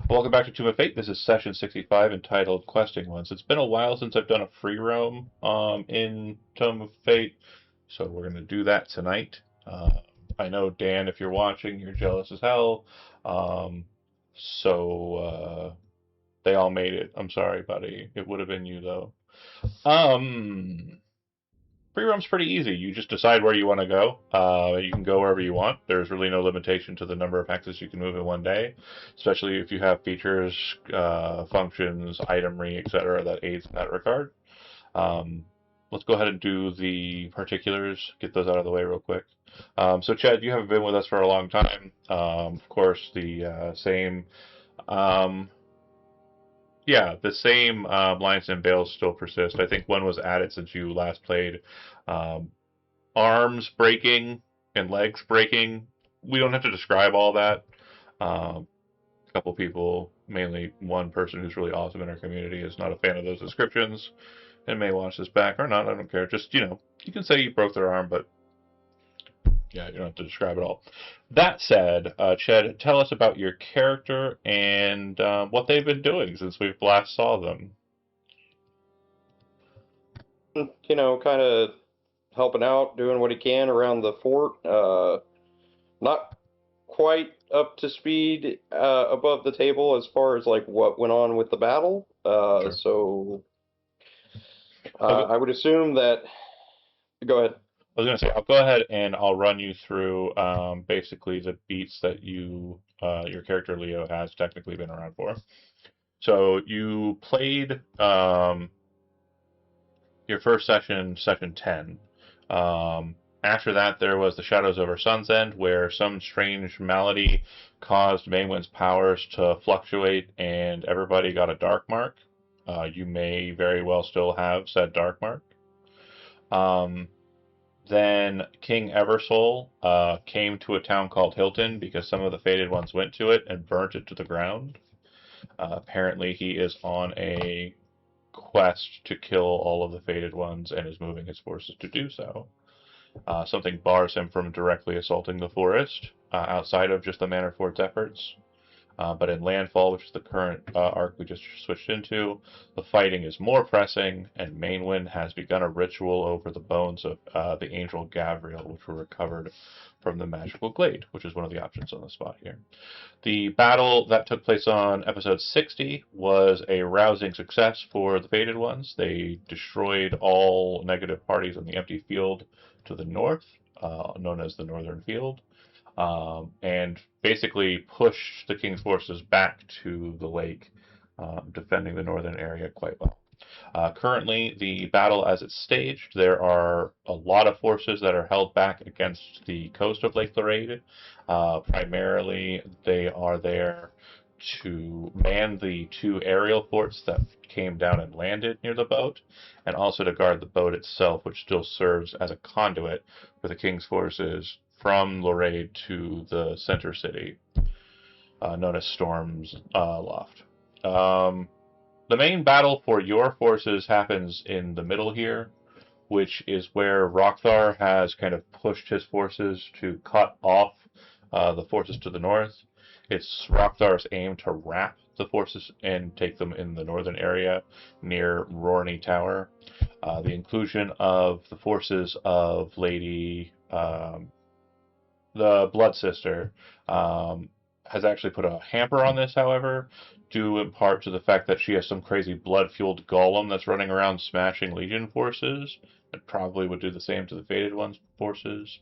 Welcome back to Tomb of Fate. This is session 65 entitled Questing Ones. It's been a while since I've done a free roam in Tomb of Fate, so we're going to do that tonight. I know, Dan, if you're watching, you're jealous as hell. Um, so they all made it. I'm sorry, buddy. It would have been you, though. Um, Free roam's pretty easy. You just decide where you want to go. You can go wherever you want. There's really no limitation to the number of hexes you can move in one day, especially if you have features, functions, itemry, etc. that aids in that regard. Um, let's go ahead and do the particulars, get those out of the way real quick. So, Chad, you haven't been with us for a long time. Of course, the same. Um, yeah, the same lines and bales still persist. I think one was added since you last played. Um, Arms breaking and legs breaking. We don't have to describe all that. A couple people, mainly one person who's really awesome in our community, is not a fan of those descriptions and may watch this back or not. I don't care. Just, you can say you broke their arm, but yeah, you don't have to describe it all. That said, Ched, tell us about your character and what they've been doing since we last saw them. Kind of helping out, doing what he can around the fort. Not quite up to speed above the table as far as like what went on with the battle. Sure. So Okay. I would assume that. Go ahead. I was going to say, I'll go ahead and I'll run you through basically the beats that your character Leo has technically been around for. So you played your first session, session 10. After that, there was the Shadows over Sunsend, where some strange malady caused Maywin's powers to fluctuate, and everybody got a dark mark. You may very well still have said dark mark. Um, Then King Eversoul came to a town called Hilton because some of the Fated Ones went to it and burnt it to the ground. Apparently, he is on a quest to kill all of the Fated Ones and is moving his forces to do so. Something bars him from directly assaulting the forest outside of just the Manor Fort's efforts. But in Landfall, which is the current arc we just switched into, the fighting is more pressing, and Mainwind has begun a ritual over the bones of the angel Gavriel, which were recovered from the magical glade, which is one of the options on the spot here. The battle that took place on episode 60 was a rousing success for the Fated Ones. They destroyed all negative parties on the empty field to the north, known as the Northern Field, and basically push the King's forces back to the lake, defending the northern area quite well. Currently, the battle as it's staged, there are a lot of forces that are held back against the coast of Lake Lorraine. Primarily, they are there to man the two aerial forts that came down and landed near the boat, and also to guard the boat itself, which still serves as a conduit for the King's forces from Lorraine to the center city, known as Storm's Loft. The main battle for your forces happens in the middle here, which is where Rockthar has kind of pushed his forces to cut off the forces to the north. It's Rokthar's aim to wrap the forces and take them in the northern area near Rorney Tower. The inclusion of the forces of Lady the Blood Sister has actually put a hamper on this, however, due in part to the fact that she has some crazy blood-fueled golem that's running around smashing Legion forces. It probably would do the same to the Fated One's forces.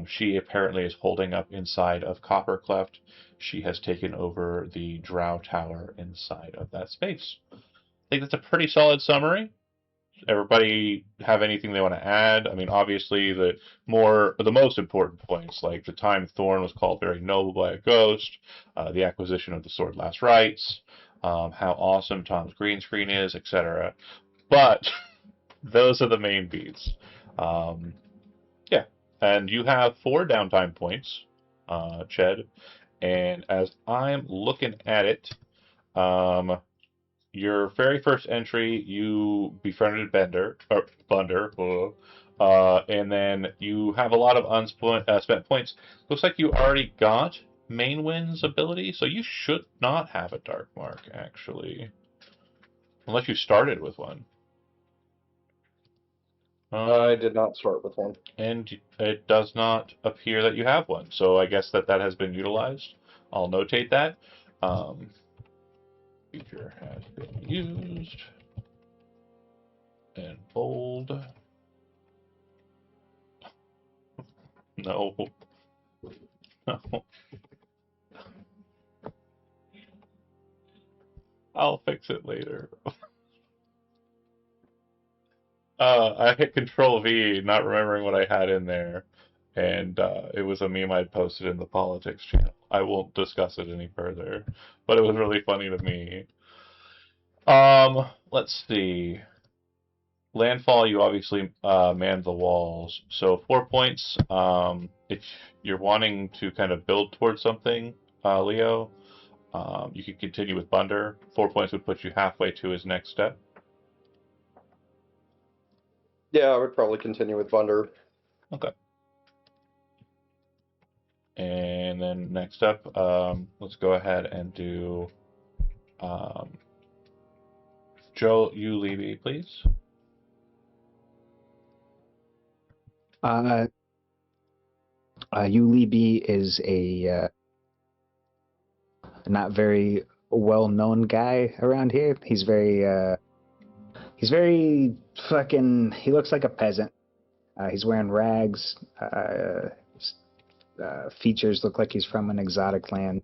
She apparently is holding up inside of Coppercleft. She has taken over the Drow Tower inside of that space. I think that's a pretty solid summary. Everybody have anything they want to add? I mean, obviously the most important points, like the time Thorn was called very noble by a ghost, the acquisition of the sword last rites, how awesome Tom's green screen is, etc. But those are the main beats. Um, yeah, and you have 4 downtime points, Ched, and as I'm looking at it, um, your very first entry, you befriended Bender, or Bunder, and then you have a lot of unspent spent points. Looks like you already got Mainwind's ability, so you should not have a dark mark, actually. Unless you started with one. I did not start with one. And it does not appear that you have one, so I guess that has been utilized. I'll notate that. Um, feature has been used. And bold. No. No. I'll fix it later. I hit Control V, not remembering what I had in there, and it was a meme I'd posted in the politics channel. I won't discuss it any further, but it was really funny to me. Let's see. Landfall, you obviously manned the walls, so 4 points. If you're wanting to kind of build towards something, Leo, you could continue with Bunder. 4 points would put you halfway to his next step. Yeah, I would probably continue with Thunder. Okay. And then next up, let's go ahead and do um, Joe Ulibi, please. Uh, Ulibi is a not very well-known guy around here. He's very fucking. He looks like a peasant. He's wearing rags. Features look like he's from an exotic land.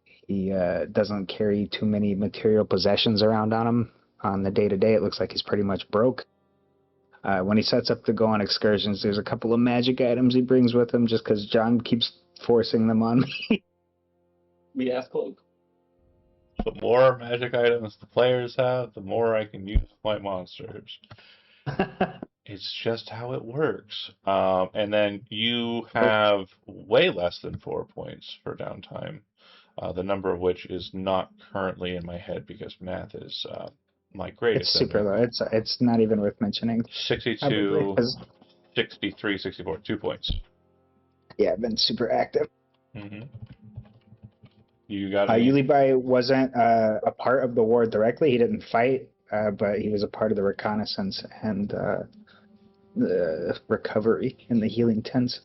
He doesn't carry too many material possessions around on him. On the day-to-day, it looks like he's pretty much broke. When he sets up to go on excursions, there's a couple of magic items he brings with him just because John keeps forcing them on me. Yeah, cloak. The more magic items the players have, the more I can use my monsters. It's just how it works. And then you have way less than 4 points for downtime, the number of which is not currently in my head because math is my greatest It's super enemy. low. It's not even worth mentioning. 62, 63, 64, 2 points. Yeah, I've been super active. Mm-hmm. You got any? Ulibai wasn't a part of the war directly. He didn't fight, but he was a part of the reconnaissance and the recovery in the healing tents.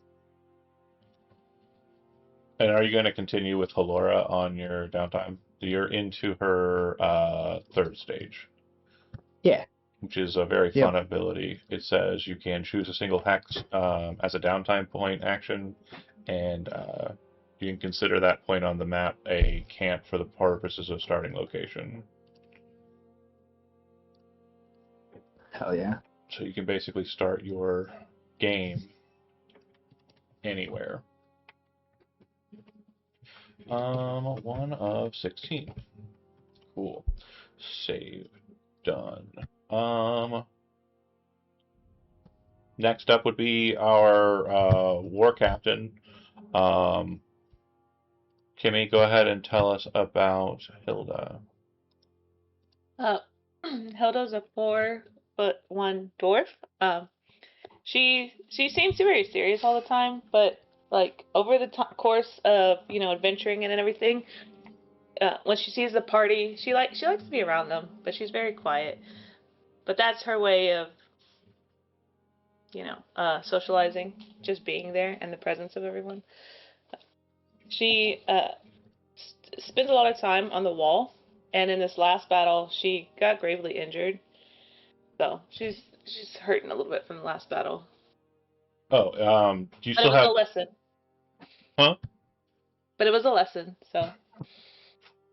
And are you going to continue with Halora on your downtime? You're into her third stage. Yeah. Which is a very fun ability. It says you can choose a single hex as a downtime point action, and you can consider that point on the map a camp for the purposes of starting location. Hell yeah. So you can basically start your game anywhere. 1 of 16. Cool. Save. Done. Next up would be our war captain. Kimmy, go ahead and tell us about Hilda. Hilda's a 4'1" dwarf. She seems very serious all the time, but like over the course of adventuring and everything, when she sees the party, she likes to be around them, but she's very quiet. But that's her way of socializing, just being there in the presence of everyone. She spends a lot of time on the wall, and in this last battle, she got gravely injured. So she's hurting a little bit from the last battle. Oh, do you But still it was have? a lesson. Huh? But it was a lesson, so.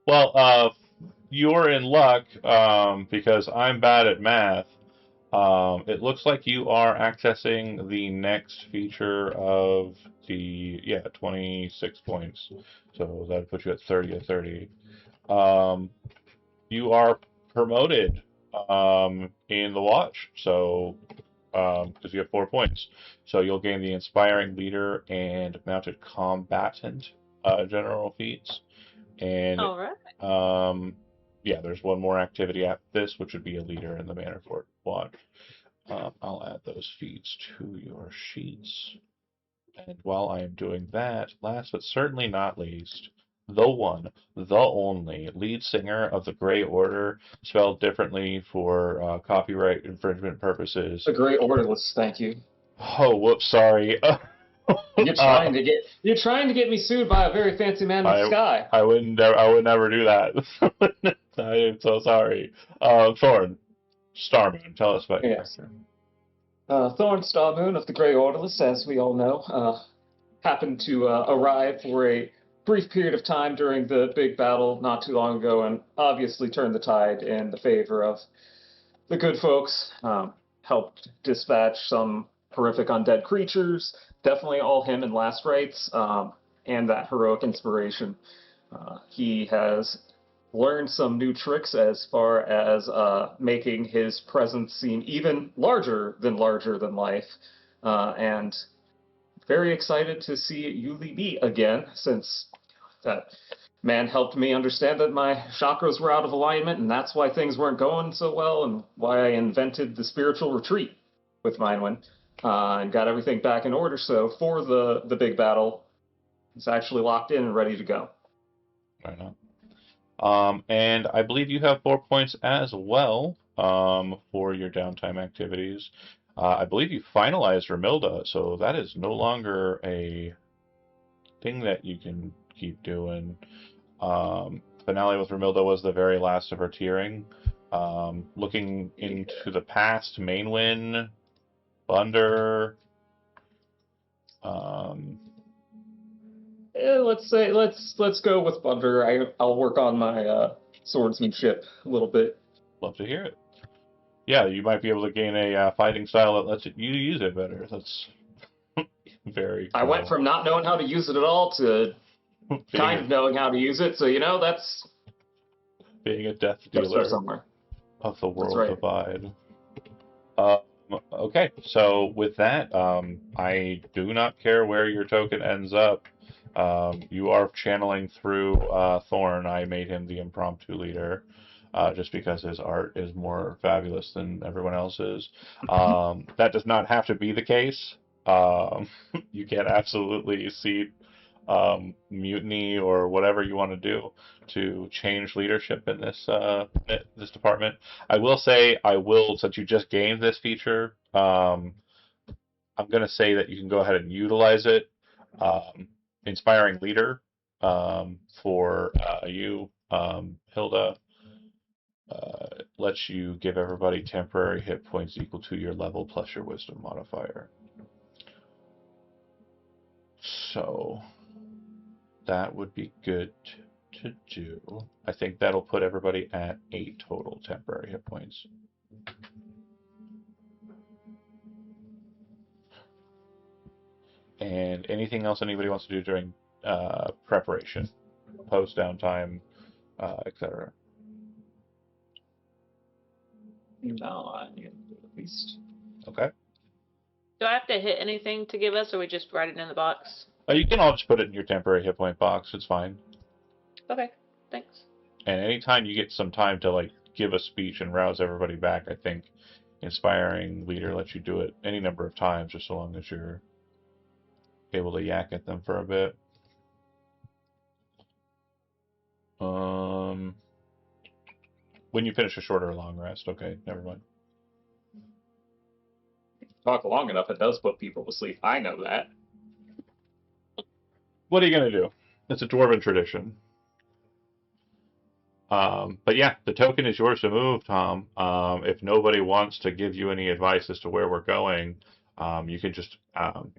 Well, you're in luck because I'm bad at math. It looks like you are accessing the next feature of the 26 points. So that would put you at 30 of 30. You are promoted in the watch. So because you have 4 points. So you'll gain the Inspiring Leader and Mounted Combatant general feats. And All right. there's one more activity after this, which would be a leader in the Mannerford Watch. I'll add those feats to your sheets. And while I am doing that, last but certainly not least, the one, the only lead singer of the Grey Order, spelled differently for copyright infringement purposes. The Great Orderless, thank you. Oh, whoops, sorry. You're trying to get me sued by a very fancy man in the sky. I would never do that. I am so sorry. Thorn, Starmoon, tell us about your character. Thorn Starmoon of the Grey Orderless, as we all know, happened to arrive for a brief period of time during the big battle not too long ago, and obviously turned the tide in the favor of the good folks. Helped dispatch some horrific undead creatures. Definitely all him in last rites, and that heroic inspiration. He has learned some new tricks as far as making his presence seem even larger than life, and very excited to see Yuli B again, since that man helped me understand that my chakras were out of alignment, and that's why things weren't going so well, and why I invented the spiritual retreat with Minewin, and got everything back in order. So for the big battle, it's actually locked in and ready to go. Right on. And I believe you have 4 points as well for your downtime activities. I believe you finalized Remilda, so that is no longer a thing that you can keep doing. Finale with Remilda was the very last of her tiering. Looking into the past, Mainwin, Bunder. Let's go with Bunder. I'll work on my swordsmanship a little bit. Love to hear it. Yeah, you might be able to gain a fighting style that lets you use it better. That's very cool. I went from not knowing how to use it at all to kind of knowing how to use it. So that's being a death dealer somewhere of the world divide. Okay, so with that, I do not care where your token ends up. You are channeling through Thorn. I made him the impromptu leader, just because his art is more fabulous than everyone else's. That does not have to be the case. You can absolutely see mutiny or whatever you want to do to change leadership in this department. I will say, since you just gained this feature, I'm going to say that you can go ahead and utilize it. Inspiring leader for you, Hilda, lets you give everybody temporary hit points equal to your level plus your wisdom modifier. So that would be good to do. I think that'll put everybody at 8 total temporary hit points. And anything else anybody wants to do during preparation, post downtime, etc. No, I need at least. Okay. Do I have to hit anything to give us, or we just write it in the box? You can all just put it in your temporary hit point box. It's fine. Okay, thanks. And anytime you get some time to give a speech and rouse everybody back, I think inspiring leader lets you do it any number of times, just so long as you're able to yak at them for a bit. When you finish a short or long rest, okay, never mind. Talk long enough, it does put people to sleep. I know that. What are you gonna do? It's a dwarven tradition. But yeah, the token is yours to move, Tom. If nobody wants to give you any advice as to where we're going, you can just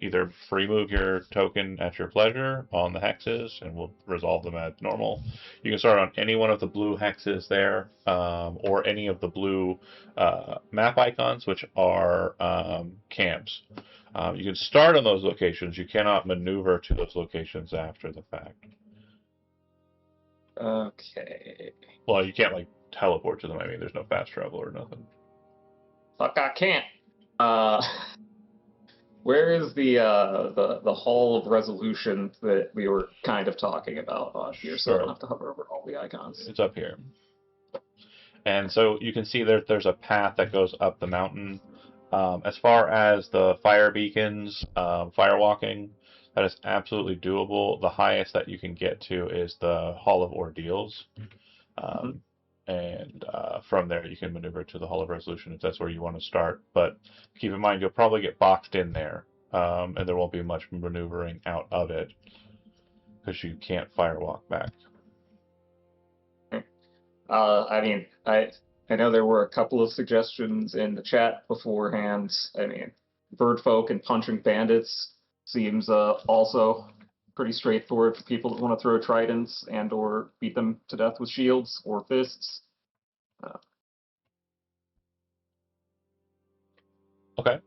either free move your token at your pleasure on the hexes, and we'll resolve them as normal. You can start on any one of the blue hexes there, or any of the blue map icons, which are camps. You can start on those locations. You cannot maneuver to those locations after the fact. Okay. Well, you can't teleport to them. I mean, there's no fast travel or nothing. Fuck, I can't. Where is the Hall of Resolution that we were kind of talking about on here? So I don't have to hover over all the icons. It's up here. And so you can see there's a path that goes up the mountain. As far as the fire beacons, fire walking, That is absolutely doable. The highest that you can get to is the Hall of Ordeals. And from there you can maneuver to the Hall of Resolution if that's where you want to start. But keep in mind you'll probably get boxed in there, and there won't be much maneuvering out of it because you can't firewalk back. I mean, I know there were a couple of suggestions in the chat beforehand. I mean, bird folk and punching bandits seems also pretty straightforward for people that want to throw tridents and or beat them to death with shields or fists. Okay.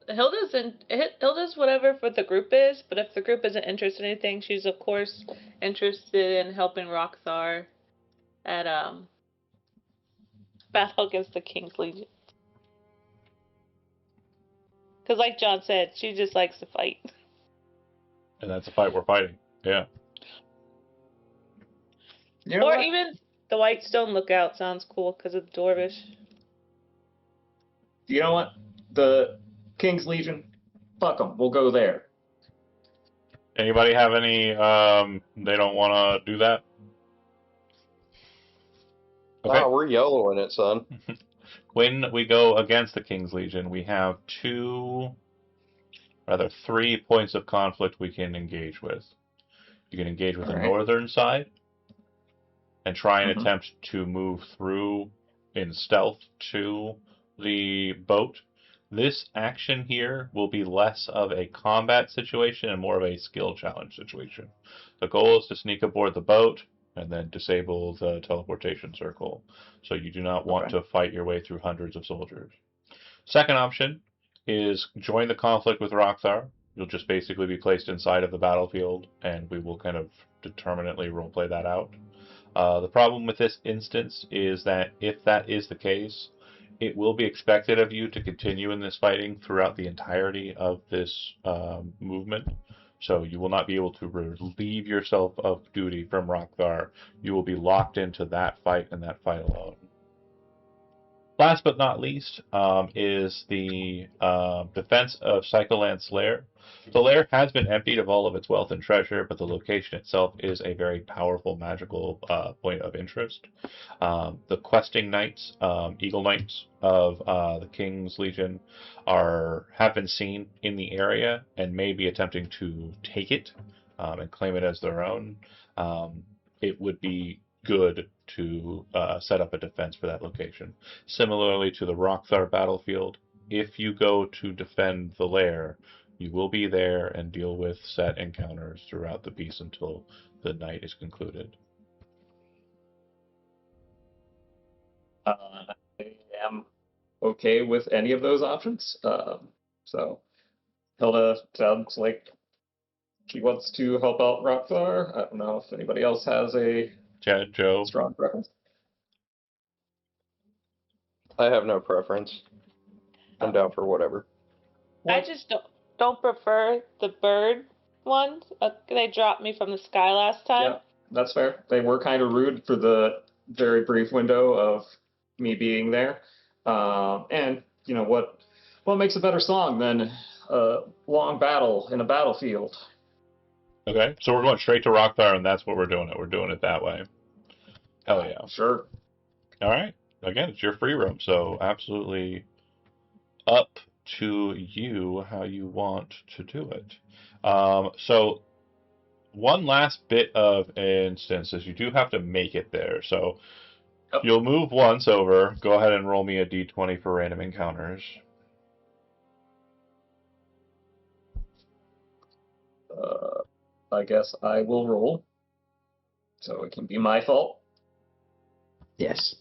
Hilda's whatever for the group is, but if the group isn't interested in anything, she's of course interested in helping Rockthar at battle against the King's Legion. Because like John said, she just likes to fight. And that's a fight we're fighting. Yeah. You know Or what? even the Whitestone Lookout sounds cool because of the Dwarvish. You know what? The King's Legion, fuck them. We'll go there. Anybody have any, they don't want to do that? Okay. Nah, we're yellow in it, son. When we go against the King's Legion, we have 3 points of conflict we can engage with. You can engage with the Alright. northern side and try and Mhm. attempt to move through in stealth to the boat. This action here will be less of a combat situation and more of a skill challenge situation. The goal is to sneak aboard the boat and then disable the teleportation circle. So you do not want to fight your way through hundreds of soldiers. Second option is join the conflict with Rockthar. You'll just basically be placed inside of the battlefield, and we will kind of determinately roleplay that out. The problem with this instance is that if that is the case, it will be expected of you to continue in this fighting throughout the entirety of this movement. So you will not be able to relieve yourself of duty from Rockthar. You will be locked into that fight and that fight alone. Last but not least is the defense of Psycholand's lair. The lair has been emptied of all of its wealth and treasure, but the location itself is a very powerful magical point of interest. The questing knights, Eagle Knights of the King's Legion, have been seen in the area and may be attempting to take it and claim it as their own. It would be good to set up a defense for that location. Similarly to the Rockthar battlefield, if you go to defend the lair, you will be there and deal with set encounters throughout the piece until the night is concluded. I am okay with any of those options. So Hilda sounds like she wants to help out Rockthar. I don't know if anybody else has a Chad, Joe, strong preference. I have no preference. I'm down for whatever. I just don't prefer the bird ones. They dropped me from the sky last time. Yeah, that's fair. They were kind of rude for the very brief window of me being there. And you know what makes a better song than a long battle in a battlefield? Okay, so we're going straight to Rockthar, and that's what we're doing it. We're doing it that way. Hell yeah. Sure. All right. Again, it's your free roam, so absolutely up to you how you want to do it. So one last bit of instance is you do have to make it there. So you'll move once over. Go ahead and roll me a d20 for random encounters. I guess I will roll. So it can be my fault. Yes.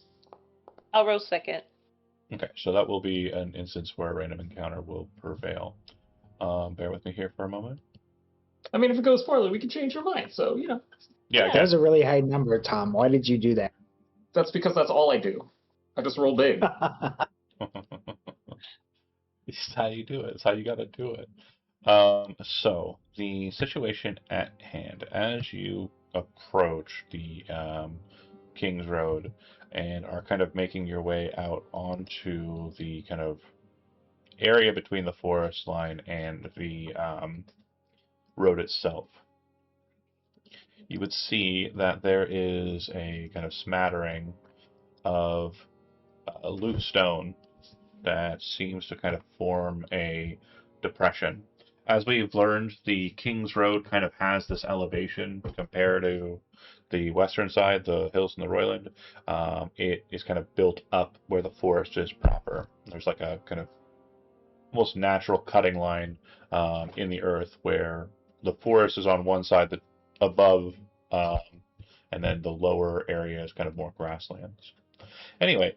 I'll roll second. Okay, so that will be an instance where a random encounter will prevail. Bear with me here for a moment. I mean, if it goes poorly, we can change your mind. So, you know. Yeah, That was a really high number, Tom. Why did you do that? That's because that's all I do. I just roll big. It's how you do it. It's how you got to do it. So the situation at hand, as you approach the King's Road and are kind of making your way out onto the kind of area between the forest line and the road itself, you would see that there is a kind of smattering of loose stone that seems to kind of form a depression. As we've learned, the King's Road kind of has this elevation compared to the western side, the hills in the Royland. It is kind of built up where the forest is proper. There's like a kind of almost natural cutting line in the earth where the forest is on one side, the above, um, and then the lower area is kind of more grasslands. Anyway,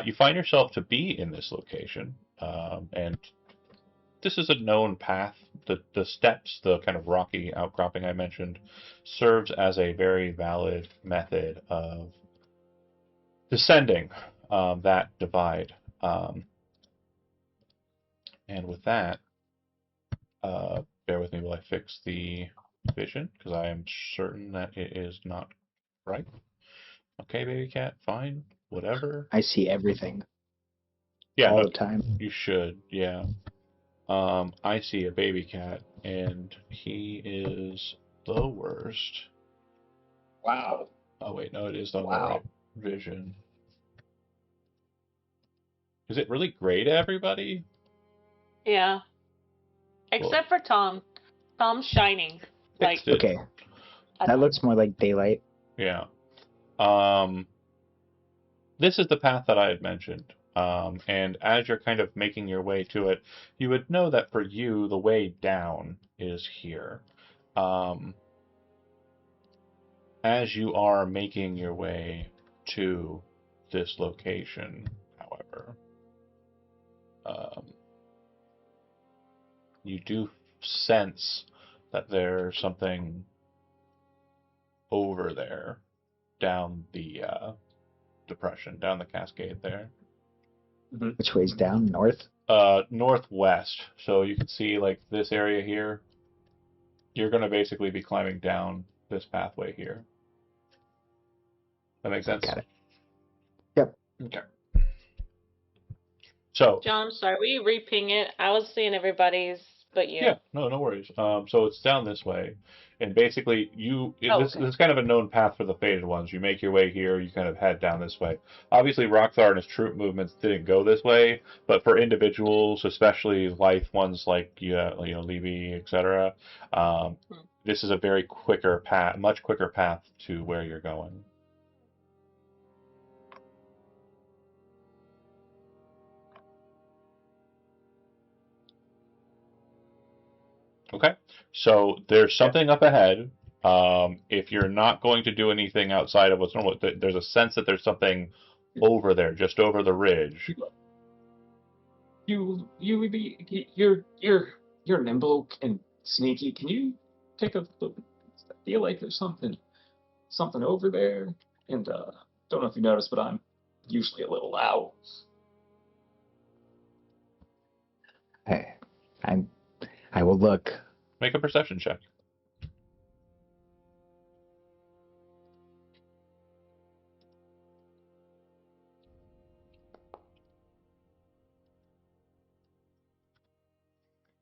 you find yourself to be in this location, and this is a known path. The steps, the kind of rocky outcropping I mentioned, serves as a very valid method of descending that divide. And with that, bear with me while I fix the vision, because I am certain that it is not right. Okay, baby cat, fine, whatever. I see everything Yeah, all no, the time. you should, yeah. I see a baby cat, and he is the worst. Wow. Oh wait, no, it is on the Wow. right vision. Is it really gray to everybody? Yeah. Except for Tom. Tom's shining. Like, Fixed it. Okay, I that don't- looks more like daylight. Yeah. This is the path that I had mentioned. And as you're kind of making your way to it, you would know that for you, the way down is here. As you are making your way to this location, however, you do sense that there's something over there down the depression, down the cascade there. Which way's down? North? Northwest. So you can see like this area here. You're going to basically be climbing down this pathway here. That makes sense? Got it. Yep. Okay. So John, I'm sorry. Will you re-ping it? I was seeing everybody's, but you. yeah, no worries. So it's down this way, and basically this Okay. is kind of a known path for the phased ones. You make your way here, you kind of head down this way. Obviously, Rockthar and his troop movements didn't go this way, but for individuals, especially lithe ones like Levy, etc., this is a very quicker path, much quicker path to where you're going. Okay, so there's something up ahead. If you're not going to do anything outside of what's normal, there's a sense that there's something over there, just over the ridge. You're nimble and sneaky. Can you take a look? I feel like there's something over there. And don't know if you noticed, but I'm usually a little loud. I will look. Make a perception check.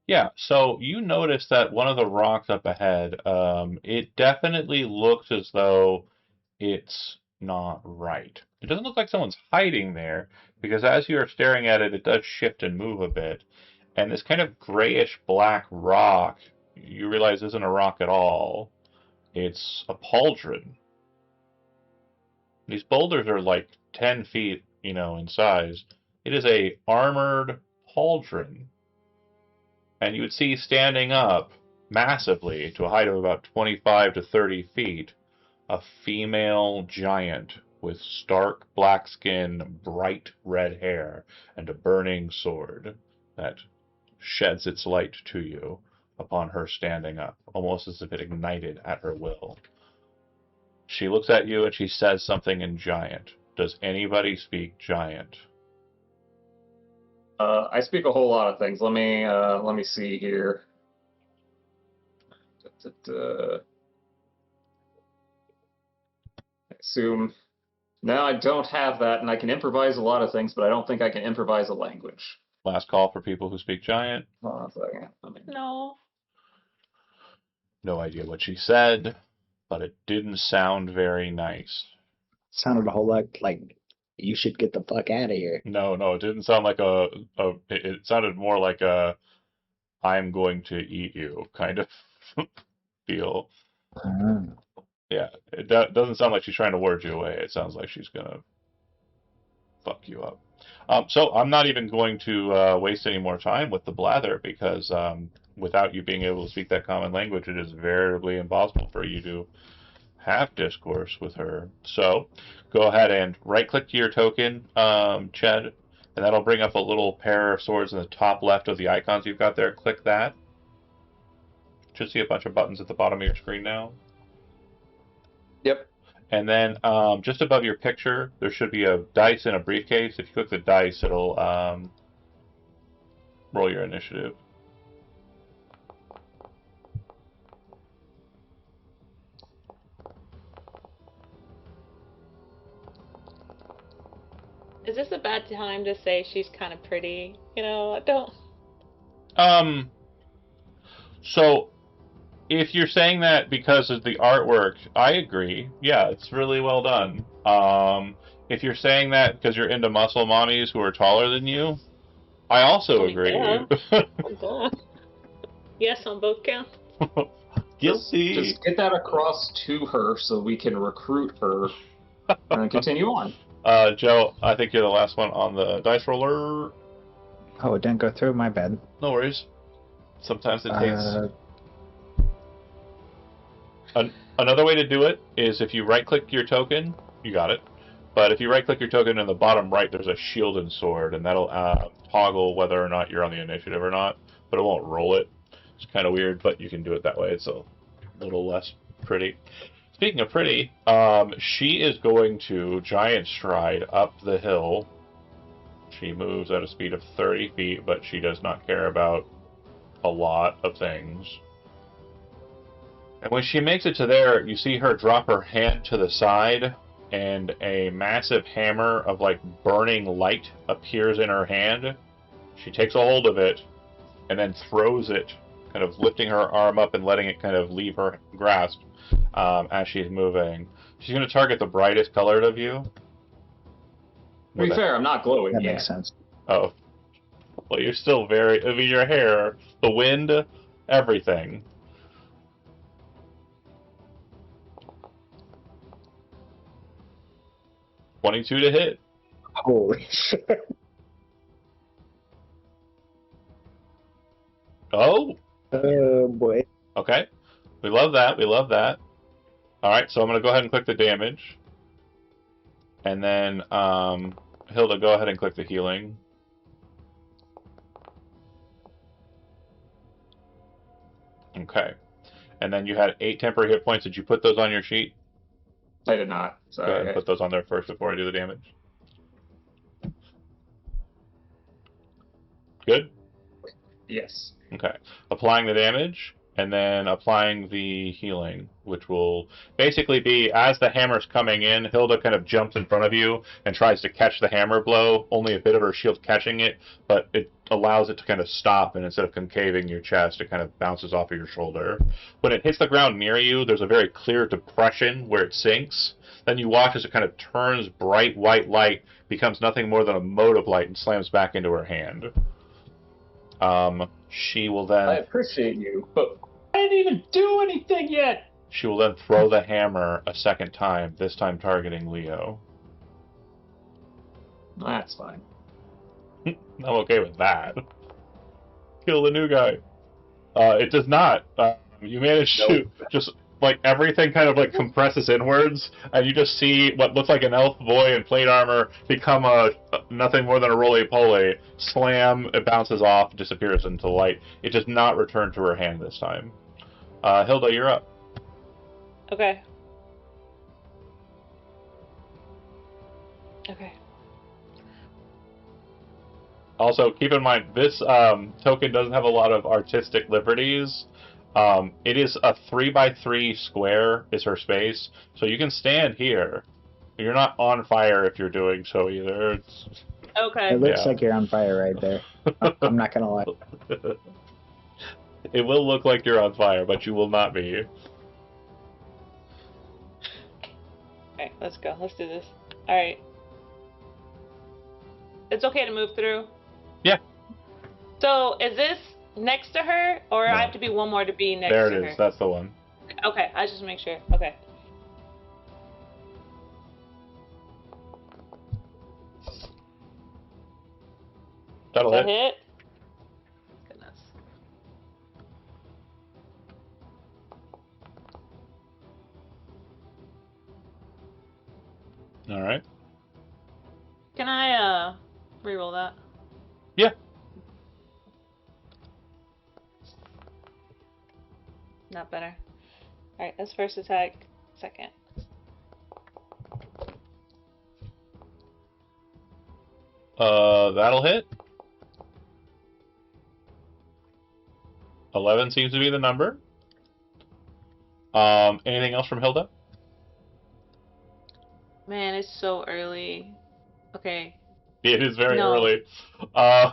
Yeah, so you notice that one of the rocks up ahead, it definitely looks as though it's not right. It doesn't look like someone's hiding there, because as you are staring at it, it does shift and move a bit. And this kind of grayish black rock, you realize isn't a rock at all. It's a pauldron. These boulders are like 10 feet, in size. It is a armored pauldron. And you would see standing up massively to a height of about 25 to 30 feet, a female giant with stark black skin, bright red hair, and a burning sword that sheds its light to you upon her standing up, almost as if it ignited at her will. She looks at you and she says something in giant. Does anybody speak giant? I speak a whole lot of things. Let me see here. I assume. No, I don't have that, and I can improvise a lot of things, but I don't think I can improvise a language. Last call for people who speak giant. Hold on a second. No. No idea what she said, but it didn't sound very nice. Sounded a whole lot like you should get the fuck out of here. No, it didn't sound like it sounded more like a I'm going to eat you kind of feel. Yeah, it doesn't sound like she's trying to word you away. It sounds like she's gonna fuck you up. So I'm not even going to waste any more time with the blather because without you being able to speak that common language, it is veritably impossible for you to have discourse with her. So go ahead and right-click your token, Ched, and that'll bring up a little pair of swords in the top left of the icons you've got there. Click that. Should see a bunch of buttons at the bottom of your screen now. Yep. And then just above your picture, there should be a dice in a briefcase. If you click the dice, it'll roll your initiative. Is this a bad time to say she's kind of pretty? You know, I don't. So if you're saying that because of the artwork, I agree. Yeah, it's really well done. If you're saying that because you're into muscle mommies who are taller than you, I also agree. Yeah. Yes, on both counts. Guilty. Just get that across to her so we can recruit her and continue on. Joe, I think you're the last one on the dice roller. Oh, it didn't go through? My bad. No worries. Sometimes it takes... Another way to do it is if you right-click your token, you got it. But if you right-click your token in the bottom right, there's a shield and sword, and that'll toggle whether or not you're on the initiative or not, but it won't roll it. It's kind of weird, but you can do it that way. It's a little less pretty. Speaking of pretty, she is going to giant stride up the hill. She moves at a speed of 30 feet, but she does not care about a lot of things. And when she makes it to there, you see her drop her hand to the side, and a massive hammer of, like, burning light appears in her hand. She takes a hold of it, and then throws it, kind of lifting her arm up and letting it kind of leave her grasp as she's moving. She's going to target the brightest colored of you. To be fair, I'm not glowing That yet. makes sense. Oh. Well, you're still very... I mean, your hair, the wind, everything. $22 to hit. Holy shit. Oh! Oh, boy. Okay. We love that. We love that. Alright, so I'm going to go ahead and click the damage. And then, Hilda, go ahead and click the healing. Okay. And then you had 8 temporary hit points. Did you put those on your sheet? I did not. Go ahead and Sorry. put those on there first before I do the damage. Good? Yes. Okay. Applying the damage, and then applying the healing, which will basically be, as the hammer's coming in, Hilda kind of jumps in front of you and tries to catch the hammer blow, only a bit of her shield catching it, but it allows it to kind of stop, and instead of concaving your chest, it kind of bounces off of your shoulder. When it hits the ground near you, there's a very clear depression where it sinks. Then you watch as it kind of turns bright white light, becomes nothing more than a mote of light, and slams back into her hand. She will then... I appreciate you, but I didn't even do anything yet! She will then throw the hammer a second time, this time targeting Leo. That's fine. I'm okay with that. Kill the new guy. It does not. You manage to just, like, everything kind of, like, compresses inwards, and you just see what looks like an elf boy in plate armor become nothing more than a roly-poly. Slam, it bounces off, disappears into light. It does not return to her hand this time. Hilda, you're up. Okay. Okay. Also, keep in mind, this token doesn't have a lot of artistic liberties. It is a 3x3 square is her space, so you can stand here. You're not on fire if you're doing so either. Okay. It looks Yeah. like you're on fire right there. I'm not gonna lie. It will look like you're on fire, but you will not be. Alright, let's go. Let's do this. Alright. It's okay to move through? Yeah. So, is this next to her, or No. I have to be one more to be next There to it her? is. That's the one. Okay, I just make sure. Okay. That'll That hit. hit? Goodness. All right. Can I, reroll that? Yeah. Not better. Alright, that's first attack. Second. That'll hit. 11 seems to be the number. Anything else from Hilda? Man, it's so early. Okay. It is very No. early. Uh,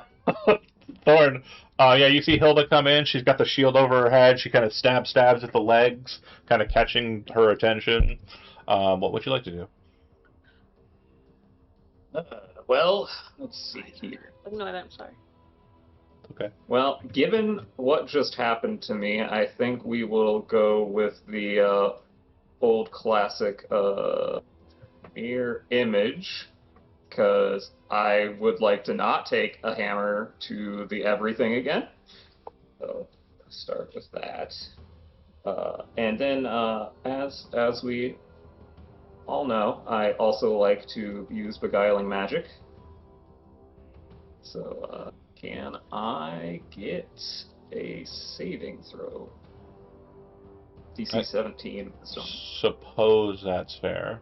Thorn. Yeah, you see Hilda come in. She's got the shield over her head. She kind of stabs at the legs, kind of catching her attention. What would you like to do? Well, let's see here. Ignore that, I'm sorry. Okay. Well, given what just happened to me, I think we will go with the old classic mirror image, because I would like to not take a hammer to the everything again. So start with that, and then as we all know, I also like to use beguiling magic. So can I get a saving throw? DC 17. So. Suppose that's fair.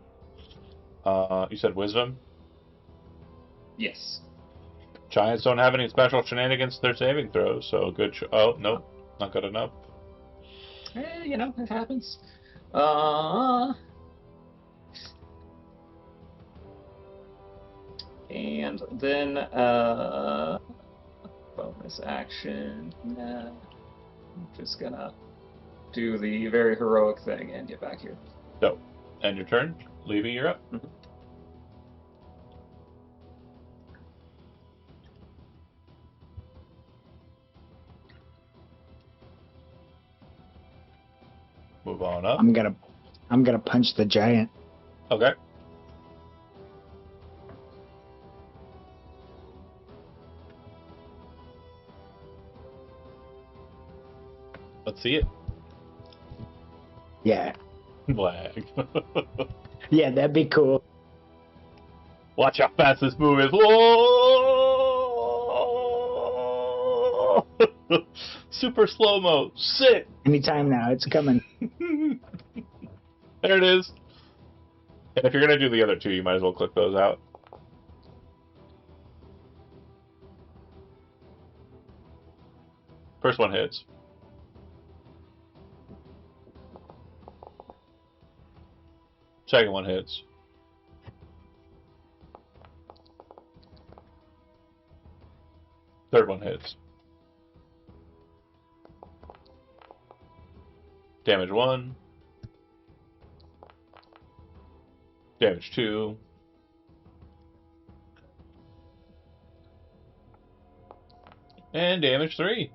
You said wisdom? Yes. Giants don't have any special shenanigans to their saving throws, so good. Oh, nope. Not good enough. It happens. And then bonus action. I'm just gonna do the very heroic thing and get back here. So, end your turn. Leaving, you're up. Mhm. Move on up. I'm gonna punch the giant. Okay. Let's see it. Yeah. Lag. Yeah, that'd be cool. Watch how fast this move is. Whoa! Super slow-mo. Sit! Anytime now, it's coming. There it is. And if you're going to do the other two, you might as well click those out. First one hits. Second one hits. Third one hits. Damage 1. Damage 2. And damage 3.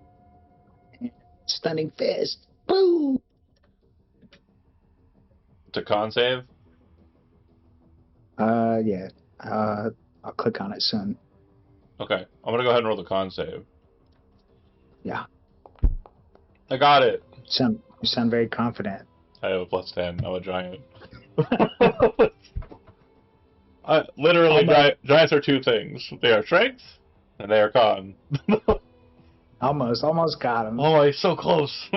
Stunning fist. Boom! It's a con save. Yeah. I'll click on it soon. Okay. I'm going to go ahead and roll the con save. Yeah. I got it. You sound very confident. I have a plus 10. I'm a giant. Literally, giants are two things. They are strength, and they are con. Almost got him. Oh, he's so close.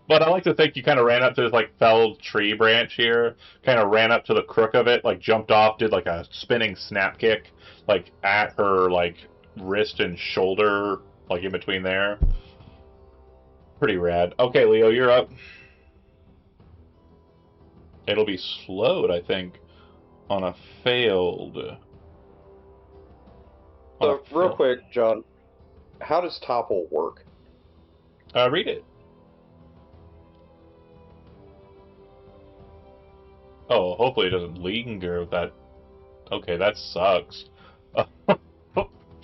But I like to think you kind of ran up to this like felled tree branch here, kind of ran up to the crook of it, like jumped off, did like a spinning snap kick, like at her like wrist and shoulder, like in between there. Pretty rad. Okay, Leo, you're up. It'll be slowed, I think, on a failed. So, real quick, John, how does topple work? Read it. Oh, hopefully it doesn't linger with that. Okay, that sucks.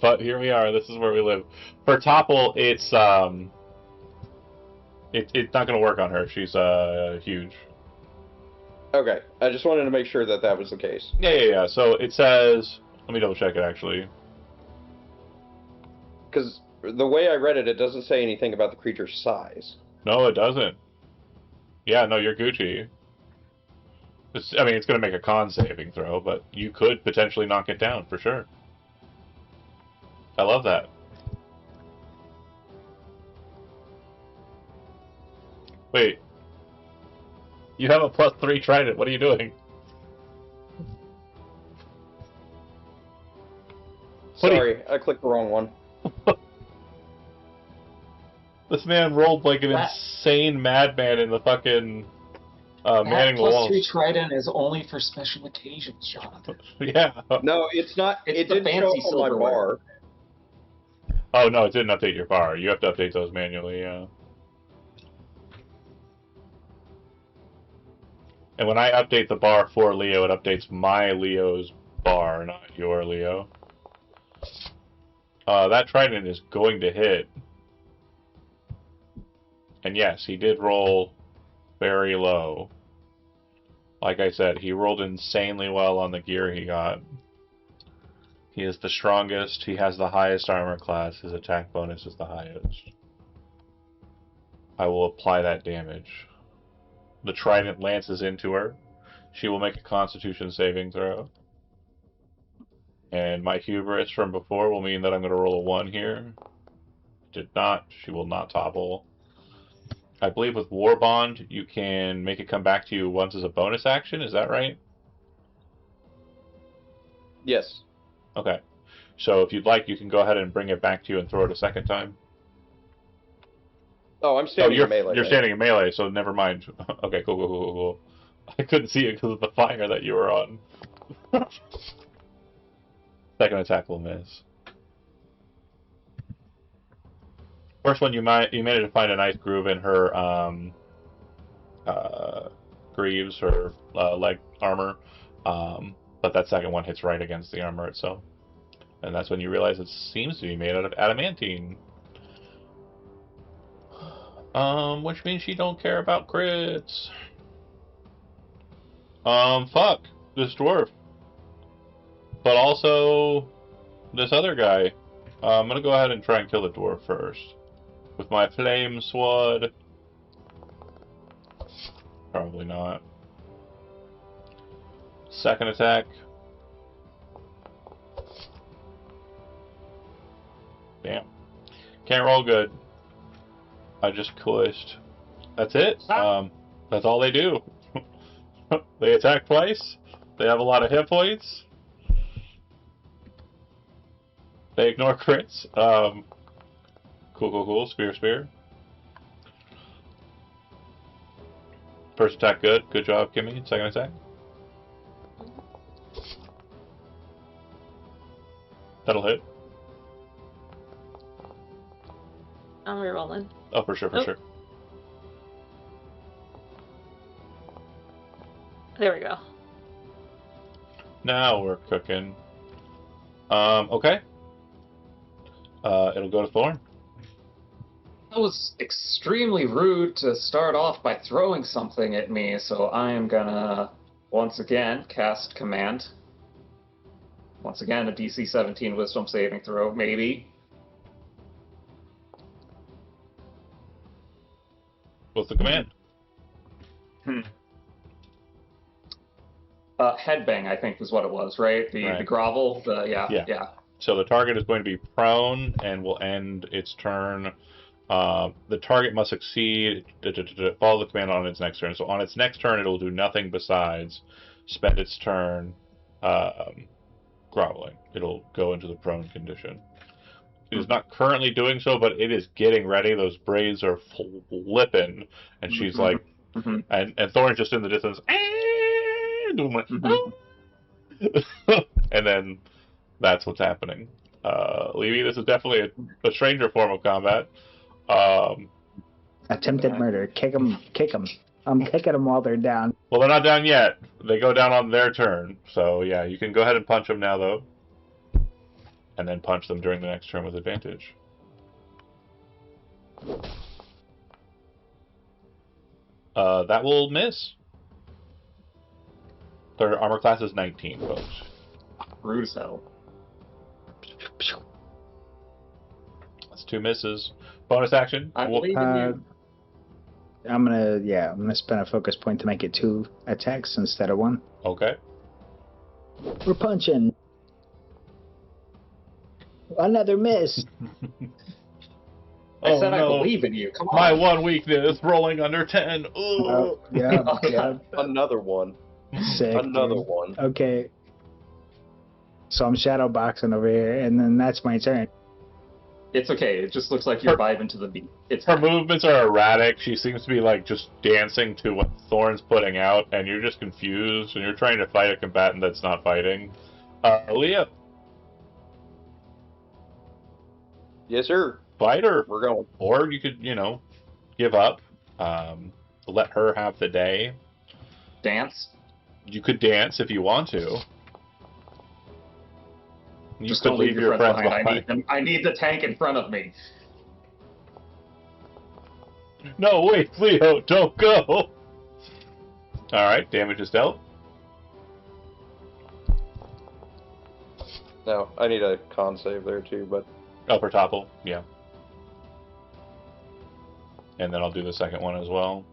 But here we are. This is where we live. For topple, it's not going to work on her. She's huge. Okay, I just wanted to make sure that that was the case. Yeah. So it says. Let me double check it actually. Because the way I read it, it doesn't say anything about the creature's size. No, it doesn't. Yeah, no, you're Gucci. It's going to make a con saving throw, but you could potentially knock it down for sure. I love that. Wait. You have a +3 trident. What are you doing? Sorry, I clicked the wrong one. This man rolled like an insane madman in the fucking manning the walls. +3 trident is only for special occasions, Jonathan. Yeah. No, it's not. It's it the didn't show fancy up on my silverware. bar. Oh no, it didn't update your bar. You have to update those manually. Yeah. And when I update the bar for Leo, it updates my Leo's bar, not your Leo. That trident is going to hit. And yes, he did roll very low. Like I said, he rolled insanely well on the gear he got. He is the strongest, he has the highest armor class, his attack bonus is the highest. I will apply that damage. The trident lances into her. She will make a constitution saving throw. And my hubris from before will mean that I'm going to roll a 1 here. Did not. She will not topple. I believe with War Bond, you can make it come back to you once as a bonus action. Is that right? Yes. Okay. So if you'd like, you can go ahead and bring it back to you and throw it a second time. Oh, I'm standing in melee. You're standing in melee, so never mind. Okay, cool. I couldn't see it because of the fire that you were on. Second attack will miss. First one, you managed to find a nice groove in her greaves, her leg armor, but that second one hits right against the armor itself. And that's when you realize it seems to be made out of adamantine. Which means you don't care about crits. Fuck. This dwarf. But also, this other guy. I'm gonna go ahead and try and kill the dwarf first. With my flame sword. Probably not. Second attack. Damn. Can't roll good. I just clished. That's it. That's all they do. They attack twice. They have a lot of hit points. They ignore crits. Cool. Spear. First attack good. Good job, Kimmy. Second attack. That'll hit. I'm rerolling. Oh, for sure. There we go. Now we're cooking. Okay. It'll go to Thorn. That was extremely rude to start off by throwing something at me, so I am gonna, once again, cast Command. Once again, a DC 17 Wisdom saving throw, maybe. What's the command? Headbang, I think, was what it was, right? The grovel, yeah. So the target is going to be prone and will end its turn. The target must succeed to follow the command on its next turn. So on its next turn, it will do nothing besides spend its turn groveling. It'll go into the prone condition. It is not currently doing so, but it is getting ready. Those braids are flipping, and she's like, and Thorn's just in the distance, doing my, and then that's what's happening. Levy, this is definitely a stranger form of combat. Attempted murder. Kick them. I'm kicking them while they're down. Well, they're not down yet. They go down on their turn. So, yeah, you can go ahead and punch them now, though. And then punch them during the next turn with advantage. That will miss. Their armor class is 19, folks. Rude as hell. That's 2 misses. Bonus action. I believe in you. I'm gonna spend a focus point to make it 2 attacks instead of 1. Okay. We're punching. Another miss. I said no. I believe in you. Come on. My one weakness, rolling under 10. Ooh. Oh, yeah. Another one. Sick. Another dude. one. Okay. So I'm shadow boxing over here, and then that's my turn. It's okay. It just looks like you're vibing to the beat. It's Her fine. movements are erratic. She seems to be like just dancing to what Thorn's putting out, and you're just confused, and you're trying to fight a combatant that's not fighting. Leah, Yes, sir. fight her. We're going. Or you could, give up. Let her have the day. Dance. You could dance if you want to. You Just could don't leave your friends behind. I need the tank in front of me. No, wait, Leo, don't go! Alright, damage is dealt. No, I need a con save there too, but Upper topple, yeah. And then I'll do the second one as well.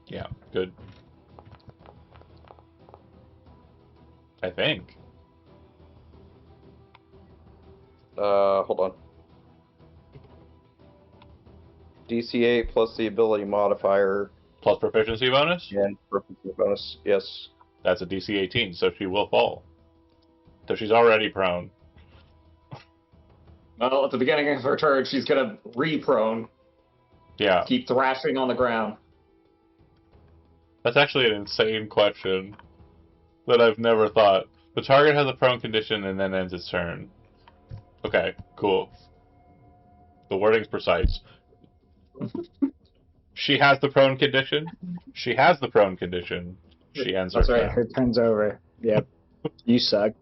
Yeah, good. I think. hold on. DC8 plus the ability modifier Plus proficiency bonus? and proficiency bonus. Yes. That's a DC 18, so she will fall. So she's already prone. Well, at the beginning of her turn, she's gonna re-prone, Yeah. keep thrashing on the ground. That's actually an insane question that I've never thought. The target has a prone condition and then ends its turn. Okay, cool. The wording's precise. She has the prone condition. She has the prone condition. She ends That's her right. turn. Her turn's over. Yep. You suck.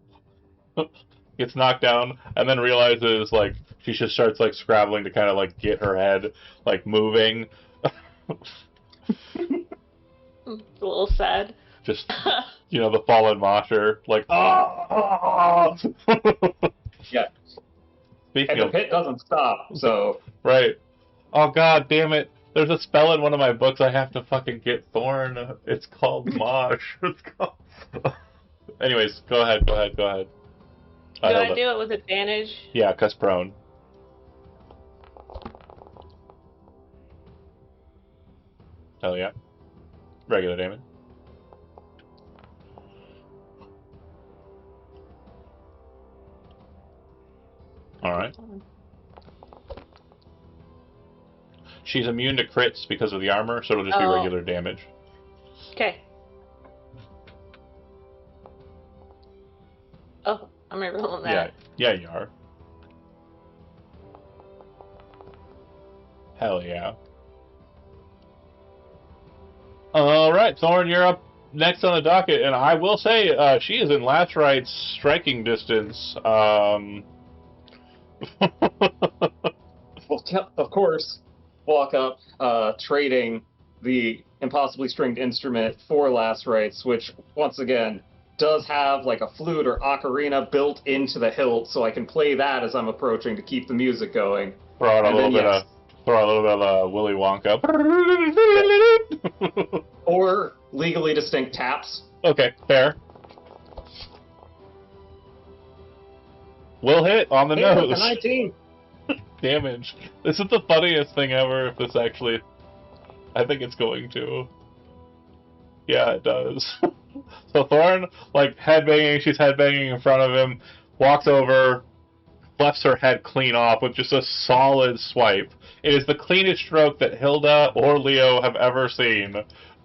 Gets knocked down and then realizes like she just starts like scrabbling to kind of like get her head like moving. It's a little sad. Just the fallen mosher like ah. Yeah. Speaking And the of pit doesn't stop, so right. Oh god damn it. There's a spell in one of my books I have to fucking get Thorn. It's called Mosh. It's called... Anyways, go ahead. Do I do it with advantage? Yeah, cuss prone. Hell yeah. Regular damage. Alright. She's immune to crits because of the armor, so it'll just be Oh. regular damage. Okay. Oh, I'm rerolling that. Yeah, you are. Hell yeah. Alright, Thorn, you're up next on the docket, and I will say, she is in last right's striking distance. well, of course, walk up, trading the impossibly stringed instrument for last rites, which once again does have like a flute or ocarina built into the hilt, so I can play that as I'm approaching to keep the music going. Throw out a And little then, bit yes. of Willy Wonka. Or legally distinct taps. Okay, fair. Will hit on the Hey, nose. that's a 19. Damage. This is the funniest thing ever. If this actually, I think it's going to. Yeah, it does. So Thorn, like headbanging, she's headbanging in front of him, walks over, fluffs her head clean off with just a solid swipe. It is the cleanest stroke that Hilda or Leo have ever seen.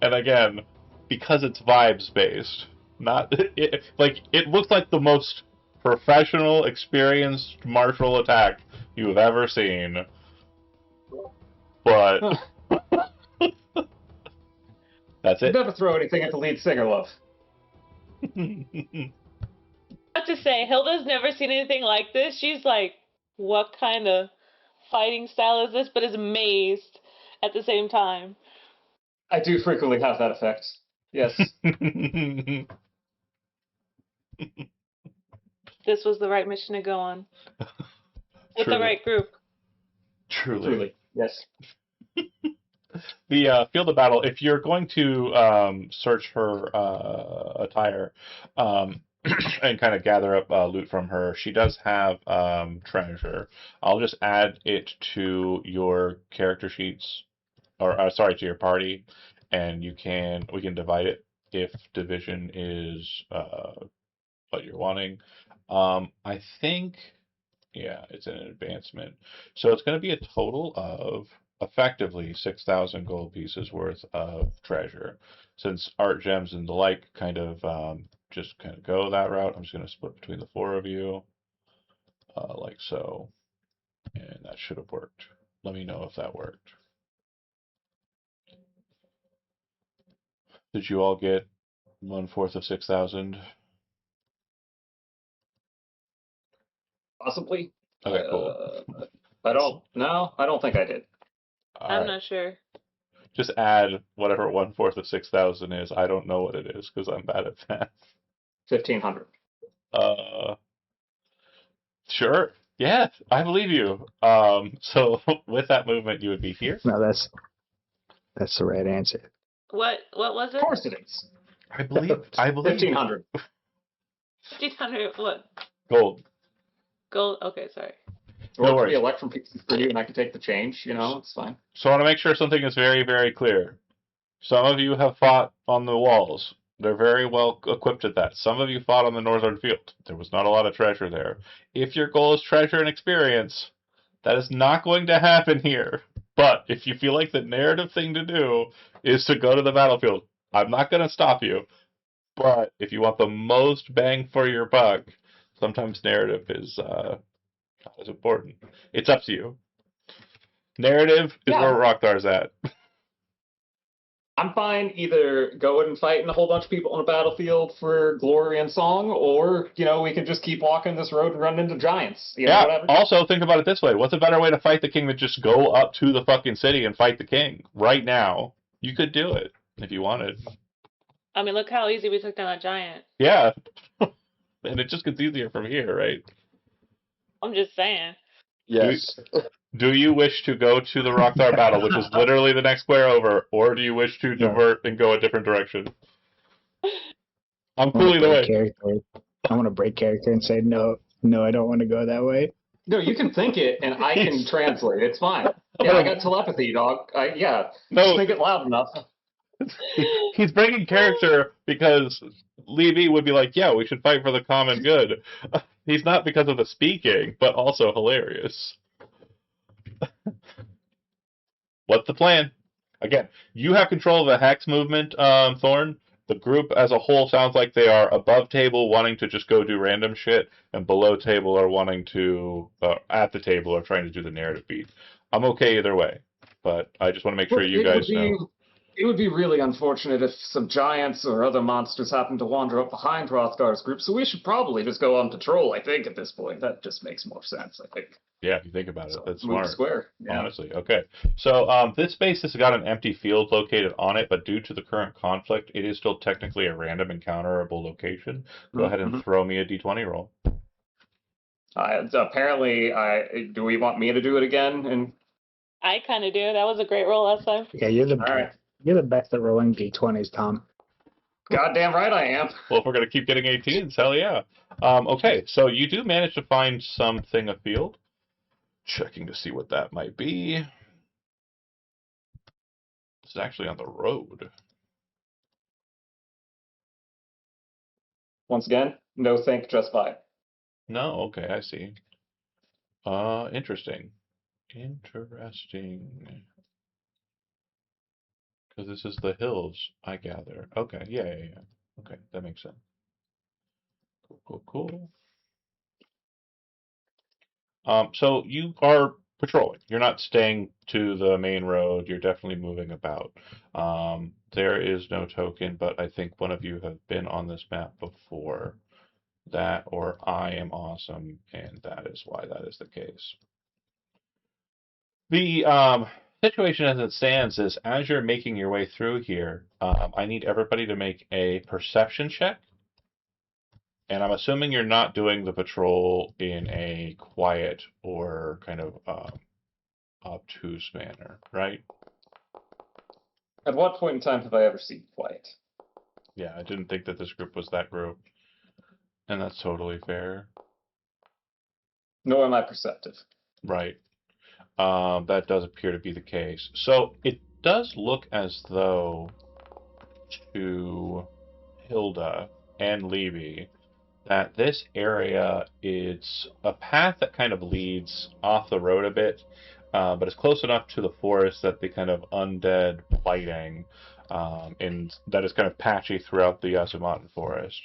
And again, because it's vibes based, Not like it looks like the most professional, experienced martial attack you have ever seen. But that's it. Never throw anything at the lead singer, love. Not to say, Hilda's never seen anything like this. She's like, what kind of fighting style is this? But is amazed at the same time. I do frequently have that effect. Yes. This was the right mission to go on. With the Truly. right group. Truly. Yes. The field of battle, if you're going to search her attire and kind of gather up loot from her, she does have treasure. I'll just add it to your character sheets, or sorry, to your party, and we can divide it if division is what you're wanting. I think, yeah, it's an advancement. So it's going to be a total of effectively 6,000 gold pieces worth of treasure. Since art gems and the like kind of just kind of go that route, I'm just going to split between the four of you, like so. And that should have worked. Let me know if that worked. Did you all get 1/4 of 6,000? Possibly. Okay, cool. I don't. No, I don't think I did. All I'm right. not sure. Just add whatever 1/4 of 6,000 is. I don't know what it is because I'm bad at math. 1,500. Sure. Yeah, I believe you. So with that movement, you would be here. No, that's the right answer. What was Of it? course it is. I believe. 1,500. 1,500 what? Gold. Gold? Okay, sorry. Or No it could worries. be electrum pieces for you, and I can take the change. You know, it's fine. So I want to make sure something is very, very clear. Some of you have fought on the walls. They're very well equipped at that. Some of you fought on the northern field. There was not a lot of treasure there. If your goal is treasure and experience, that is not going to happen here. But if you feel like the narrative thing to do is to go to the battlefield, I'm not going to stop you. But if you want the most bang for your buck, sometimes narrative is not as important. It's up to you. Narrative is Yeah. where Rocktar's at. I'm fine either going and fighting a whole bunch of people on a battlefield for glory and song, or, you know, we could just keep walking this road and run into giants. You know, Yeah, whatever. also think about it this way. What's a better way to fight the king than just go up to the fucking city and fight the king right now? You could do it if you wanted. I mean, look how easy we took down that giant. Yeah. And it just gets easier from here, right? I'm just saying. Yes. Do you wish to go to the Rockthar battle, which is literally the next square over, or do you wish to divert and go a different direction? I'm cool either way. I want to break character and say no, I don't want to go that way. No, you can think it, and I can translate. It's fine. Yeah, I got telepathy, dog. Just think it loud enough. He's breaking character because Lee B would be like, yeah, we should fight for the common good. He's not because of the speaking, but also hilarious. What's the plan? Again, you have control of the hex movement, Thorn. The group as a whole sounds like they are above table wanting to just go do random shit, and below table are wanting to, at the table are trying to do the narrative beat. I'm okay either way, but I just want to make sure you guys know. It would be really unfortunate if some giants or other monsters happened to wander up behind Rothgar's group, so we should probably just go on patrol, I think, at this point. That just makes more sense, I think. Yeah, if you think about it, that's move smart. square. Yeah. Honestly, okay. So this space has got an empty field located on it, but due to the current conflict, it is still technically a random encounterable location. Go ahead and throw me a d20 roll. Apparently, do we want me to do it again? And I kind of do. That was a great roll last time. Yeah, you're the right. You're the best at rolling d20s, Tom. Goddamn right I am. Well, if we're going to keep getting 18s, hell yeah. Okay, so you do manage to find something afield. Checking to see what that might be. This is actually on the road. Once again, no think, just buy. No, okay, I see. Interesting. Interesting. Because this is the hills, I gather. Okay, yeah. Okay, that makes sense. Cool. So you are patrolling. You're not staying to the main road. You're definitely moving about. There is no token, but I think one of you have been on this map before. That or I am awesome, and that is why that is the case. The situation as it stands is as you're making your way through here, I need everybody to make a perception check. And I'm assuming you're not doing the patrol in a quiet or kind of obtuse manner, right? At what point in time have I ever seen quiet? Yeah, I didn't think that this group was that group. And that's totally fair. Nor am I perceptive. Right. That does appear to be the case. So it does look as though to Hilda and Levy that this area is a path that kind of leads off the road a bit, but it's close enough to the forest that the kind of undead blighting, and that is kind of patchy throughout the Azumatin forest,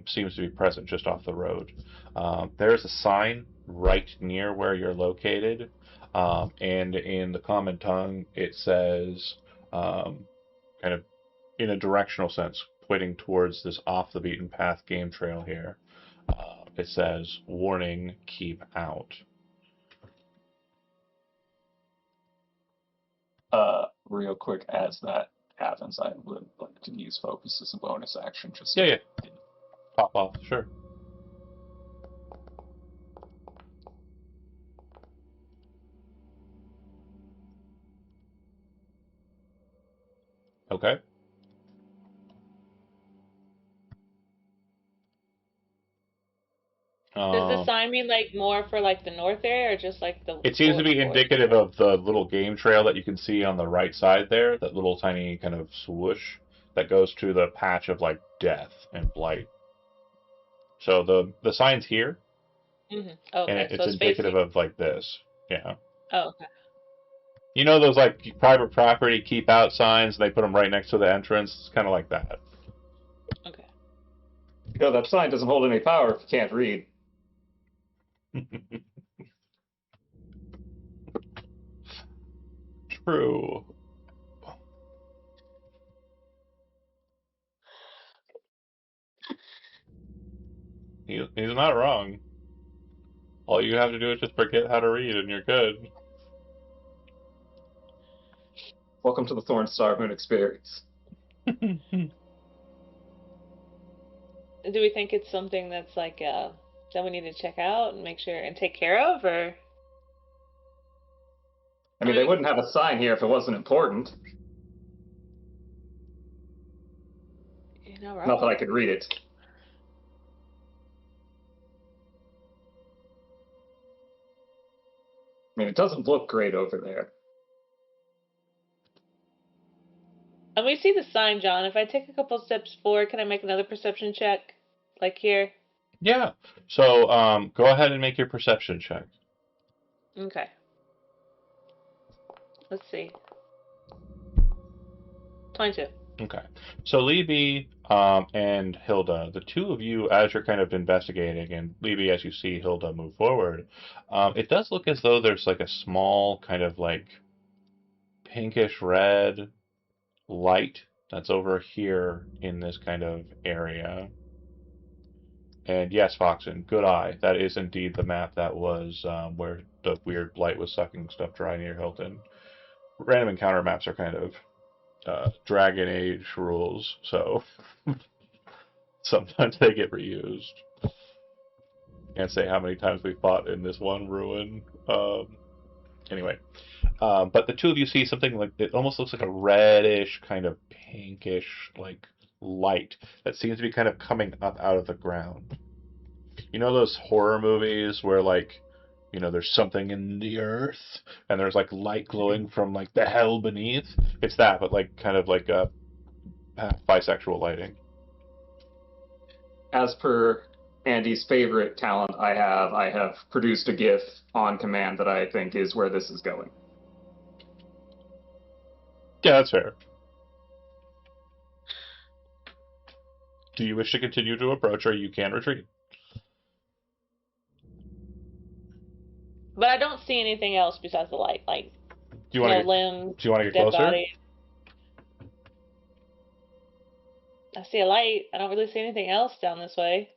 seems to be present just off the road. There is a sign right near where you're located, and in the common tongue it says, kind of in a directional sense, pointing towards this off the beaten path game trail here. It says, "Warning, keep out." Real quick, as that happens, I would like to use focus as a bonus action. Just Yeah. Pop off, sure. Okay. Does the Um, sign mean like more for like the north area or just like the it seems to be forest indicative area? of the little game trail that you can see on the right side there, that little tiny kind of swoosh that goes to the patch of like death and blight. So the sign's here, and Okay, so it's it's indicative facing. of like this. Yeah. Oh, okay. You know those like private property keep out signs? They put them right next to the entrance. It's kind of like that. Okay. that sign doesn't hold any power if you can't read. True. He's not wrong. All you have to do is just forget how to read, and you're good. Welcome to the Thorn Star Moon experience. Do we think it's something that's like that we need to check out and make sure and take care of, or? I mean, they wouldn't have a sign here if it wasn't important. You're not wrong. Not that I could read it. I mean, it doesn't look great over there. And we see the sign, John. If I take a couple steps forward, can I make another perception check? Like here? Yeah. So go ahead and make your perception check. Okay. Let's see. 22. Okay. So Levy and Hilda, the two of you, as you're kind of investigating, and Levy, as you see Hilda move forward, it does look as though there's like a small kind of like pinkish red light that's over here in this kind of area. And yes, Foxen, good eye. That is indeed the map that was where the weird blight was sucking stuff dry near Hilton. Random encounter maps are kind of Dragon Age rules, so sometimes they get reused. Can't say how many times we fought in this one ruin. Anyway, but the two of you see something like it almost looks like a reddish, kind of pinkish, like light that seems to be kind of coming up out of the ground. You know those horror movies where like, there's something in the earth and there's like light glowing from like the hell beneath? It's that, but like kind of like a bisexual lighting. As per Andy's favorite talent I have produced a GIF on command that I think is where this is going. Yeah, that's fair. Do you wish to continue to approach, or you can retreat? But I don't see anything else besides the light, like Do you no want to? limbs, Do you want to get dead closer? body. I see a light. I don't really see anything else down this way.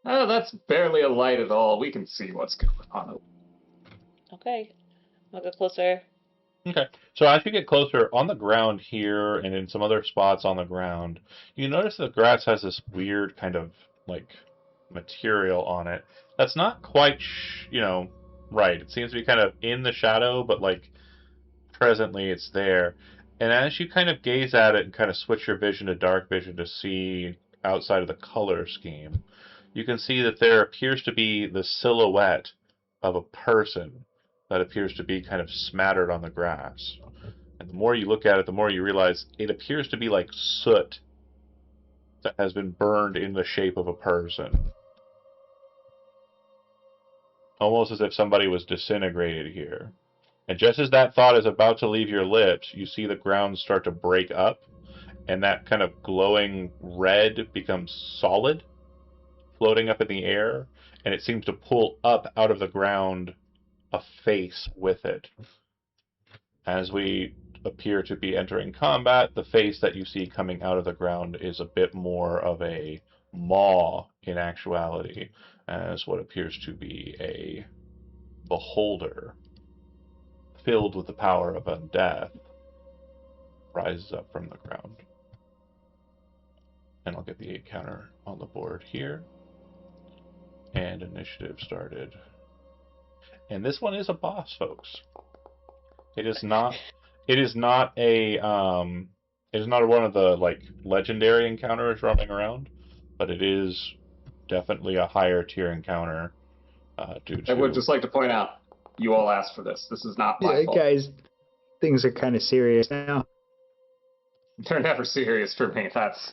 Oh, that's barely a light at all. We can see what's going on. Okay, I'll go closer. Okay. So as you get closer, on the ground here and in some other spots on the ground, you notice the grass has this weird kind of like material on it that's not quite, right. It seems to be kind of in the shadow, but like presently it's there. And as you kind of gaze at it and kind of switch your vision to dark vision to see outside of the color scheme, you can see that there appears to be the silhouette of a person that appears to be kind of smattered on the grass. And the more you look at it, the more you realize it appears to be like soot that has been burned in the shape of a person. Almost as if somebody was disintegrated here. And just as that thought is about to leave your lips, you see the ground start to break up, and that kind of glowing red becomes solid, floating up in the air, and it seems to pull up out of the ground a face with it. As we appear to be entering combat, the face that you see coming out of the ground is a bit more of a maw in actuality, as what appears to be a beholder filled with the power of undeath rises up from the ground. And I'll get the 8 counter on the board here. And initiative started. And this one is a boss, folks. It is not it is not a it is not one of the like legendary encounters roaming around, but it is definitely a higher tier encounter due to I would just like to point out, you all asked for this. This is not my fault. Guys, things are kind of serious now. They're never serious for me. That's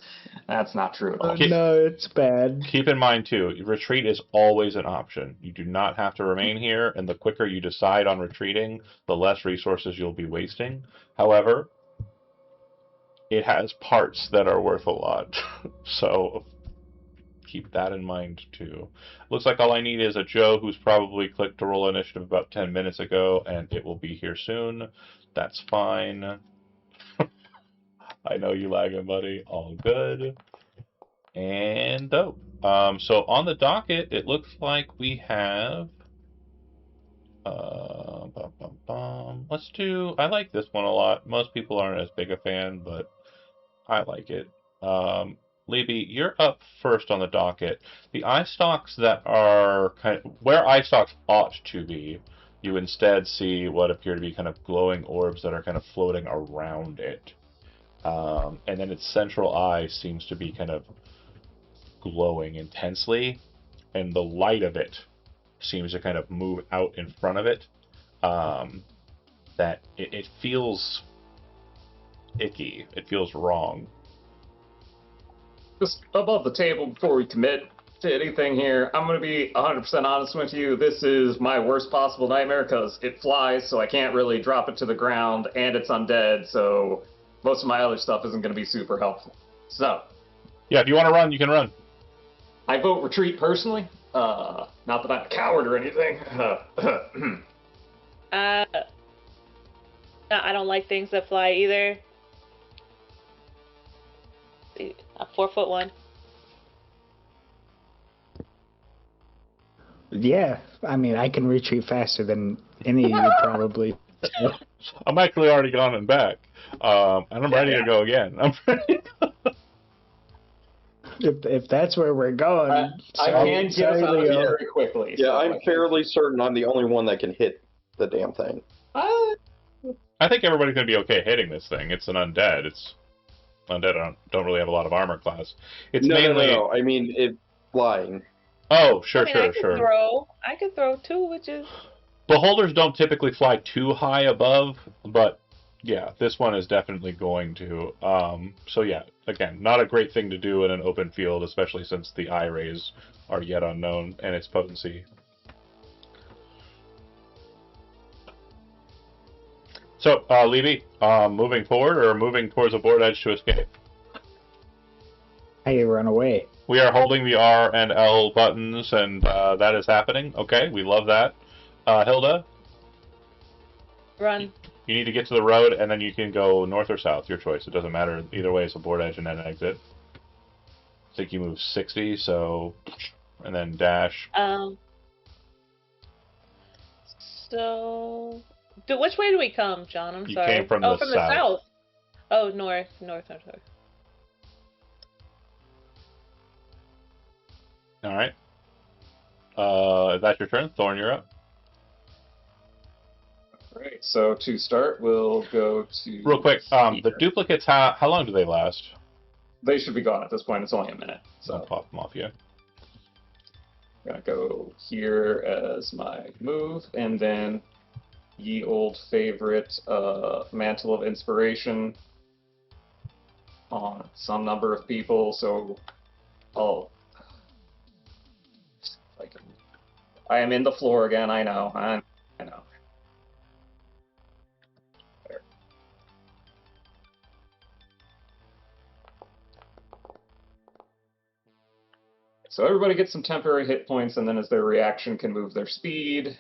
not true at all. No, it's bad. Keep in mind, too, retreat is always an option. You do not have to remain here, and the quicker you decide on retreating, the less resources you'll be wasting. However, it has parts that are worth a lot. So keep that in mind, too. Looks like all I need is a Joe who's probably clicked to roll initiative about 10 minutes ago, and it will be here soon. That's fine. I know you lagging, buddy. All good. And dope. So on the docket, it looks like we have. Let's do. I like this one a lot. Most people aren't as big a fan, but I like it. Libby, you're up first on the docket. The eye stalks that are kind of where eye stalks ought to be, you instead see what appear to be kind of glowing orbs that are kind of floating around it. And then its central eye seems to be kind of glowing intensely, and the light of it seems to kind of move out in front of it. That it feels icky. It feels wrong. Just above the table before we commit to anything here, I'm going to be 100% honest with you. This is my worst possible nightmare because it flies, so I can't really drop it to the ground, and it's undead, so most of my other stuff isn't going to be super helpful. So, yeah, if you want to run, you can run. I vote retreat personally. Not that I'm a coward or anything. I don't like things that fly either. A 4'1". Yeah, I mean, I can retreat faster than any of you probably. I'm actually already gone and back. And I'm ready to go again. I'm ready. If that's where we're going, I can get us out of here very quickly. Yeah, so I'm fairly certain I'm the only one that can hit the damn thing. I think everybody's going to be okay hitting this thing. It's an undead. It's undead don't really have a lot of armor class. It's mainly. No. I mean, it flying. Oh, sure. I could throw too, which is. Beholders don't typically fly too high above, but yeah, this one is definitely going to. So yeah, again, not a great thing to do in an open field, especially since the eye rays are yet unknown and its potency. So, Levy, moving forward or moving towards a board edge to escape? Hey, run away. We are holding the R and L buttons, and that is happening. Okay, we love that. Hilda, Run. you need to get to the road, and then you can go north or south. Your choice. It doesn't matter. Either way, it's a board edge and then an exit. I think you move 60, so... And then dash. So, which way do we come, John? I'm You sorry. came from oh, the from south. the south. Oh, north. Alright. That's your turn. Thorn, you're up. Right. So to start, we'll go to Real quick, the here. duplicates, how long do they last? They should be gone at this point. It's only a minute. So I'll So pop them off, yeah. I'm gonna go here as my move, and then ye old favorite Mantle of Inspiration on some number of people. So I'll. I am in the floor again. I know. I know. There. So everybody gets some temporary hit points, and then as their reaction can move their speed,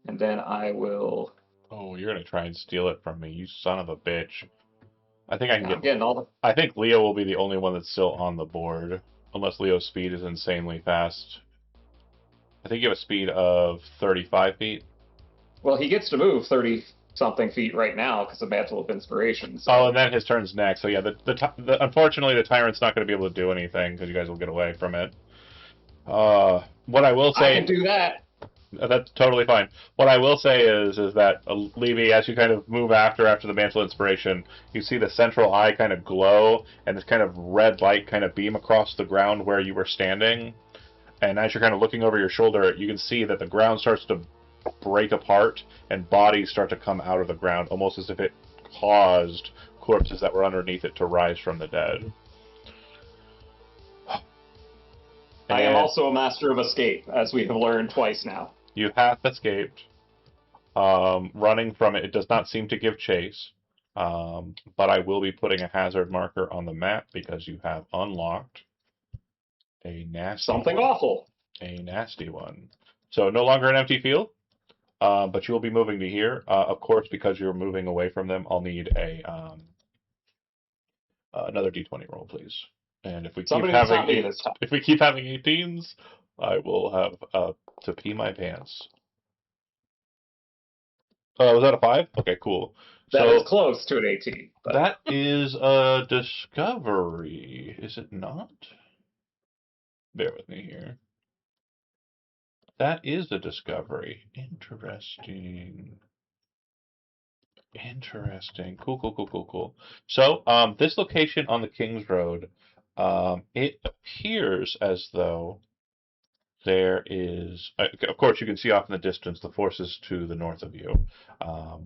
and then I will. Oh, you're gonna try and steal it from me, you son of a bitch. I think I can I'm get... getting all the. I think Leo will be the only one that's still on the board. Unless Leo's speed is insanely fast. I think you have a speed of 35 feet. Well, he gets to move 30 something feet right now because of Mantle of Inspiration. So. Oh, and then his turn's next. So yeah, unfortunately the Tyrant's not going to be able to do anything because you guys will get away from it. What I will say... I can do that. That's totally fine. What I will say is that, Levy, as you kind of move after the Mantle Inspiration, you see the central eye kind of glow, and this kind of red light kind of beam across the ground where you were standing. And as you're kind of looking over your shoulder, you can see that the ground starts to break apart, and bodies start to come out of the ground, almost as if it caused corpses that were underneath it to rise from the dead. I am also a master of escape, as we have learned twice now. You have escaped. Running from it, it does not seem to give chase. But I will be putting a hazard marker on the map because you have unlocked a nasty Something one. awful. A nasty one. So no longer an empty field, but you will be moving to here. Of course, because you're moving away from them, I'll need a another D20 roll, please. And if we keep having if we keep having 18s, I will have to pee my pants. Was that a 5? Okay, cool. That is close to an 18. But... That is a discovery, is it not? Bear with me here. That is a discovery. Interesting. Interesting. Cool. So, this location on the King's Road, it appears as though there is, of course, you can see off in the distance the forces to the north of you,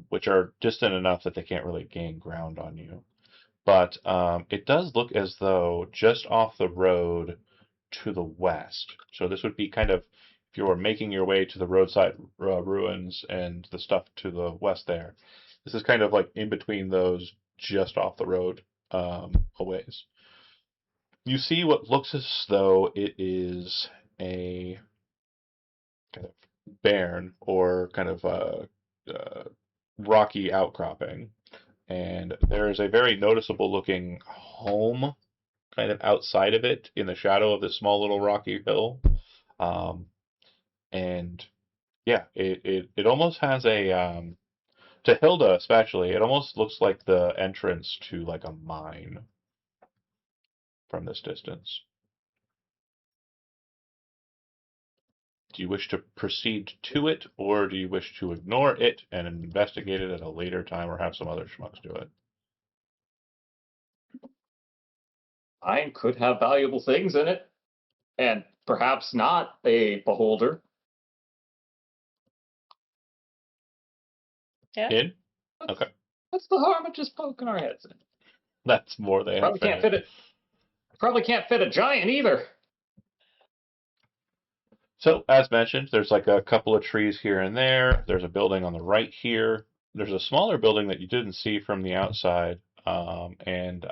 which are distant enough that they can't really gain ground on you. But it does look as though just off the road to the west, so this would be kind of, if you were making your way to the roadside ruins and the stuff to the west there, this is kind of like in between those, just off the road a ways. You see what looks as though it is a kind of barren or kind of rocky outcropping, and there is a very noticeable looking home kind of outside of it in the shadow of this small little rocky hill. And yeah, it almost has a to Hilda especially, it almost looks like the entrance to like a mine from this distance. Do you wish to proceed to it, or do you wish to ignore it and investigate it at a later time, or have some other schmucks do it? I could have valuable things in it, and perhaps not a beholder. Yeah. In? Okay. What's the harm of just poking our heads in? That's more than Probably can't fit it. Probably can't fit a giant either. So, as mentioned, there's like a couple of trees here and there. There's a building on the right here. There's a smaller building that you didn't see from the outside and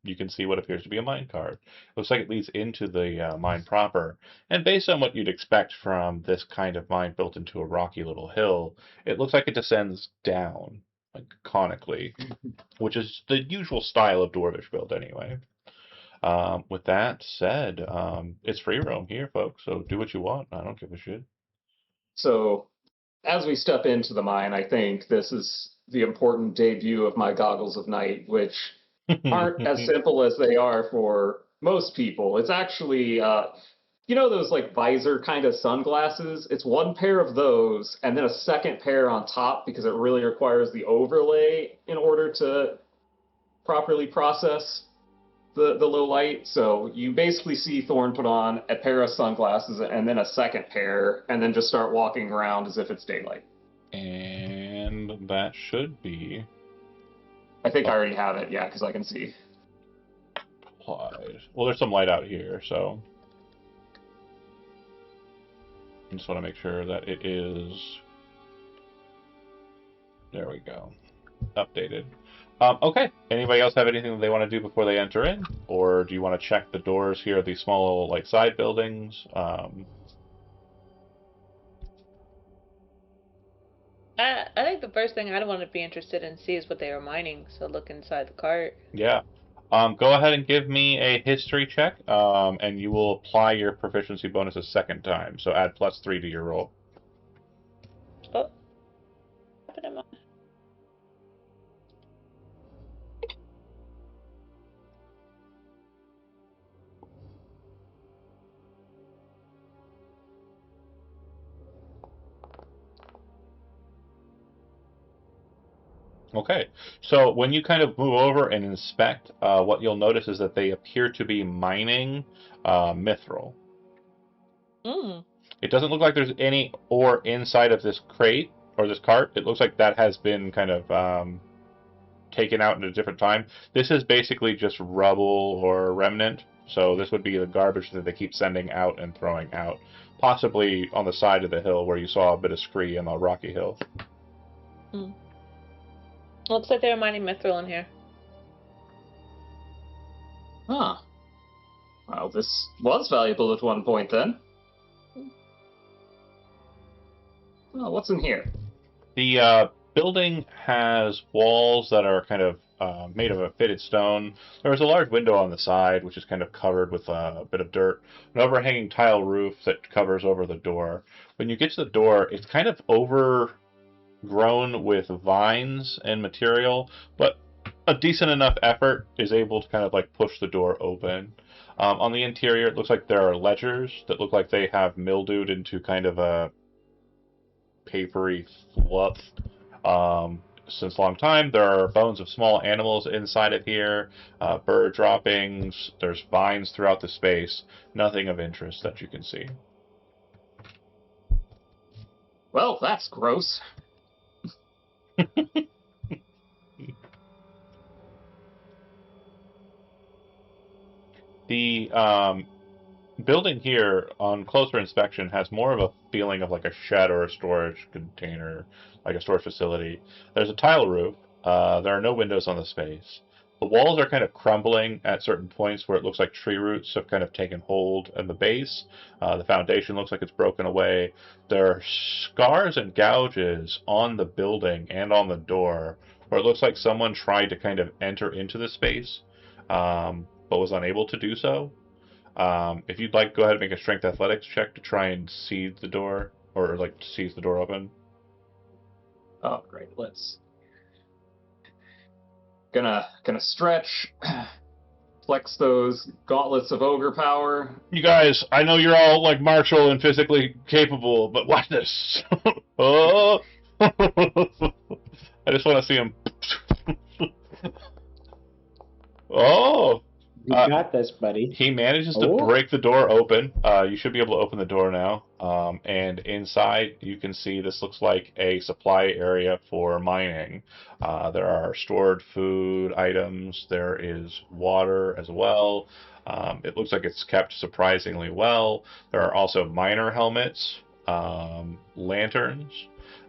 you can see what appears to be a mine cart. Looks like it leads into the mine proper. And based on what you'd expect from this kind of mine built into a rocky little hill, it looks like it descends down, like conically, which is the usual style of dwarvish build anyway. With that said, it's free roam here, folks, so do what you want. I don't give a shit. So, as we step into the mine, I think this is the important debut of my goggles of night, which aren't as simple as they are for most people. It's actually, you know, those like visor kind of sunglasses? It's one pair of those and then a second pair on top because it really requires the overlay in order to properly process the low light. So you basically see Thorn put on a pair of sunglasses and then a second pair and then just start walking around as if it's daylight. And that should be I think I already have it, yeah, because I can see. applied. Well, there's some light out here, so I just want to make sure that it is. There we go. Updated. Okay. Anybody else have anything that they want to do before they enter in, or do you want to check the doors here, these small like side buildings? I think the first thing I'd want to be interested in see is what they are mining. So look inside the cart. Yeah. Go ahead and give me a history check, and you will apply your proficiency bonus a second time. So add +3 to your roll. Oh, what am I? Okay, so when you kind of move over and inspect, what you'll notice is that they appear to be mining mithril. Mm. It doesn't look like there's any ore inside of this crate or this cart. It looks like that has been kind of taken out at a different time. This is basically just rubble or remnant. So this would be the garbage that they keep sending out and throwing out. Possibly on the side of the hill where you saw a bit of scree on the rocky hill. Mm. Looks like they were mining mithril in here. Huh. Well, this was valuable at one point then. Oh, what's in here? The building has walls that are kind of made of a fitted stone. There's a large window on the side, which is kind of covered with a bit of dirt. An overhanging tile roof that covers over the door. When you get to the door, it's kind of overgrown with vines and material, but a decent enough effort is able to kind of like push the door open. On the interior, it looks like there are ledgers that look like they have mildewed into kind of a papery fluff since a long time. There are bones of small animals inside of here, bird droppings, there's vines throughout the space. Nothing of interest that you can see. Well, that's gross. The building here, on closer inspection, has more of a feeling of like a shed or a storage container, like a storage facility. There's a tile roof. There are no windows on the space. The walls are kind of crumbling at certain points where it looks like tree roots have kind of taken hold in the base. The foundation looks like it's broken away. There are scars and gouges on the building and on the door where it looks like someone tried to kind of enter into the space, but was unable to do so. If you'd like, go ahead and make a strength athletics check to try and seize the door, or like seize the door open. Oh, great. Let's. Gonna stretch, flex those gauntlets of ogre power. You guys, I know you're all like martial and physically capable, but watch this. Oh, I just want to see him. Oh. You got this, buddy. He manages to break the door open. You should be able to open the door now. And inside, you can see this looks like a supply area for mining. There are stored food items. There is water as well. It looks like it's kept surprisingly well. There are also miner helmets, lanterns.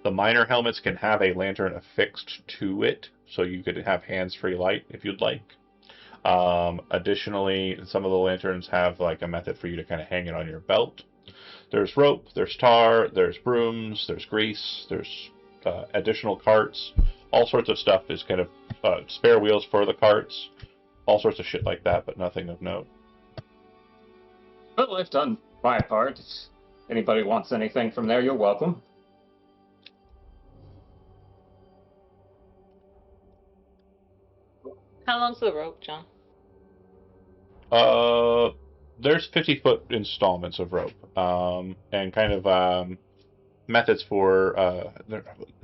The miner helmets can have a lantern affixed to it, so you could have hands-free light if you'd like. Additionally, some of the lanterns have like a method for you to kind of hang it on your belt. There's rope, there's tar, there's brooms, there's grease, there's additional carts. All sorts of stuff is kind of spare wheels for the carts. All sorts of shit like that, but nothing of note. Well, I've done my part. If anybody wants anything from there, you're welcome. How long's the rope, John? There's 50-foot installments of rope, and kind of methods for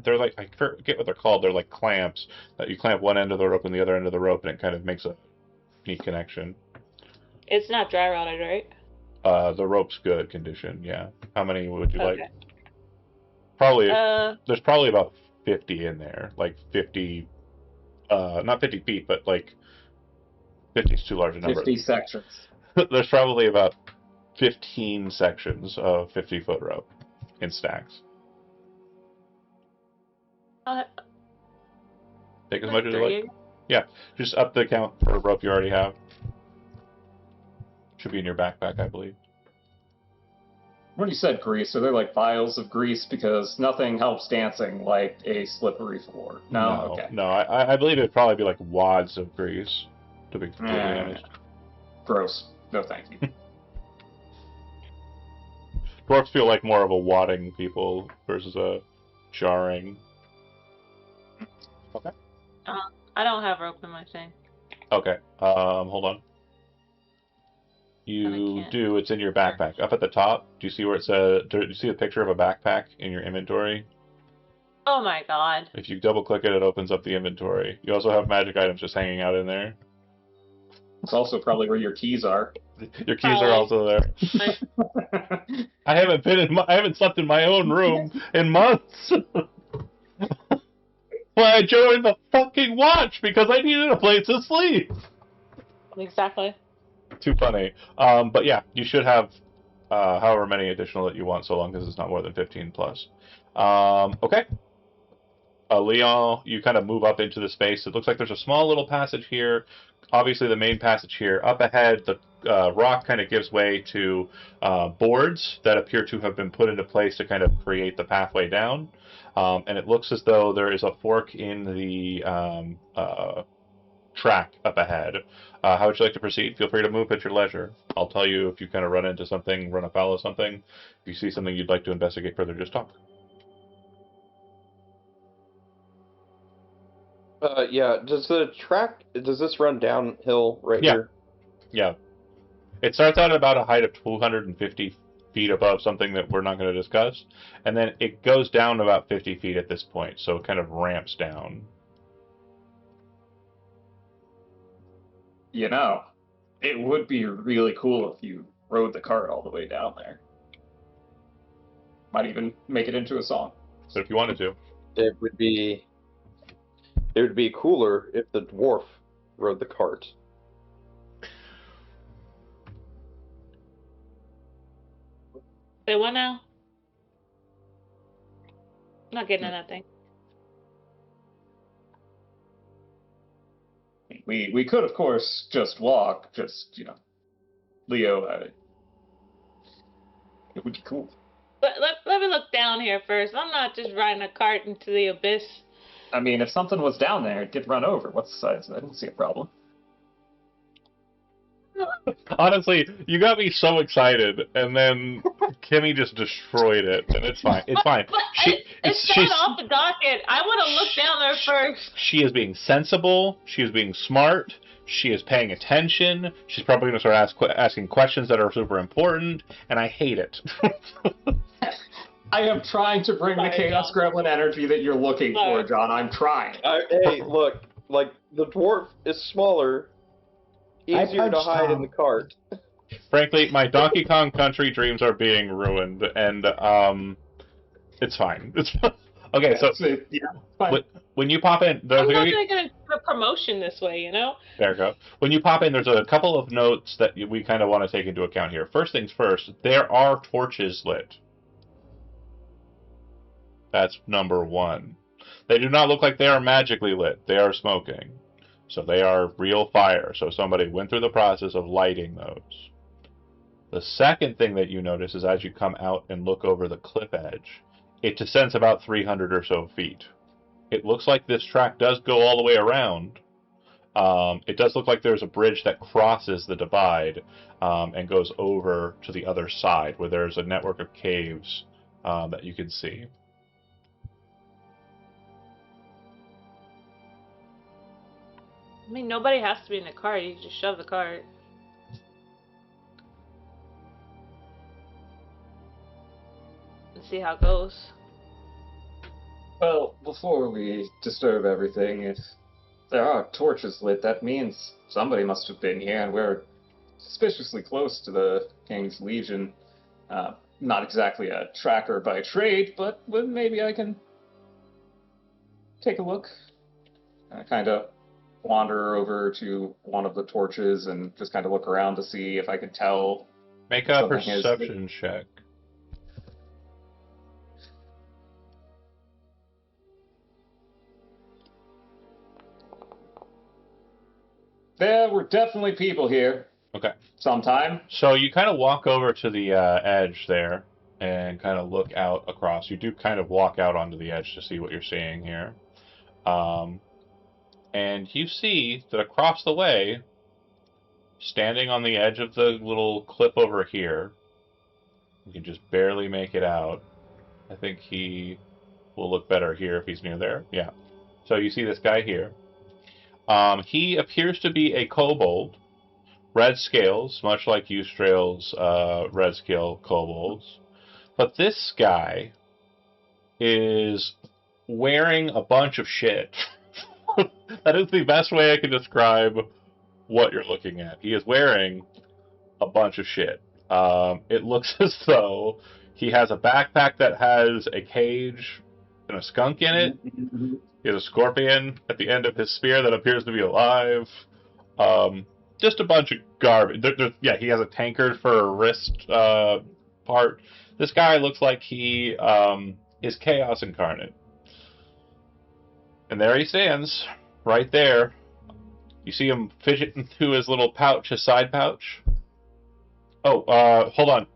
they're like, I forget what they're called. They're like clamps that you clamp one end of the rope and the other end of the rope, and it kind of makes a neat connection. It's not dry rotted, right? The rope's good condition. Yeah. How many would you like? Okay. Probably. There's probably about 50 in there, like 50. Not 50 feet, but like 50 is too large a number. 50 sections. There's probably about 15 sections of 50-foot rope in stacks. Take as much as you like. Yeah, just up the count for rope you already have. Should be in your backpack, I believe. When you said grease, are there like vials of grease? Because nothing helps dancing like a slippery floor. No? Okay. No, I believe it'd probably be like wads of grease, to be completely honest. Gross. No, thank you. Dwarves feel like more of a wadding people versus a jarring. Okay. I don't have rope in my thing. Okay. Hold on. You do. It's in your backpack. Up at the top, do you see where it says? Do you see a picture of a backpack in your inventory? Oh my god. If you double click it, it opens up the inventory. You also have magic items just hanging out in there. It's also probably where your keys are. Your keys are also there. I haven't slept in my own room in months. Well, I joined the fucking watch because I needed a place to sleep. Exactly. Too funny. But yeah, you should have however many additional that you want, so long as it's not more than 15 plus. Okay. Leon, you kind of move up into the space. It looks like there's a small little passage here. Obviously, the main passage here. Up ahead, the rock kind of gives way to boards that appear to have been put into place to kind of create the pathway down. And it looks as though there is a fork in the track up ahead. How would you like to proceed? Feel free to move at your leisure. I'll tell you if you kind of run into something, run afoul of something. If you see something you'd like to investigate further, just talk. Yeah. Does this run downhill right here? Yeah. It starts out at about a height of 250 feet above something that we're not going to discuss, and then it goes down about 50 feet at this point, so it kind of ramps down. You know, it would be really cool if you rode the cart all the way down there. Might even make it into a song. So if you wanted to. It would be cooler if the dwarf rode the cart. Say what now? I'm not getting anything. We could, of course, just walk. Leo, it would be cool. Let me look down here first. I'm not just riding a cart into the abyss. I mean, if something was down there, it'd get run over. What's the size? I don't see a problem. Honestly, you got me so excited, and then Kimmy just destroyed it, and it's fine. It's fine. But it's not off the docket. I want to look down there first. She is being sensible. She is being smart. She is paying attention. She's probably going to start asking questions that are super important, and I hate it. I am trying to bring the Chaos Gremlin energy that you're looking for, John. I'm trying. Hey, look, like, the dwarf is smaller, easier to hide in the cart. Frankly, my Donkey Kong Country dreams are being ruined, and it's fine. It's okay. So fine. When you pop in, I'm not going to get a promotion this way, you know. There you go. When you pop in, there's a couple of notes that we kind of want to take into account here. First things first, there are torches lit. That's number 1. They do not look like they are magically lit. They are smoking. So they are real fire. So somebody went through the process of lighting those. The second thing that you notice is as you come out and look over the cliff edge, it descends about 300 or so feet. It looks like this track does go all the way around. It does look like there's a bridge that crosses the divide and goes over to the other side where there's a network of caves that you can see. I mean, nobody has to be in the cart. You just shove the cart. And see how it goes. Well, before we disturb everything, if there are torches lit, that means somebody must have been here, and we're suspiciously close to the King's Legion. Not exactly a tracker by trade, but maybe I can take a look. Kind of wander over to one of the torches and just kind of look around to see if I can tell. Make a perception check. There were definitely people here. Okay. Sometime. So you kind of walk over to the edge there and kind of look out across. You do kind of walk out onto the edge to see what you're seeing here. And you see that across the way, standing on the edge of the little cliff over here, you can just barely make it out. I think he will look better here if he's near there. Yeah. So you see this guy here. He appears to be a kobold. Red scales, much like Eustrail's red scale kobolds. But this guy is wearing a bunch of shit. That is the best way I can describe what you're looking at. He is wearing a bunch of shit. It looks as though he has a backpack that has a cage and a skunk in it. He has a scorpion at the end of his spear that appears to be alive. Just a bunch of garbage. Yeah, he has a tankard for a wrist part. This guy looks like he is chaos incarnate. And there he stands, right there. You see him fidgeting through his little pouch, his side pouch. Oh, hold on.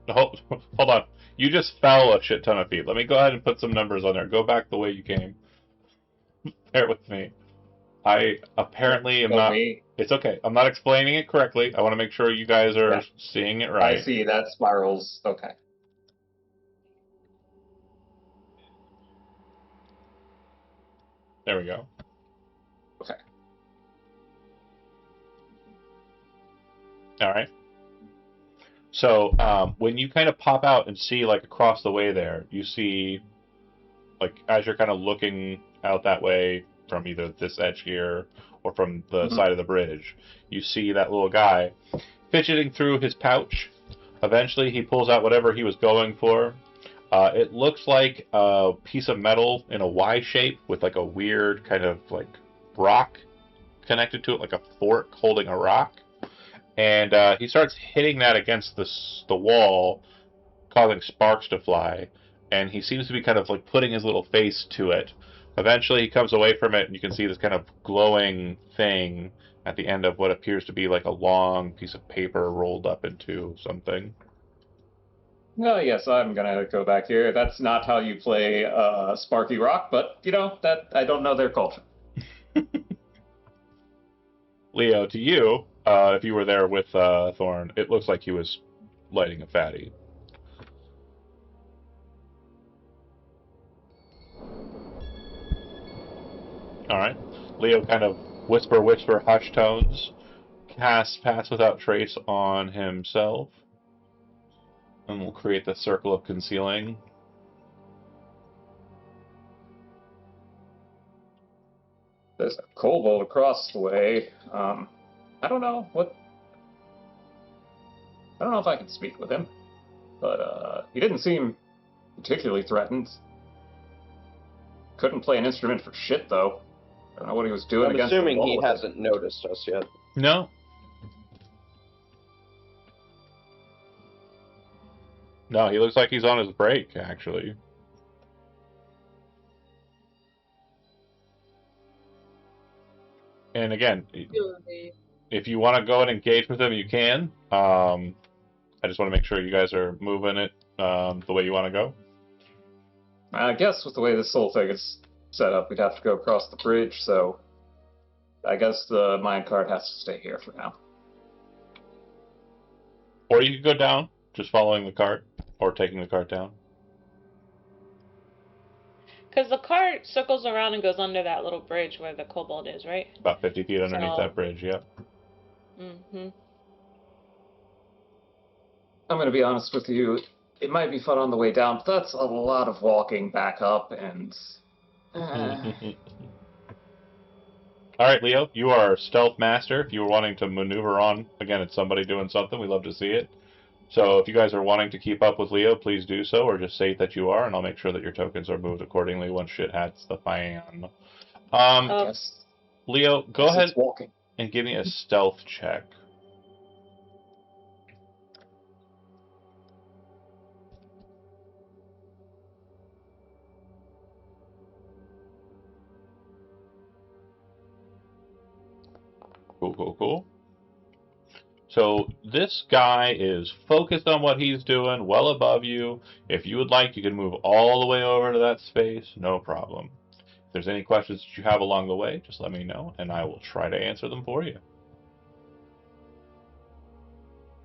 Hold on. You just fell a shit ton of feet. Let me go ahead and put some numbers on there. Go back the way you came. Bear with me. I apparently am not... It's okay. I'm not explaining it correctly. I want to make sure you guys are seeing it right. I see. That spirals. Okay. There we go. Okay. All right. So when you kind of pop out and see, like, across the way there, you see, like, as you're kind of looking out that way from either this edge here or from the side of the bridge, you see that little guy fidgeting through his pouch. Eventually, he pulls out whatever he was going for. It looks like a piece of metal in a Y shape with, like, a weird kind of, like, rock connected to it, like a fork holding a rock. And he starts hitting that against the wall, causing sparks to fly. And he seems to be kind of like putting his little face to it. Eventually, he comes away from it, and you can see this kind of glowing thing at the end of what appears to be like a long piece of paper rolled up into something. Well, yes, I'm gonna go back here. That's not how you play Sparky Rock, but you know that I don't know their culture. Leo, to you, if you were there with Thorn, it looks like he was lighting a fatty. All right. Leo kind of whisper, hush tones, casts Pass Without Trace on himself, and we'll create the circle of concealing. There's a kobold across the way. I don't know if I can speak with him, but he didn't seem particularly threatened. Couldn't play an instrument for shit, though. I don't know what he was doing against the wall. I'm assuming he hasn't noticed us yet. No. No, he looks like he's on his break, actually. And again, Really. if you want to go and engage with him, you can. I just want to make sure you guys are moving it the way you want to go. I guess with the way this whole thing is set up, we'd have to go across the bridge, so I guess the minecart has to stay here for now. Or you could go down, just following the cart, or taking the cart down. Because the cart circles around and goes under that little bridge where the kobold is, right? About 50 feet underneath So- that bridge, yep. Mm-hmm. I'm going to be honest with you, it might be fun on the way down, but that's a lot of walking back up, and... Alright, Leo, you are stealth master. If you were wanting to maneuver on, again, it's somebody doing something, we love to see it. So if you guys are wanting to keep up with Leo, please do so, or just say that you are, and I'll make sure that your tokens are moved accordingly once shit hits the fan. Yes. Leo, go Yes, ahead it's walking. and give me a stealth check. Cool, cool, cool. So this guy is focused on what he's doing, well above you. If you would like, you can move all the way over to that space, no problem. If there's any questions that you have along the way, just let me know, and I will try to answer them for you.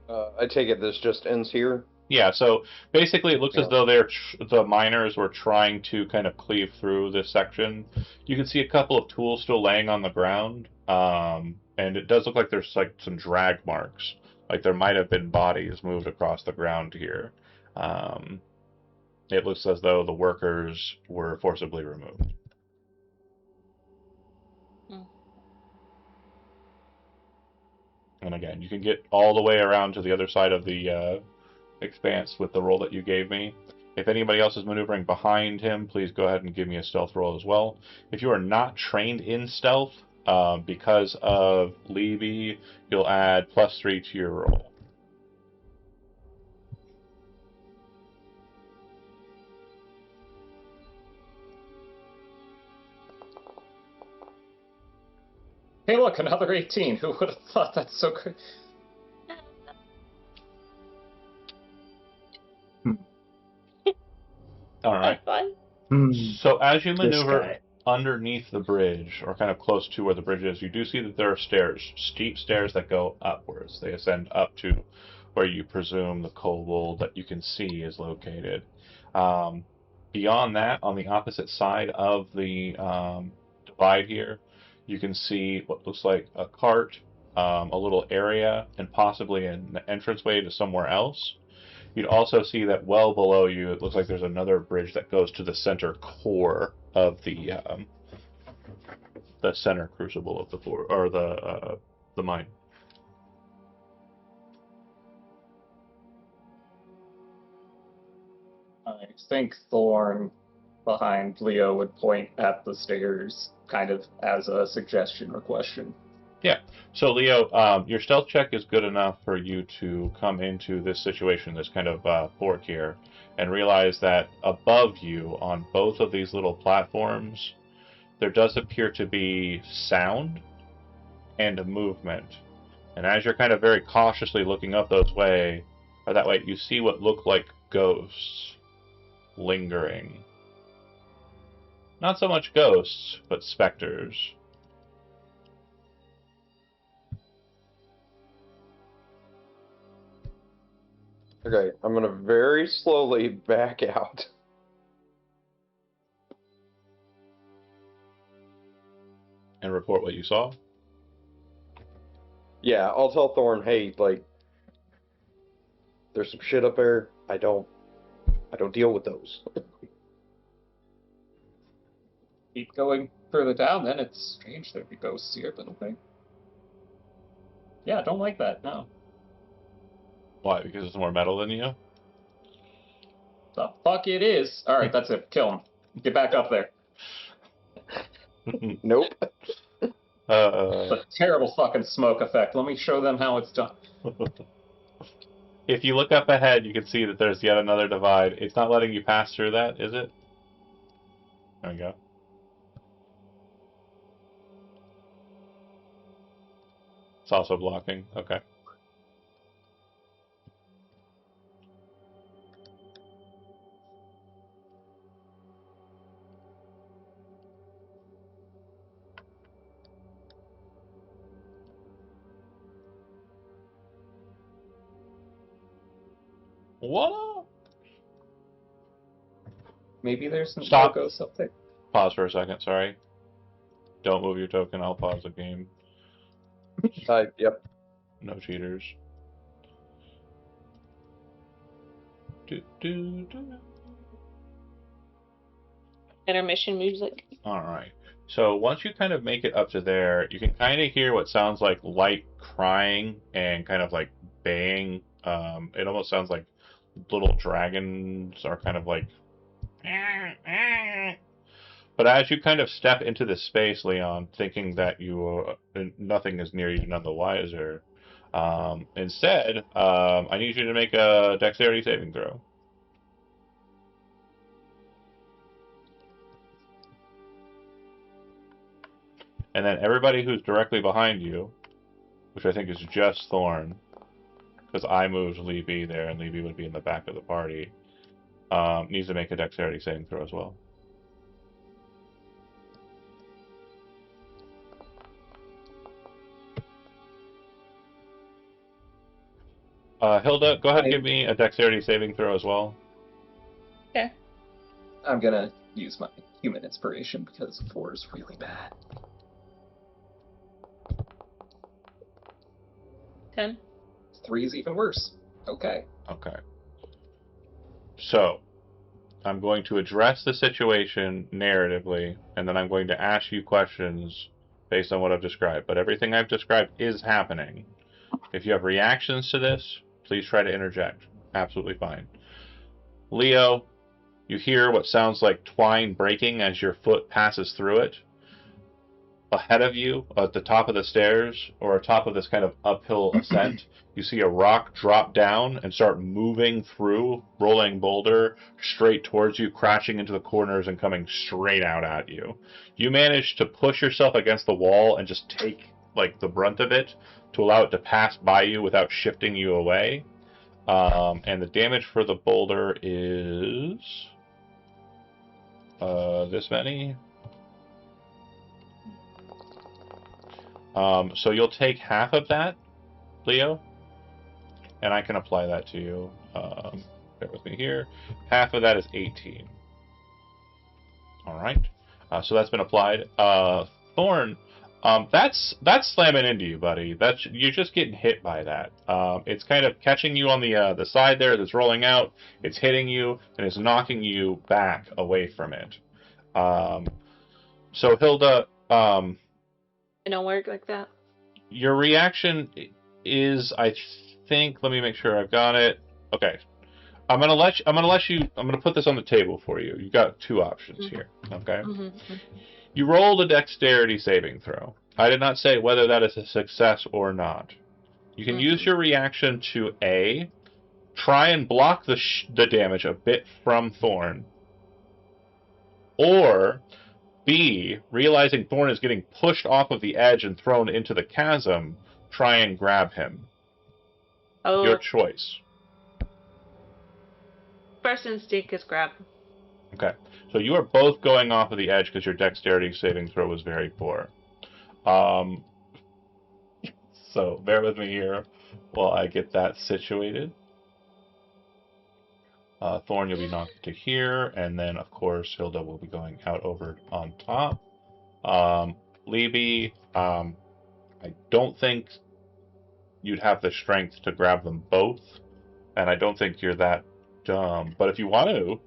I take it this just ends here. Yeah, so basically it looks as Yeah. though the miners were trying to kind of cleave through this section. You can see a couple of tools still laying on the ground, and it does look like there's like some drag marks. Like there might have been bodies moved across the ground here. It looks as though the workers were forcibly removed. And again, you can get all the way around to the other side of the expanse with the roll that you gave me. If anybody else is maneuvering behind him, please go ahead and give me a stealth roll as well. If you are not trained in stealth, because of Levy, you'll add +3 to your roll. Hey look, another 18. Who would have thought that's so great? All right. That's fun. So as you This maneuver guy. underneath the bridge, or kind of close to where the bridge is, you do see that there are stairs, steep stairs that go upwards. They ascend up to where you presume the kobold that you can see is located. Beyond that, on the opposite side of the divide here, you can see what looks like a cart, a little area, and possibly an entranceway to somewhere else. You'd also see that well below you, it looks like there's another bridge that goes to the center core of the center crucible of the floor, or the mine. I think Thorn behind Leo would point at the stairs, kind of as a suggestion or question. Yeah. So Leo, your stealth check is good enough for you to come into this situation, this kind of fork here, and realize that above you on both of these little platforms, there does appear to be sound and a movement. And as you're kind of very cautiously looking up that way, you see what look like ghosts lingering. Not so much ghosts, but specters. Okay, I'm gonna very slowly back out. And report what you saw. Yeah, I'll tell Thorn, hey, like, there's some shit up there. I don't deal with those. Keep going further down, then it's strange there'd be ghosts here, but okay. Yeah, don't like that, no. Why? Because it's more metal than you? The fuck it is. Alright, that's it. Kill him. Get back up there. Nope. It's a terrible fucking smoke effect. Let me show them how it's done. If you look up ahead, you can see that there's yet another divide. It's not letting you pass through that, is it? There we go. It's also blocking. Okay. What up? Maybe there's some Stop. logos up there. Pause for a second, sorry. Don't move your token, I'll pause the game. Yep. No cheaters. Do, do, do. Intermission music. Alright. So once you kind of make it up to there, you can kind of hear what sounds like light crying and kind of like baying. It almost sounds like little dragons are kind of like. But as you kind of step into this space, Leon, thinking that nothing is near you, none the wiser. Instead, I need you to make a dexterity saving throw. And then everybody who's directly behind you, which I think is just Thorn, because I moved Levy there, and Levy would be in the back of the party, needs to make a dexterity saving throw as well. Hilda, go ahead and give me a dexterity saving throw as well. Okay. I'm gonna use my human inspiration because 4 is really bad. 10. 3 is even worse. Okay. Okay. So, I'm going to address the situation narratively, and then I'm going to ask you questions based on what I've described. But everything I've described is happening. If you have reactions to this, please try to interject. Absolutely fine. Leo, you hear what sounds like twine breaking as your foot passes through it. Ahead of you, at the top of the stairs, or atop of this kind of uphill ascent, you see a rock drop down and start moving through, rolling boulder, straight towards you, crashing into the corners and coming straight out at you. You manage to push yourself against the wall and just take, like, the brunt of it to allow it to pass by you without shifting you away. And the damage for the boulder is... this many. So you'll take half of that, Leo, and I can apply that to you. Bear with me here. Half of that is 18. All right. So that's been applied. Thorn, that's slamming into you, buddy. You're just getting hit by that. It's kind of catching you on the side there that's rolling out. It's hitting you and it's knocking you back away from it. So Hilda, It don't work like that. your reaction is, I think. Let me make sure I've got it. Okay, I'm gonna put this on the table for you. You got two options here. Okay, you rolled a dexterity saving throw. I did not say whether that is a success or not. You can use your reaction to A, try and block the damage a bit from Thorn, or B, realizing Thorn is getting pushed off of the edge and thrown into the chasm, try and grab him. Oh. Your choice. First instinct is grab. Okay. So you are both going off of the edge because your dexterity saving throw was very poor. So bear with me here while I get that situated. Thorn, you'll be knocked to here, and then, of course, Hilda will be going out over on top. Libby, I don't think you'd have the strength to grab them both, and I don't think you're that dumb. But if you want to,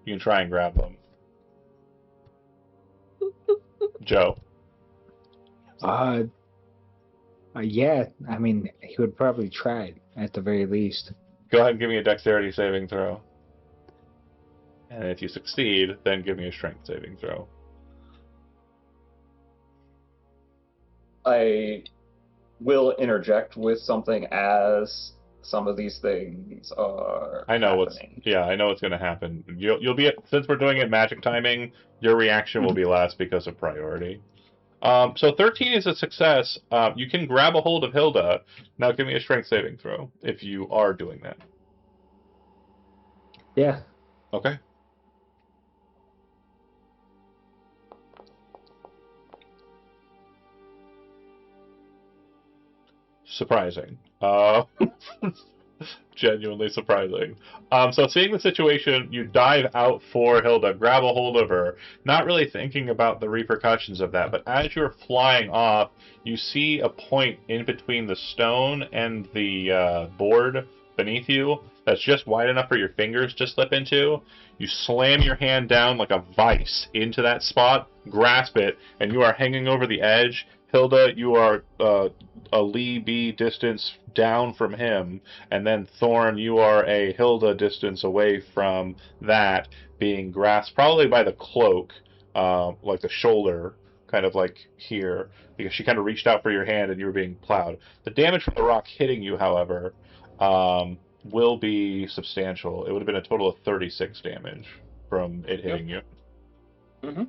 you can try and grab them. Joe. Yeah, I mean, he would probably try at the very least. Go ahead and give me a dexterity saving throw. And if you succeed, then give me a strength saving throw. I will interject with something as some of these things are I know happening. I know what's going to happen. You'll be, since we're doing it magic timing, your reaction will be last because of priority. So 13 is a success. You can grab a hold of Hilda. Now give me a strength saving throw if you are doing that. Yeah. Okay. Surprising. Genuinely surprising. So seeing the situation, you dive out for Hilda, grab a hold of her, not really thinking about the repercussions of that, but as you're flying off, you see a point in between the stone and the board beneath you that's just wide enough for your fingers to slip into. You slam your hand down like a vice into that spot, grasp it, and you are hanging over the edge. Hilda, you are a Lee B distance down from him, and then Thorn, you are a Hilda distance away from that, being grasped probably by the cloak, like the shoulder, kind of like here, because she kind of reached out for your hand and you were being plowed. The damage from the rock hitting you, however, will be substantial. It would have been a total of 36 damage from it hitting you. Mm-hmm.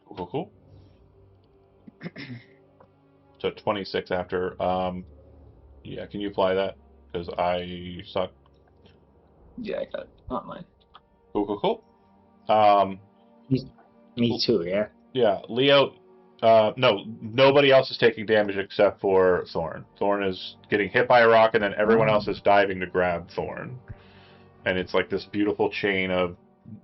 Cool, cool. So 26 after. Yeah, can you apply that? Because I suck. Yeah, I got it. Not mine. Cool, cool, cool. Me too, yeah. Yeah, Leo. No, nobody else is taking damage except for Thorn. Thorn is getting hit by a rock, and then everyone else is diving to grab Thorn. And it's like this beautiful chain of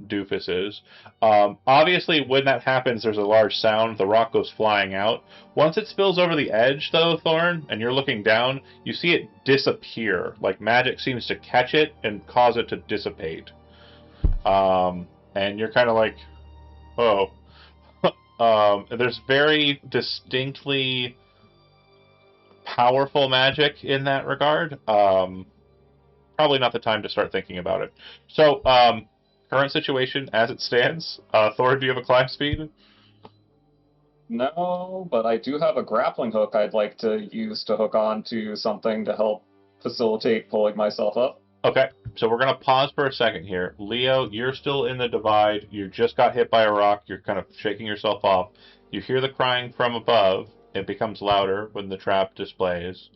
doofuses. Obviously, when that happens, there's a large sound. The rock goes flying out. Once it spills over the edge, though, Thorn, and you're looking down, you see it disappear. Like magic seems to catch it and cause it to dissipate. And you're kind of like, oh. There's very distinctly powerful magic in that regard. Probably not the time to start thinking about it. So, current situation as it stands. Thor, do you have a climb speed? No, but I do have a grappling hook I'd like to use to hook on to something to help facilitate pulling myself up. Okay, so we're going to pause for a second here. Leo, you're still in the divide. You just got hit by a rock. You're kind of shaking yourself off. You hear the crying from above. It becomes louder when the trap displays.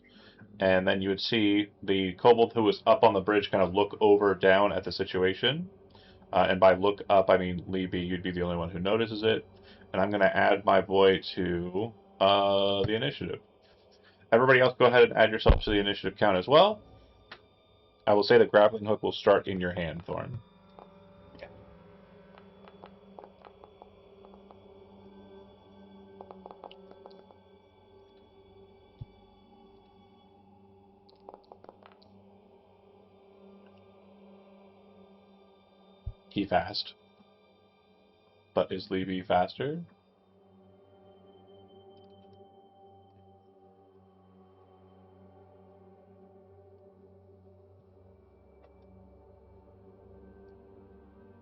And then you would see the kobold who was up on the bridge kind of look over down at the situation. And by look up, I mean Libby, you'd be the only one who notices it. And I'm going to add my boy to the initiative. Everybody else, go ahead and add yourself to the initiative count as well. I will say the grappling hook will start in your hand, Thorn. He fast. But is Libby faster?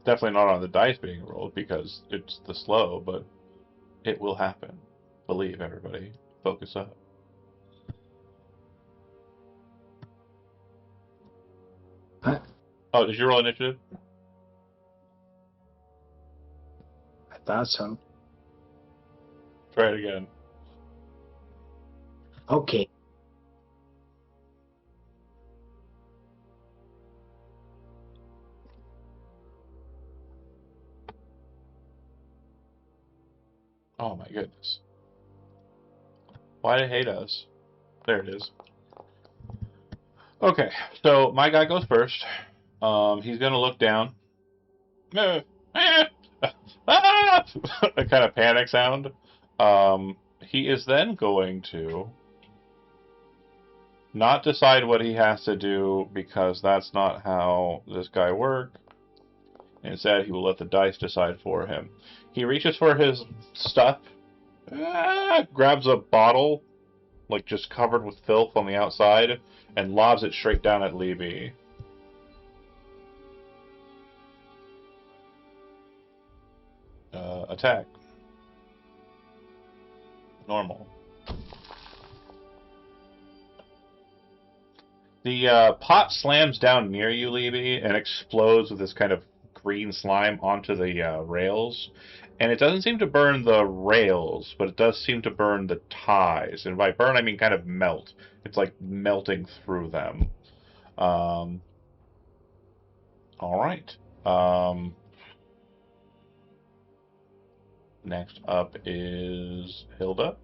Definitely not on the dice being rolled because it's the slow, but it will happen. Believe, everybody. Focus up. What? Oh, did you roll initiative? I thought so. Try it again. Okay. Oh my goodness. Why did it hate us? There it is. Okay, so my guy goes first. He's gonna look down. A kind of panic sound. He is then going to not decide what he has to do because that's not how this guy works. Instead, he will let the dice decide for him. He reaches for his stuff, grabs a bottle, like just covered with filth on the outside, and lobs it straight down at Libby. Attack. Normal. The pot slams down near you, Libby, and explodes with this kind of green slime onto the rails. And it doesn't seem to burn the rails, but it does seem to burn the ties. And by burn, I mean kind of melt. It's like melting through them. All right. Next up is Hilda.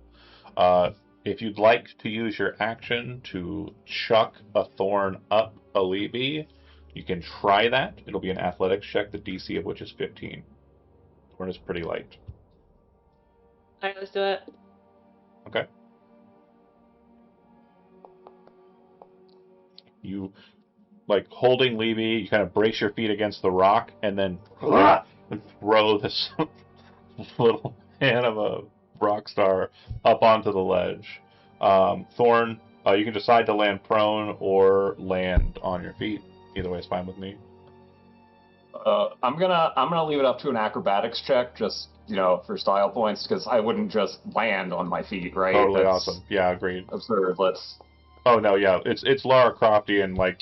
If you'd like to use your action to chuck a thorn up a Libby, you can try that. It'll be an athletics check, the DC of which is 15. Thorn is pretty light. Alright, let's do it. Okay. You, like, holding Libby, you kind of brace your feet against the rock, and then throw this little hand of a rock star up onto the ledge. Thorn, you can decide to land prone or land on your feet. Either way is fine with me. I'm gonna leave it up to an acrobatics check, just for style points, because I wouldn't just land on my feet, right? Totally That's awesome. Yeah, agreed. absurd. Let's. Oh no, yeah, it's Lara Croftian, like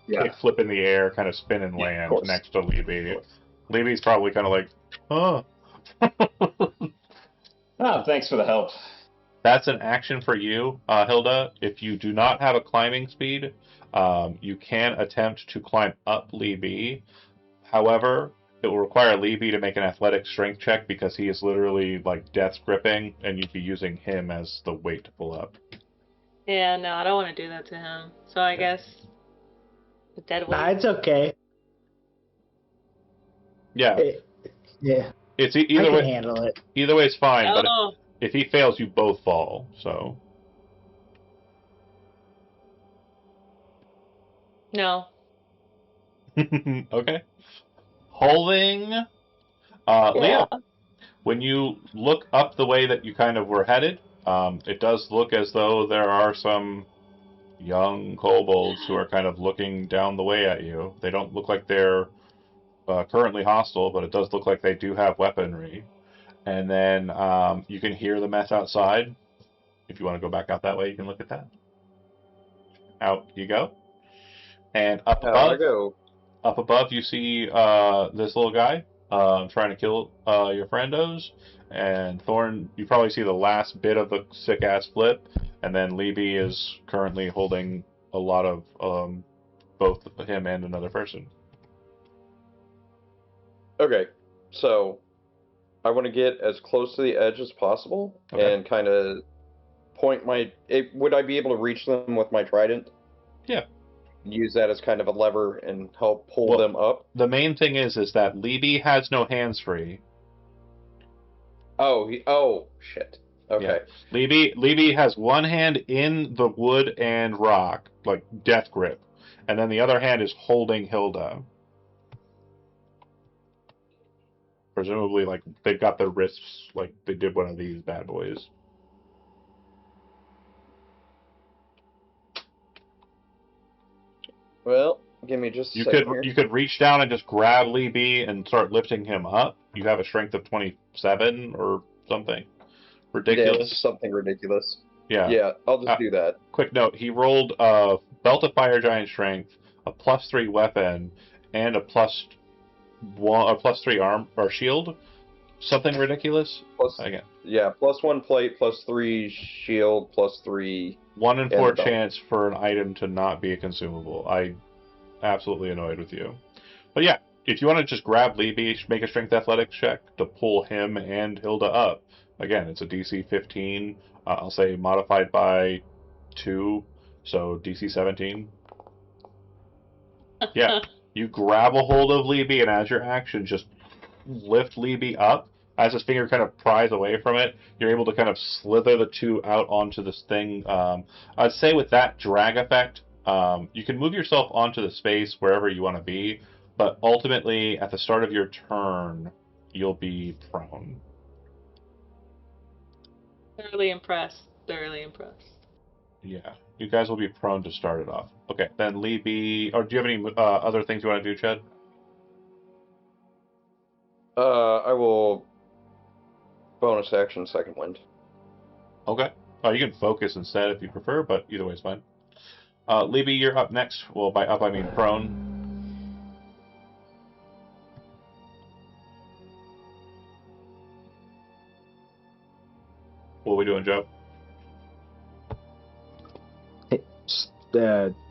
kick flip in the air, kind of spin and Yeah, of land course. next to Libby. Libby's probably kind of like, huh. Thanks for the help. That's an action for you, Hilda. If you do not have a climbing speed, you can attempt to climb up Libby. However, it will require Libby to make an athletic strength check because he is literally like death gripping, and you'd be using him as the weight to pull up. Yeah, no, I don't want to do that to him. So I guess the dead weight. Nah, it's okay. Yeah, Yeah, it's I either can way. handle it. Either way is fine, but Oh, if he fails, you both fall. So no. okay. Holding, Leo. When you look up the way that you kind of were headed, it does look as though there are some young kobolds who are kind of looking down the way at you. They don't look like they're currently hostile, but it does look like they do have weaponry. And then you can hear the mess outside. If you want to go back out that way, you can look at that. Out you go. And up How'd I above, go? up above, you see this little guy trying to kill your friendos. And Thorn, you probably see the last bit of the sick ass flip. And then Libby is currently holding a lot of both him and another person. Okay, so I want to get as close to the edge as possible and kind of point my. Would I be able to reach them with my trident? Yeah. Use that as kind of a lever and help pull them up. The main thing is that Libby has no hands free. Oh, shit. Okay. Yeah. Libby has one hand in the wood and rock, like death grip, and then the other hand is holding Hilda. Presumably, like they've got their wrists like they did one of these bad boys. Well, give me just a second here. You could reach down and just grab Libby and start lifting him up. You have a strength of 27 or something ridiculous. Yeah, it's something ridiculous. Yeah. Yeah, I'll just do that. Quick note: he rolled a belt of fire giant strength, a +3 weapon, and a +3 arm or shield. Something ridiculous. Again. Yeah, +1 plate, +3 shield, +3. 1 in 4 chance for an item to not be a consumable. I'm absolutely annoyed with you. But yeah, if you want to just grab Libby, make a strength athletics check to pull him and Hilda up. Again, it's a DC 15. I'll say modified by 2, so DC 17. Yeah, you grab a hold of Libby, and as your action, just lift Libby up. As his finger kind of pries away from it, you're able to kind of slither the two out onto this thing. I'd say with that drag effect, you can move yourself onto the space wherever you want to be, but ultimately, at the start of your turn, you'll be prone. Thoroughly impressed. Thoroughly impressed. Yeah, you guys will be prone to start it off. Okay, then Libby, or do you have any other things you want to do, Chad? I will bonus action second wind. Okay. You can focus instead if you prefer, but either way is fine. Libby, you're up next. Well, by up I mean prone. What are we doing, Joe?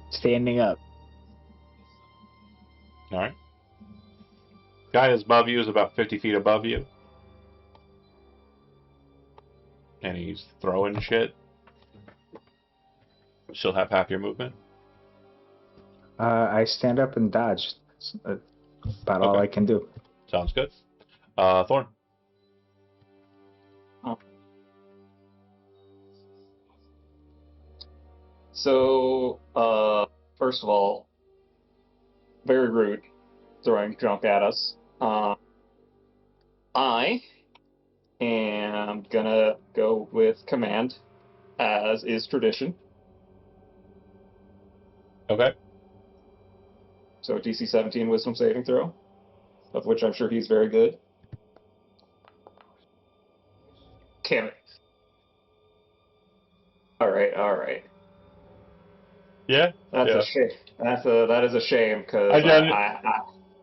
Standing up. All right. Guy is above you is about 50 feet above you. And he's throwing shit. She'll have half your movement. I stand up and dodge. That's about all Okay. I can do. Sounds good. Thorn. So, first of all, very rude, throwing junk at us. I am gonna go with command, as is tradition. Okay. So DC 17 Wisdom saving throw, of which I'm sure he's very good. Damn it. All right. Yeah. That's Yeah. a shame. That is a shame because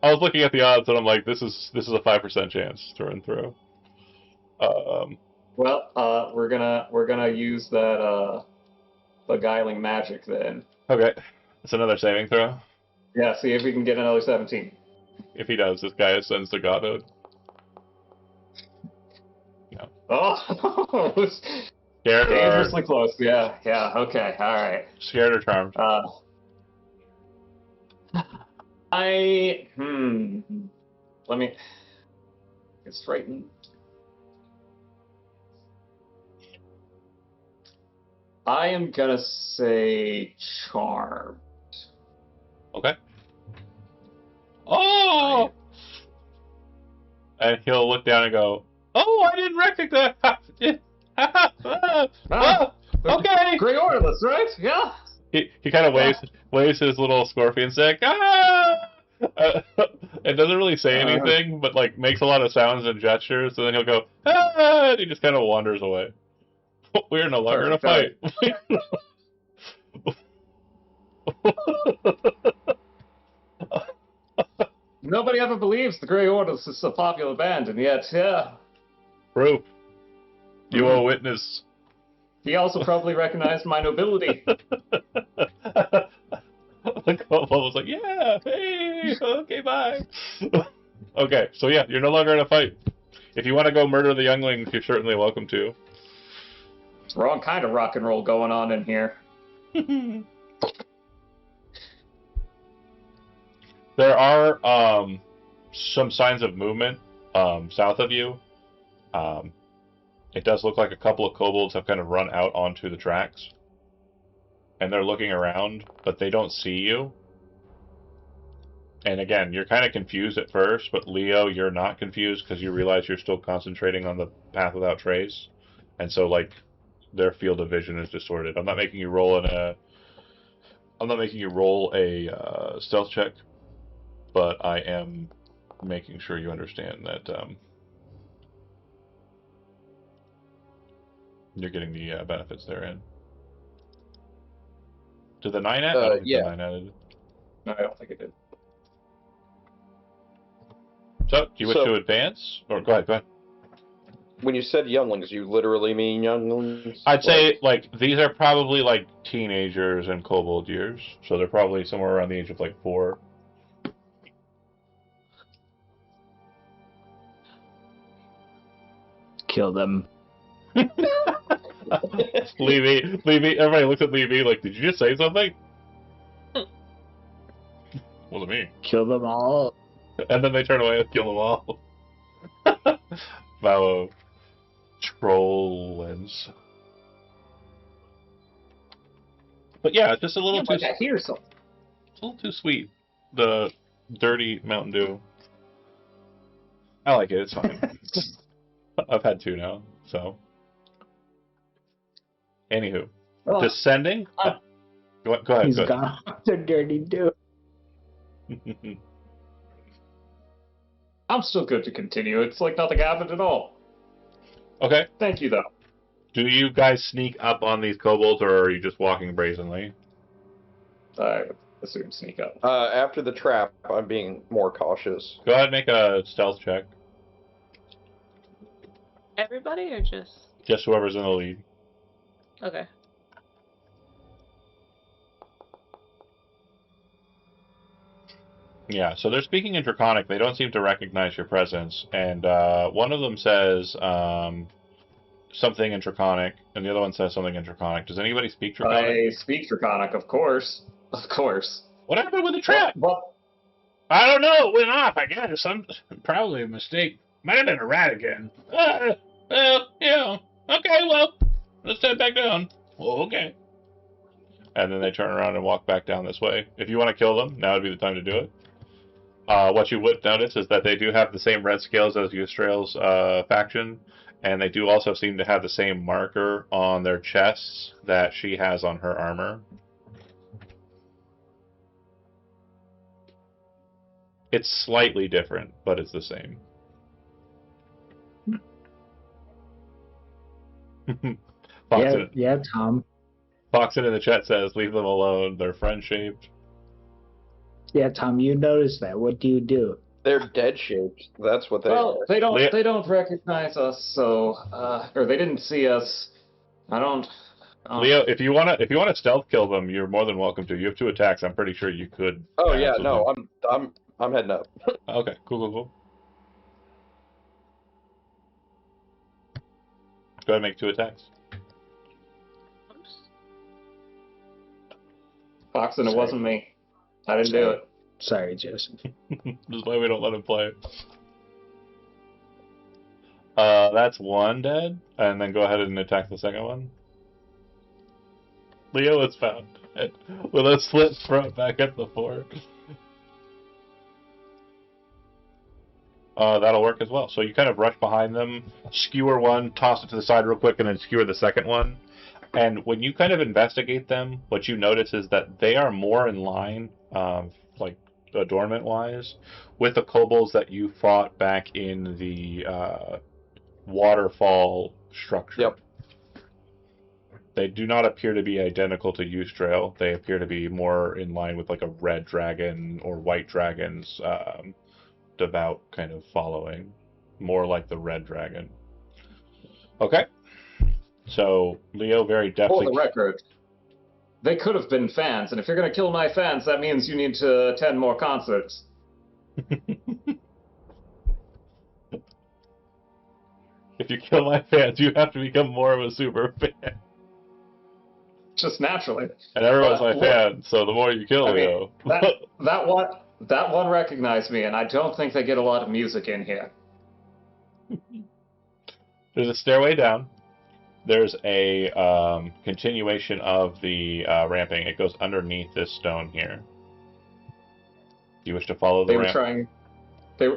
I was looking at the odds and I'm like, this is a 5% chance through and through. We're gonna use that beguiling magic then. Okay. It's another saving throw. Yeah, see if we can get another 17. If he does, this guy ascends to godhood. Yeah. Oh, it was Scared or dangerously close. Yeah. Okay. All right. scared or charmed? Let me. It's frightened. I am gonna say charm. Okay. Oh! And he'll look down and go, "Oh, I didn't recognize." Okay. Grey Orless, right? Yeah. He kind of waves his little scorpion stick. It doesn't really say anything, but like makes a lot of sounds and gestures, and then he'll go, and he just kind of wanders away. We're no longer in a fight. Nobody ever believes the Grey Orless is a popular band, and yet, yeah. Proof. You owe witness. He also probably recognized my nobility. The kobold was like, yeah, hey, okay, bye. Okay, so yeah, you're no longer in a fight. If you want to go murder the younglings, you're certainly welcome to. Wrong kind of rock and roll going on in here. There are some signs of movement south of you. It does look like a couple of kobolds have kind of run out onto the tracks. And they're looking around, but they don't see you. And again, you're kind of confused at first, but Leo, you're not confused because you realize you're still concentrating on the path without trace. And so, like, their field of vision is distorted. I'm not making you roll a stealth check, but I am making sure you understand that you're getting the benefits therein. Did the 9 add? I don't think yeah. the 9 added. No, I don't think it did. So, do you wish to advance? Or go ahead. When you said younglings, you literally mean younglings? I'd say, like, these are probably, like, teenagers and kobold years. So they're probably somewhere around the age of, like, 4. Kill them. Levy, everybody looks at Levy like, did you just say something? Wasn't me. Kill them all. And then they turn away and kill them all. Vow of troll lens. But yeah, it's just a little I hear something. It's a little too sweet. The dirty Mountain Dew. I like it. It's fine. I've had 2 now, so. Anywho, descending. Go ahead. He's gone. The dirty dude. I'm still good to continue. It's like nothing happened at all. Okay. Thank you, though. Do you guys sneak up on these kobolds, or are you just walking brazenly? I would assume sneak up. After the trap, I'm being more cautious. Go ahead and make a stealth check. Everybody or just Just whoever's in the lead. Okay. Yeah, so they're speaking in Draconic. They don't seem to recognize your presence. And one of them says something in Draconic, and the other one says something in Draconic. Does anybody speak Draconic? I speak Draconic, of course. Of course. What happened with the trap? Well, I don't know. It went off, I guess. Probably a mistake. Might have been a rat again. Yeah. Okay, well, let's head back down. Well, okay. And then they turn around and walk back down this way. If you want to kill them, now would be the time to do it. What you would notice is that they do have the same red scales as Eustrail's faction, and they do also seem to have the same marker on their chests that she has on her armor. It's slightly different, but it's the same. Yeah, Tom. Foxen in the chat says, leave them alone. They're friend-shaped. Yeah, Tom, you noticed that. What do you do? They're dead shaped. That's what they well, are. they don't recognize us, so or they didn't see us. I don't. Leo, if you wanna stealth kill them, you're more than welcome to. You have 2 attacks. I'm pretty sure you could. Oh yeah, with no, them. I'm heading up. Okay, cool. Go ahead and make 2 attacks. Foxen, it wasn't me. I didn't do it. Sorry, Joseph. This is why we don't let him play. That's 1 dead, and then go ahead and attack the second one. Leo is found with a slit throat back at the fort. That'll work as well. So you kind of rush behind them, skewer one, toss it to the side real quick, and then skewer the second one. And when you kind of investigate them, what you notice is that they are more in line, like adornment-wise, with the kobolds that you fought back in the waterfall structure. Yep. They do not appear to be identical to Eustrail. They appear to be more in line with like a red dragon or white dragon's devout kind of following. More like the red dragon. Okay. So, Leo very definitely... For the record, they could have been fans, and if you're going to kill my fans, that means you need to attend more concerts. If you kill my fans, you have to become more of a super fan. Just naturally. And everyone's my fan, so the more you kill, Leo. That one recognized me, and I don't think they get a lot of music in here. There's a stairway down. There's a continuation of the ramping. It goes underneath this stone here. Do you wish to follow the ramp?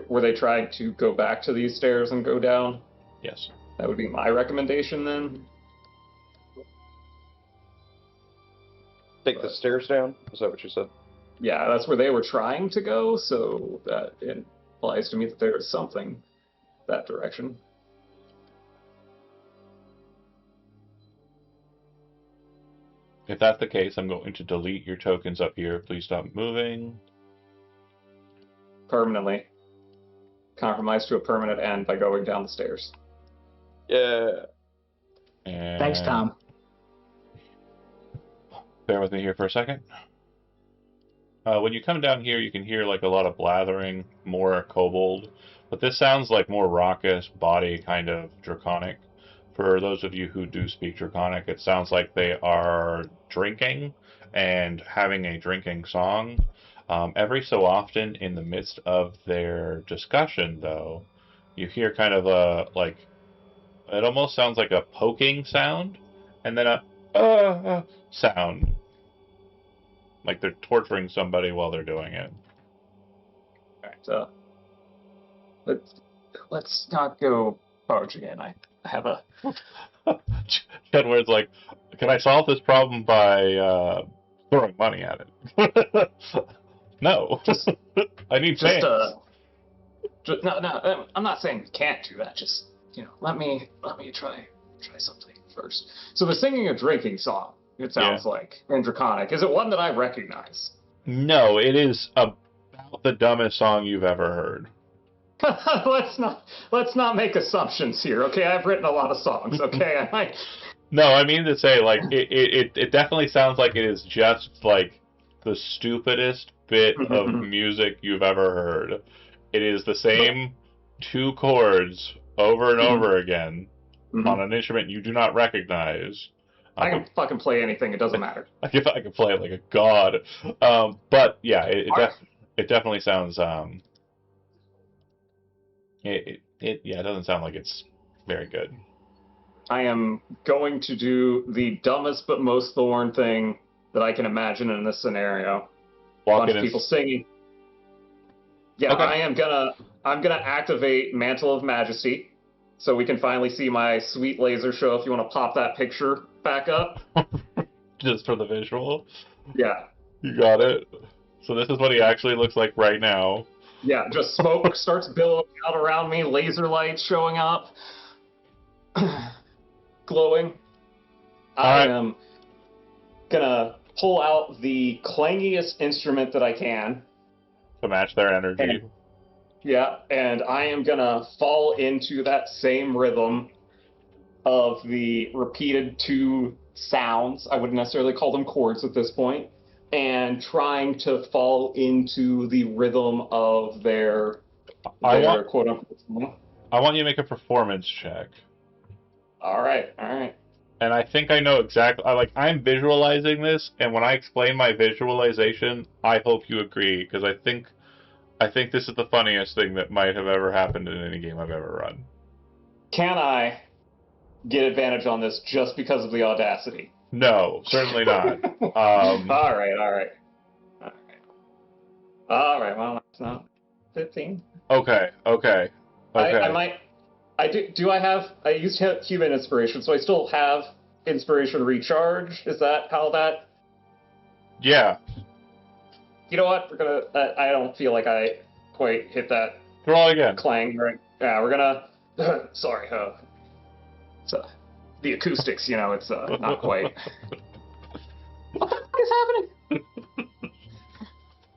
Were they trying to go back to these stairs and go down? Yes. That would be my recommendation then. Take the stairs down? Is that what you said? Yeah, that's where they were trying to go, so that implies to me that there is something that direction. If that's the case, I'm going to delete your tokens up here. Please stop moving. Permanently. Compromise to a permanent end by going down the stairs. Yeah. And Thanks, Tom. Bear with me here for a second. When you come down here, you can hear like a lot of blathering, more kobold, but this sounds like more raucous, body kind of draconic. For those of you who do speak Draconic, it sounds like they are drinking and having a drinking song. Every so often, in the midst of their discussion, though, you hear kind of a, like, it almost sounds like a poking sound, and then a sound. Like they're torturing somebody while they're doing it. Alright, let's not go barging in. I have a... Edward's like, can I solve this problem by throwing money at it? No. I need fans. No, I'm not saying you can't do that. Just, let me try something first. So they're singing a drinking song, it sounds like, in Draconic. Is it one that I recognize? No, it is about the dumbest song you've ever heard. let's not make assumptions here, okay? I've written a lot of songs, okay? I might. No, I mean to say, like, it definitely sounds like it is just, like, the stupidest bit of music you've ever heard. It is the same two chords over and over again on an instrument you do not recognize. I can fucking play anything. It doesn't matter. I can play it like a god. But yeah, it definitely sounds it doesn't sound like it's very good. I am going to do the dumbest but most Thorn thing that I can imagine in this scenario. Walk Bunch in of and people singing. Yeah, Okay. I'm gonna activate Mantle of Majesty, so we can finally see my sweet laser show. If you want to pop that picture back up. just for the visual. Yeah. You got it. So this is what he actually looks like right now. Yeah, just smoke starts billowing out around me, laser lights showing up, glowing. I Alright. am gonna pull out the clangiest instrument that I can. To match their energy. And I am gonna fall into that same rhythm of the repeated two sounds. I wouldn't necessarily call them chords at this point. And trying to fall into the rhythm of their quote unquote. I want you to make a performance check. All right. And I think I know exactly. I'm visualizing this, and when I explain my visualization, I hope you agree, because I think this is the funniest thing that might have ever happened in any game I've ever run. Can I get advantage on this just because of the audacity? No, certainly not. All right. Well, that's not 15. Okay. I might. I used human inspiration, so I still have inspiration recharge. Is that how that? Yeah. You know what? We're gonna. I don't feel like I quite hit that Roll again. clang. Right? Yeah, we're gonna. Sorry. So the acoustics, it's not quite. What the fuck is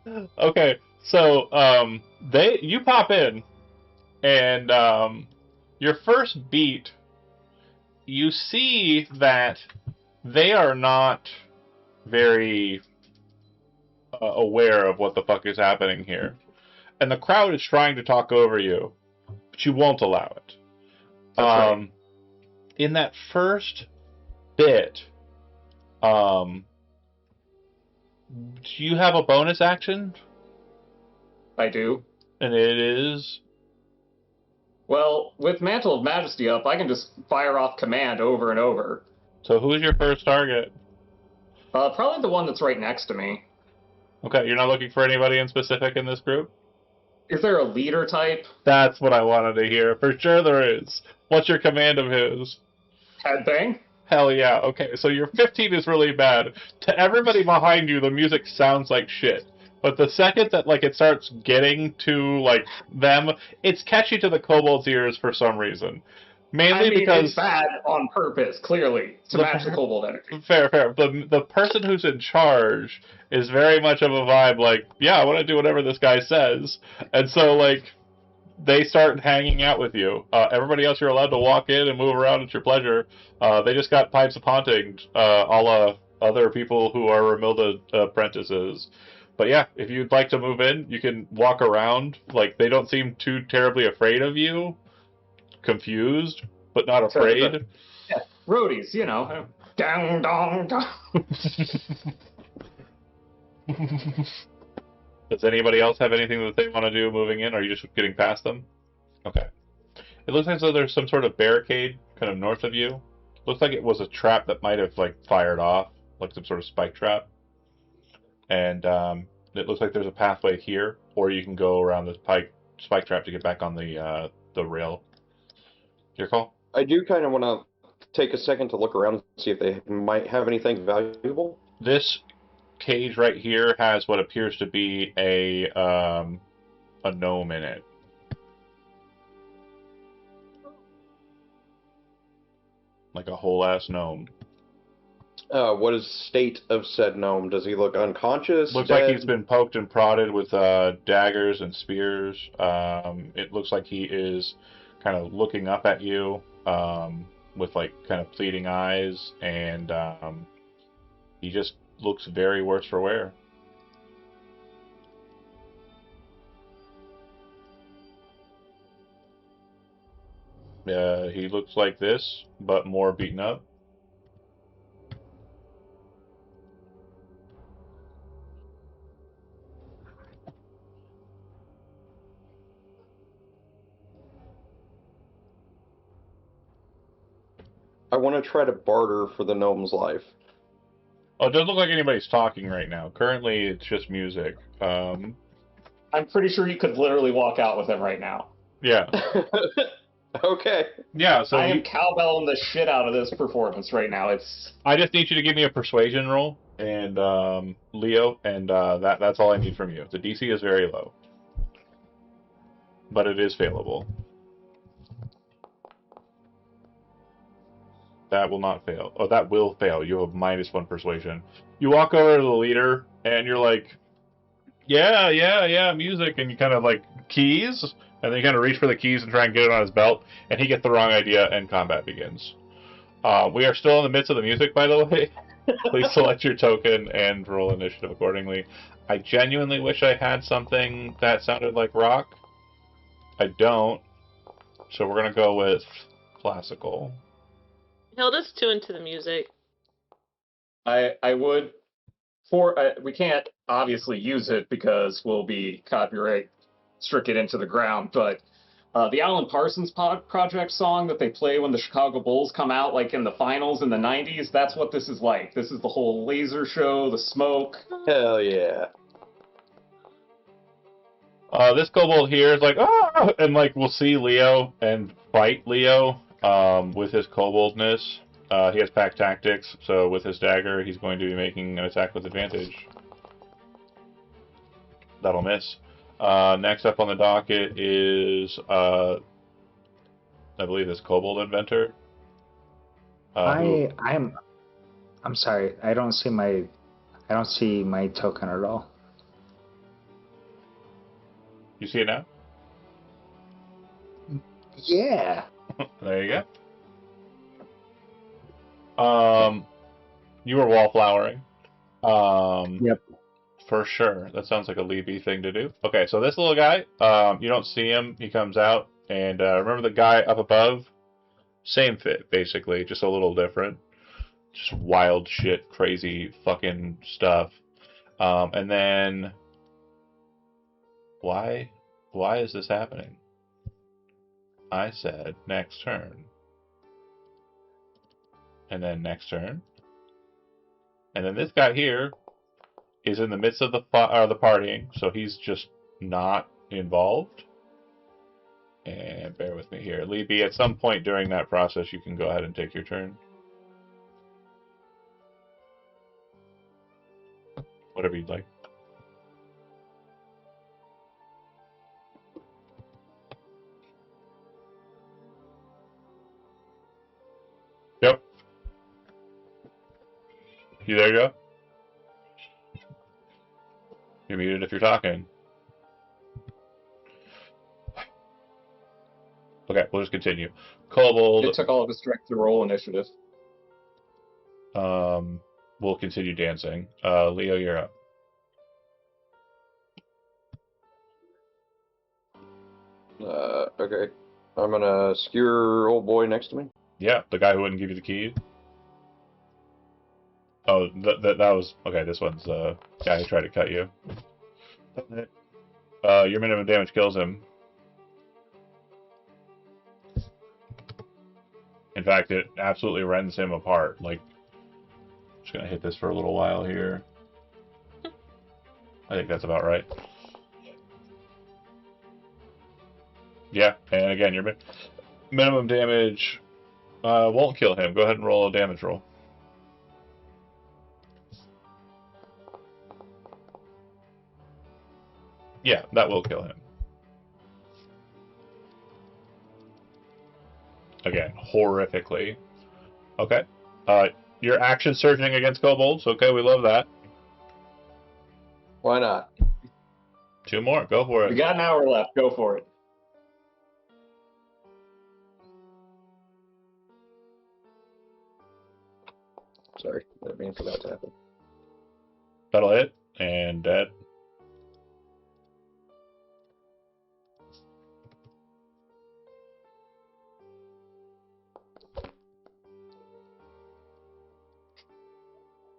happening? Okay, so you pop in, and your first beat, you see that they are not very aware of what the fuck is happening here, and the crowd is trying to talk over you, but you won't allow it. Right. In that first bit, do you have a bonus action? I do. And it is? Well, with Mantle of Majesty up, I can just fire off command over and over. So who's your first target? Probably the one that's right next to me. Okay, you're not looking for anybody in specific in this group? Is there a leader type? That's what I wanted to hear. For sure there is. What's your command of his? Headbang? Hell yeah. Okay, so your 15 is really bad. To everybody behind you, the music sounds like shit. But the second that it starts getting to them, it's catchy to the kobold's ears for some reason. Mainly because it's bad on purpose, clearly, to match the kobold energy. Fair. The person who's in charge is very much of a vibe yeah, I want to do whatever this guy says. And so they start hanging out with you. Everybody else, you're allowed to walk in and move around at your pleasure. They just got pipes of haunting, a la other people who are Ramilda apprentices. But yeah, if you'd like to move in, you can walk around. They don't seem too terribly afraid of you. Confused, but not afraid. Yeah, roadies, Dang, dong, dong. Does anybody else have anything that they want to do moving in, or are you just getting past them? Okay. It looks as though there's some sort of barricade kind of north of you. Looks like it was a trap that might have fired off, some sort of spike trap. And it looks like there's a pathway here, or you can go around this spike trap to get back on the rail. Your call? I do kind of want to take a second to look around and see if they might have anything valuable. This cage right here has what appears to be a gnome in it. Like a whole ass gnome. What is state of said gnome? Does he look unconscious? Looks dead? like he's been poked and prodded with daggers and spears. It looks like he is kind of looking up at you with like kind of pleading eyes, and he just looks very worse for wear. He looks like this, but more beaten up. I want to try to barter for the gnome's life. Oh, it doesn't look like anybody's talking right now. Currently, it's just music. I'm pretty sure you could literally walk out with him right now. Yeah. Okay. Yeah, so I am cowbelling the shit out of this performance right now. I just need you to give me a persuasion roll, and Leo, and that's all I need from you. The DC is very low, but it is failable. That will not fail. Oh, that will fail. You have -1 persuasion. You walk over to the leader, and you're like, yeah, music, and you kind of like, keys? And then you kind of reach for the keys and try and get it on his belt, and he gets the wrong idea, and combat begins. We are still in the midst of the music, by the way. Please select your token and roll initiative accordingly. I genuinely wish I had something that sounded like rock. I don't. So we're going to go with classical. Hilda's too into the music. I would we can't obviously use it because we'll be copyright stricken into the ground, but the Alan Parsons Project song that they play when the Chicago Bulls come out, like in the finals in the 90s, that's what this is like. This is the whole laser show, the smoke. Hell yeah. This kobold here is like, ah! And like, we'll see Leo and fight Leo with his koboldness. He has pack tactics, so with his dagger, he's going to be making an attack with advantage. That'll miss. Next up on the docket is, I believe, this kobold inventor. I'm sorry. I don't see my token at all. You see it now? Yeah. There you go. You were wallflowering. Yep. For sure. That sounds like a Levy thing to do. Okay, so this little guy, you don't see him. He comes out, and remember the guy up above? Same fit, basically, just a little different. Just wild shit, crazy fucking stuff. And then, why is this happening? I said next turn. And then next turn. And then this guy here is in the midst of the partying, so he's just not involved. And bear with me here. Libby, at some point during that process, you can go ahead and take your turn. Whatever you'd like. Yep. You there, Joe? You're muted if you're talking. Okay, we'll just continue. Kobold. It took all of his strength to roll initiative. We'll continue dancing. Leo, you're up. Okay. I'm gonna skewer old boy next to me. Yeah, the guy who wouldn't give you the key. Oh, that was... Okay, this one's the guy who tried to cut you. Your minimum damage kills him. In fact, it absolutely rends him apart. Like, just gonna hit this for a little while here. I think that's about right. Yeah, and again, your minimum damage won't kill him. Go ahead and roll a damage roll. Yeah, that will kill him. Again, horrifically. Okay. Your action surging against kobolds. Okay, we love that. Why not? 2 more. Go for We it. got an hour left. Go for it. Sorry, didn't mean for that to happen. That'll hit. And dead.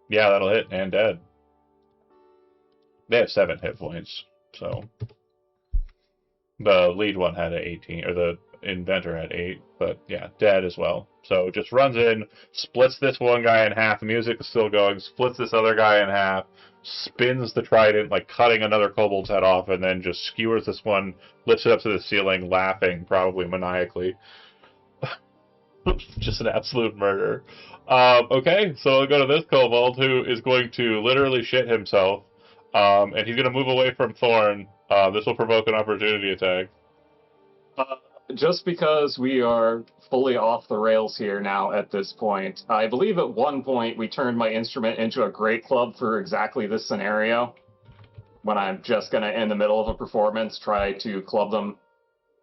Yeah, that'll hit. And dead. They have 7 hit points. So. The lead one had an 18, or the inventor had 8, but yeah, dead as well. So just runs in, splits this one guy in half, the music is still going, splits this other guy in half, spins the trident, like cutting another kobold's head off, and then just skewers this one, lifts it up to the ceiling, laughing, probably maniacally. Just an absolute murder. Okay, so I'll go to this kobold, who is going to literally shit himself, and he's going to move away from Thorn. This will provoke an opportunity attack. Just because we are fully off the rails here now at this point, I believe at one point we turned my instrument into a great club for exactly this scenario. When I'm just going to, in the middle of a performance, try to club them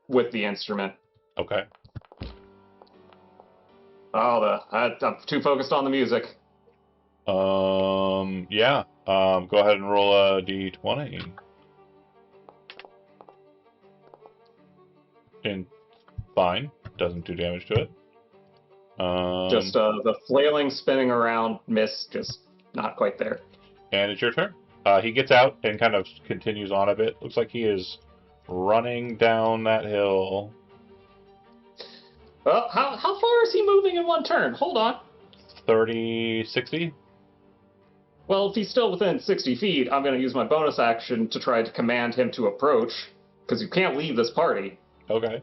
with the instrument. Okay. Oh, I'm too focused on the music. Yeah. Go ahead and roll a d20. And fine. Doesn't do damage to it. Just the flailing, spinning around, miss, just not quite there. And it's your turn. He gets out and kind of continues on a bit. Looks like he is running down that hill. Well, how far is he moving in one turn? Hold on. 30, 60? Well, if he's still within 60 feet, I'm going to use my bonus action to try to command him to approach, because you can't leave this party. Okay.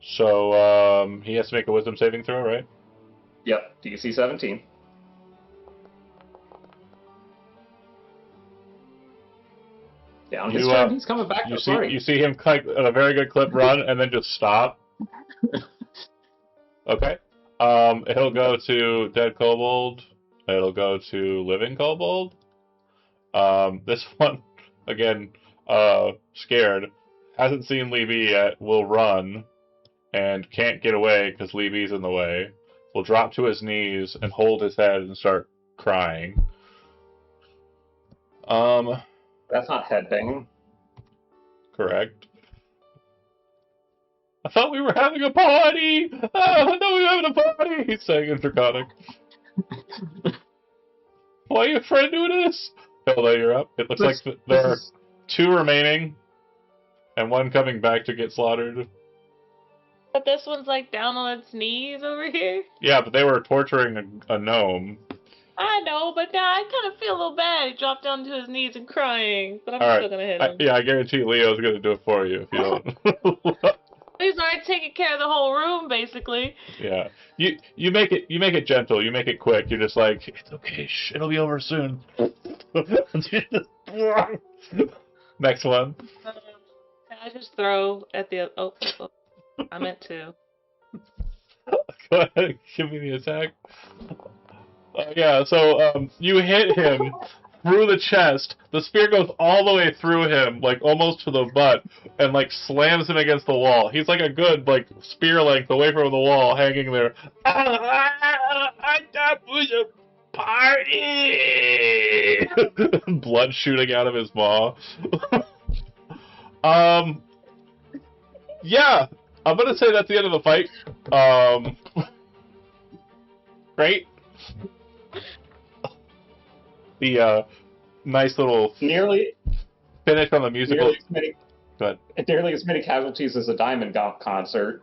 So, he has to make a wisdom saving throw, right? Yep, DC 17. Down his turn, he's coming back to the party. You see him at a very good clip run and then just stop. Okay. It'll go to dead kobold. It'll go to living kobold. This one, again, scared, hasn't seen Lee B yet, will run, and can't get away because Lee B's in the way. Will drop to his knees and hold his head and start crying. That's not headbanging. Correct. I thought we were having a party! Oh, I thought we were having a party! He's saying in Draconic. Why are your friend doing this? Hilda, you're up. It looks like there are 2 remaining, and 1 coming back to get slaughtered. But this one's like down on its knees over here. Yeah, but they were torturing a gnome. I know, but now I kind of feel a little bad. He dropped down to his knees and crying, but I'm All still gonna hit him. I guarantee Leo's gonna do it for you if you don't. He's already taking care of the whole room, basically. Yeah, you make it gentle. You make it quick. You're just like, it's okay. Shh, it'll be over soon. Next one. Can I just throw at the? Oh, I meant to. Go ahead and give me the attack. Yeah, so you hit him through the chest. The spear goes all the way through him, like almost to the butt, and like slams him against the wall. He's like a good like spear length away from the wall, hanging there. I was a party. Blood shooting out of his maw. Yeah, I'm gonna say that's the end of the fight. Great. The nice little Nearly finish on the musical. nearly as many casualties as a Diamond Golf concert.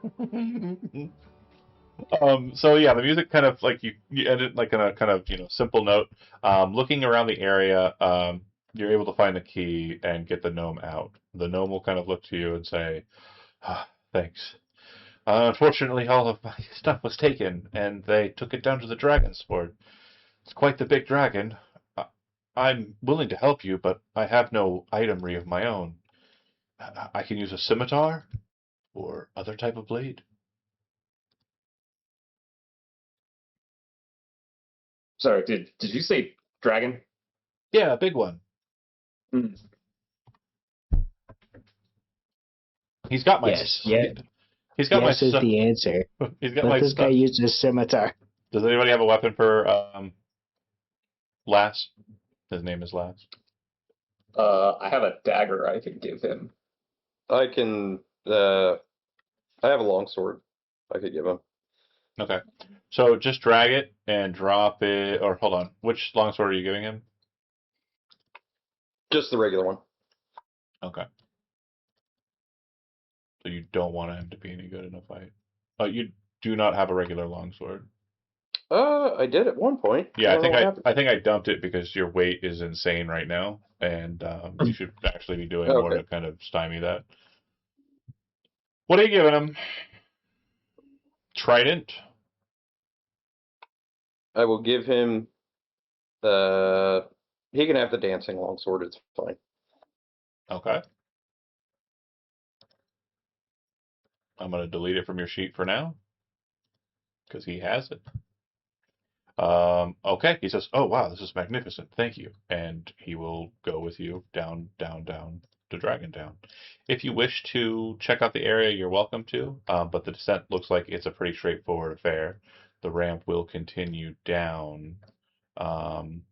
So yeah, the music kind of like you end it like on a kind of simple note. Looking around the area, you're able to find the key and get the gnome out. The gnome will kind of look to you and say, "Thanks. Unfortunately, all of my stuff was taken, and they took it down to the dragon's board. It's quite the big dragon. I'm willing to help you, but I have no itemry of my own. I can use a scimitar or other type of blade." Sorry, did you say dragon? Yeah, a big one. Hmm. He's got my. Yes, yeah, He's got my. yes is the answer. He's got Let my. this guy use his scimitar. Does anybody have a weapon for Lass? His name is Lass. I have a dagger I could give him. I can. I have a longsword. I could give him. Okay. So just drag it and drop it. Or hold on. Which longsword are you giving him? Just the regular one. Okay. So you don't want him to be any good in a fight. You do not have a regular longsword. I did at one point. Yeah, don't know what happened. I think I dumped it because your weight is insane right now, and you should actually be doing more Okay. to kind of stymie that. What are you giving him? Trident. I will give him. He can have the dancing longsword. It's fine. Okay. I'm gonna delete it from your sheet for now because he has it. Okay, he says, "Oh wow, this is magnificent. Thank you," and he will go with you down, down, down to Dragon Town. If you wish to check out the area, you're welcome to. But the descent looks like it's a pretty straightforward affair. The ramp will continue down. Um,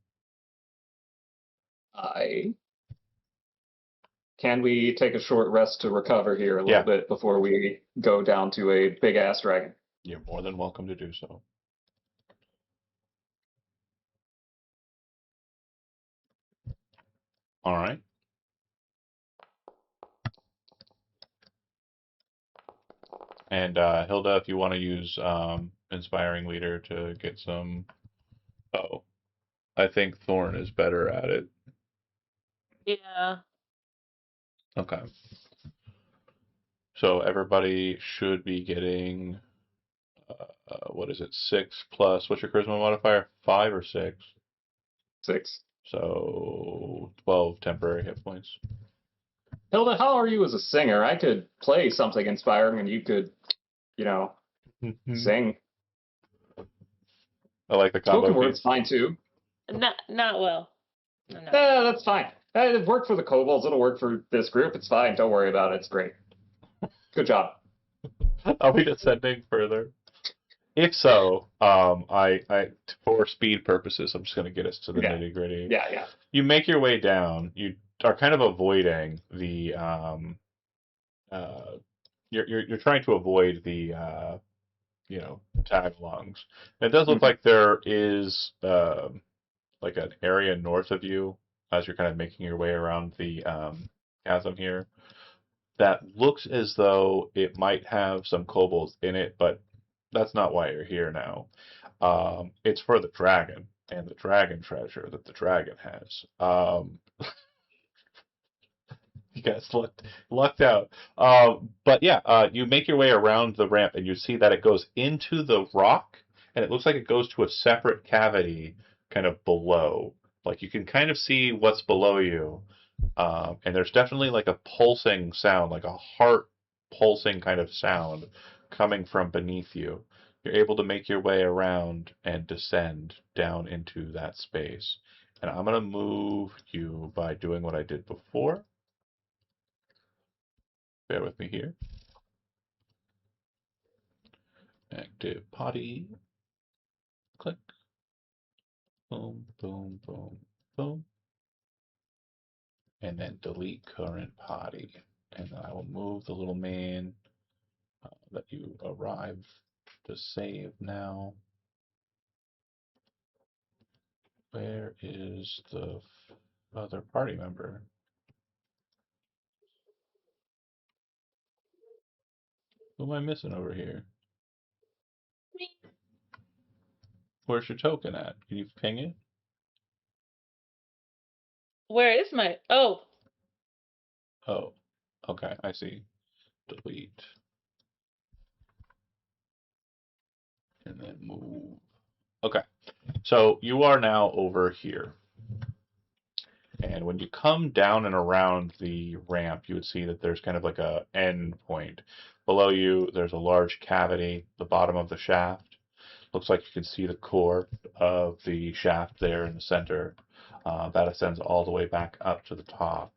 Can we take a short rest to recover here a little Yeah. bit before we go down to a big ass dragon? You're more than welcome to do so. All right. And Hilda, if you want to use Inspiring Leader to get some. Oh, I think Thorn is better at it. Yeah. Okay. So everybody should be getting, what is it, 6 plus, what's your charisma modifier? 5 or 6? 6. So 12 temporary hit points. Hilda, how are you as a singer? I could play something inspiring and you could, sing. I like the Spoken combo word's piece. fine too. Not well. No. That's fine. It worked for the kobolds. It'll work for this group. It's fine. Don't worry about it. It's great. Good job. Are we descending further? If so, I for speed purposes, I'm just going to get us to the Yeah. nitty gritty. Yeah. You make your way down. You are kind of avoiding the you're trying to avoid the tag-alongs. It does look Mhm. like there is like an area north of you as you're kind of making your way around the chasm here that looks as though it might have some kobolds in it, but that's not why you're here now. It's for the dragon and the dragon treasure that the dragon has. You guys lucked out. But yeah, you make your way around the ramp and you see that it goes into the rock, and it looks like it goes to a separate cavity kind of below. Like you can kind of see what's below you, and there's definitely like a pulsing sound, like a heart pulsing kind of sound coming from beneath you. You're able to make your way around and descend down into that space. And I'm going to move you by doing what I did before. Bear with me here. Active potty. Click. Boom, boom, boom, boom. And then delete current potty. And then I will move the little man that you arrive to save now. Where is the other party member? Who am I missing over here? Me. Where's your token at? Can you ping it? Where is my? Oh, Oh, okay, I see. Delete. And then move. Okay, so you are now over here. And when you come down and around the ramp, you would see that there's kind of like a end point. Below you, there's a large cavity, the bottom of the shaft. Looks like you can see the core of the shaft there in the center that ascends all the way back up to the top.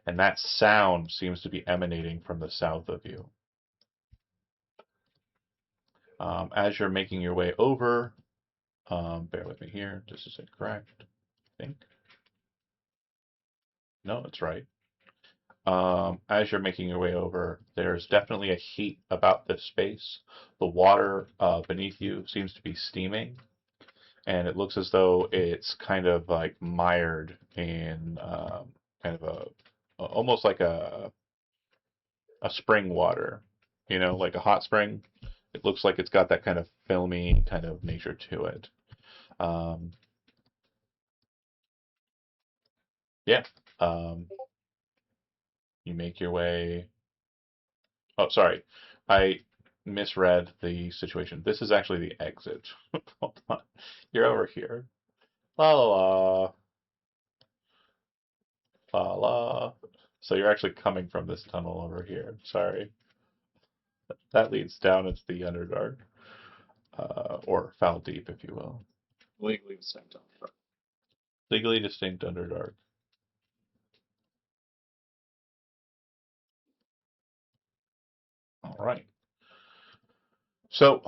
And that sound seems to be emanating from the south of you. As you're making your way over, bear with me here. This is incorrect, I think. No, it's right. As you're making your way over, there's definitely a heat about this space. The water beneath you seems to be steaming, and it looks as though it's kind of like mired in kind of almost like a spring water, like a hot spring. It looks like it's got that kind of filmy kind of nature to it. Um, yeah. Um, you make your way. Oh, sorry. I misread the situation. This is actually the exit. Hold on. You're over here. La la la. La la. So you're actually coming from this tunnel over here. Sorry. That leads down into the Underdark. Or Foul Deep, if you will. Legally distinct. Legally distinct Underdark. All right. So,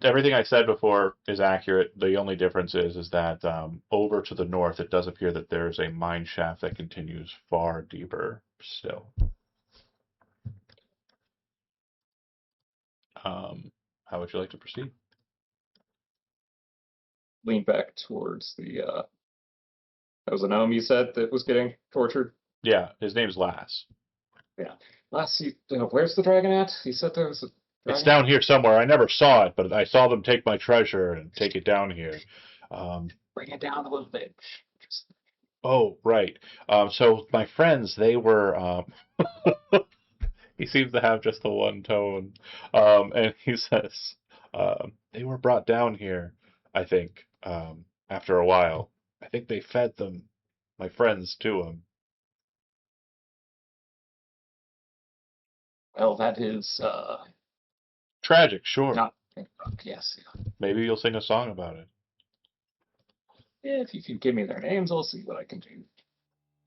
everything I said before is accurate. The only difference is that over to the north, it does appear that there's a mine shaft that continues far deeper still. How would you like to proceed? Lean back towards the. That was a gnome you said that was getting tortured. Yeah, his name's Lass. Yeah. Last, where's the dragon at? He said there was a. It's Dragon? down here somewhere. I never saw it, but I saw them take my treasure and take it down here. Bring it down a little bit. Oh, right. So my friends, they were. He seems to have just the one tone, and he says they were brought down here. I think after a while, I think they fed them, my friends, to him. Well, that is Tragic, sure. not. Yes. Maybe you'll sing a song about it. If you can give me their names, I'll see what I can do.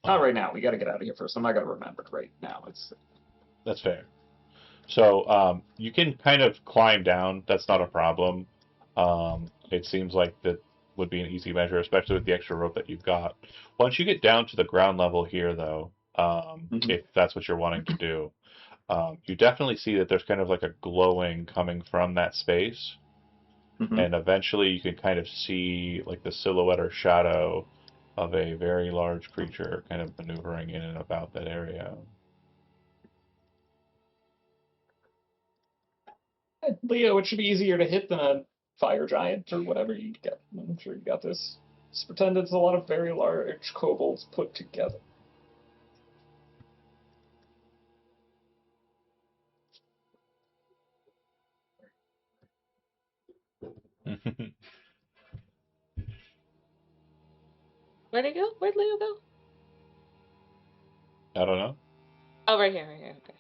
Not right now. We got to get out of here first. I'm not gonna remember it right now. That's fair. So you can kind of climb down. That's not a problem. It seems like that would be an easy measure, especially with the extra rope that you've got. Once you get down to the ground level here, though, if that's what you're wanting to do, you definitely see that there's kind of like a glowing coming from that space. And eventually you can kind of see like the silhouette or shadow of a very large creature kind of maneuvering in and about that area. Leo, it should be easier to hit than a fire giant or whatever you get. I'm sure you got this. Just pretend it's a lot of very large kobolds put together. Where'd he go? Where'd Leo go? I don't know. Oh, right here, okay.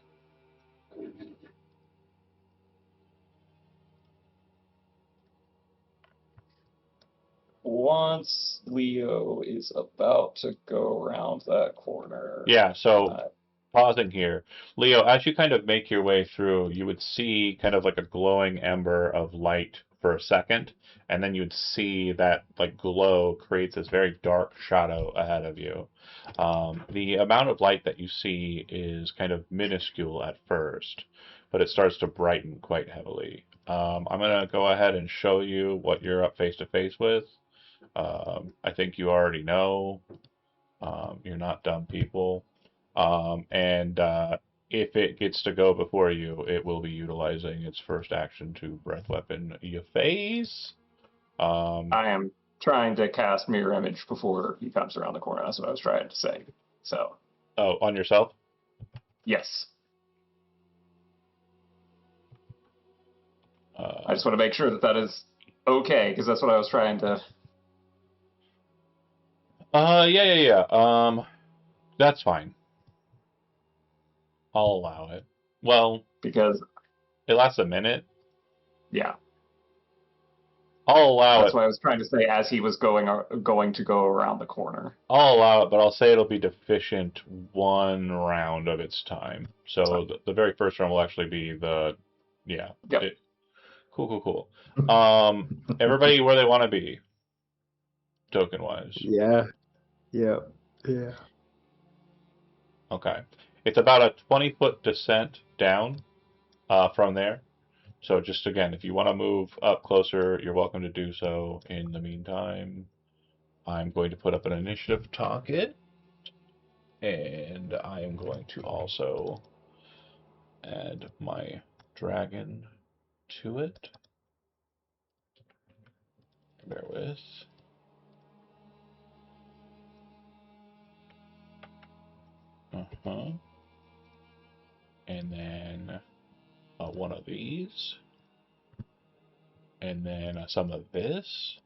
Once Leo is about to go around that corner. Yeah, so pausing here. Leo, as you kind of make your way through, you would see kind of like a glowing ember of light for a second, and then you'd see that like glow creates this very dark shadow ahead of you. The amount of light that you see is kind of minuscule at first, but it starts to brighten quite heavily. I'm going to go ahead and show you what you're up face to face with. I think you already know. You're not dumb people. And if it gets to go before you, it will be utilizing its first action to breath weapon your face. I am trying to cast mirror image before he comes around the corner. That's what I was trying to say. So. Oh, on yourself? Yes. I just want to make sure that that is okay, because that's what I was trying to. Yeah. That's fine. I'll allow it. Well, Because. it lasts a minute. Yeah. I'll allow That's it. what I was trying to say as he was going to go around the corner. I'll allow it, but I'll say it'll be deficient 1 round of its time. So the very first round will actually be the, yeah. Yep. Cool. Everybody where they want to be, token wise. Yeah. Yep. Yeah. Okay. It's about a 20-foot descent down from there. So just again, if you want to move up closer, you're welcome to do so. In the meantime, I'm going to put up an initiative target. And I am going to also add my dragon to it. Bear with. And then one of these. And then some of this.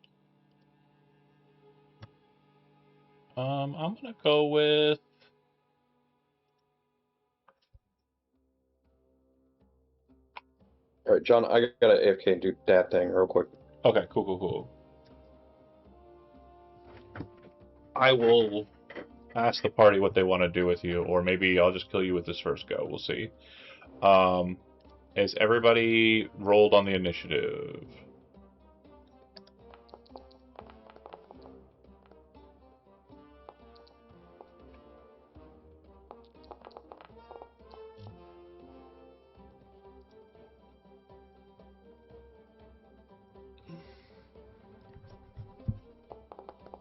I'm gonna go with. All right, John, I gotta AFK and do that thing real quick. Okay, cool. I will ask the party what they want to do with you, or maybe I'll just kill you with this first go. We'll see. Is everybody rolled on the initiative?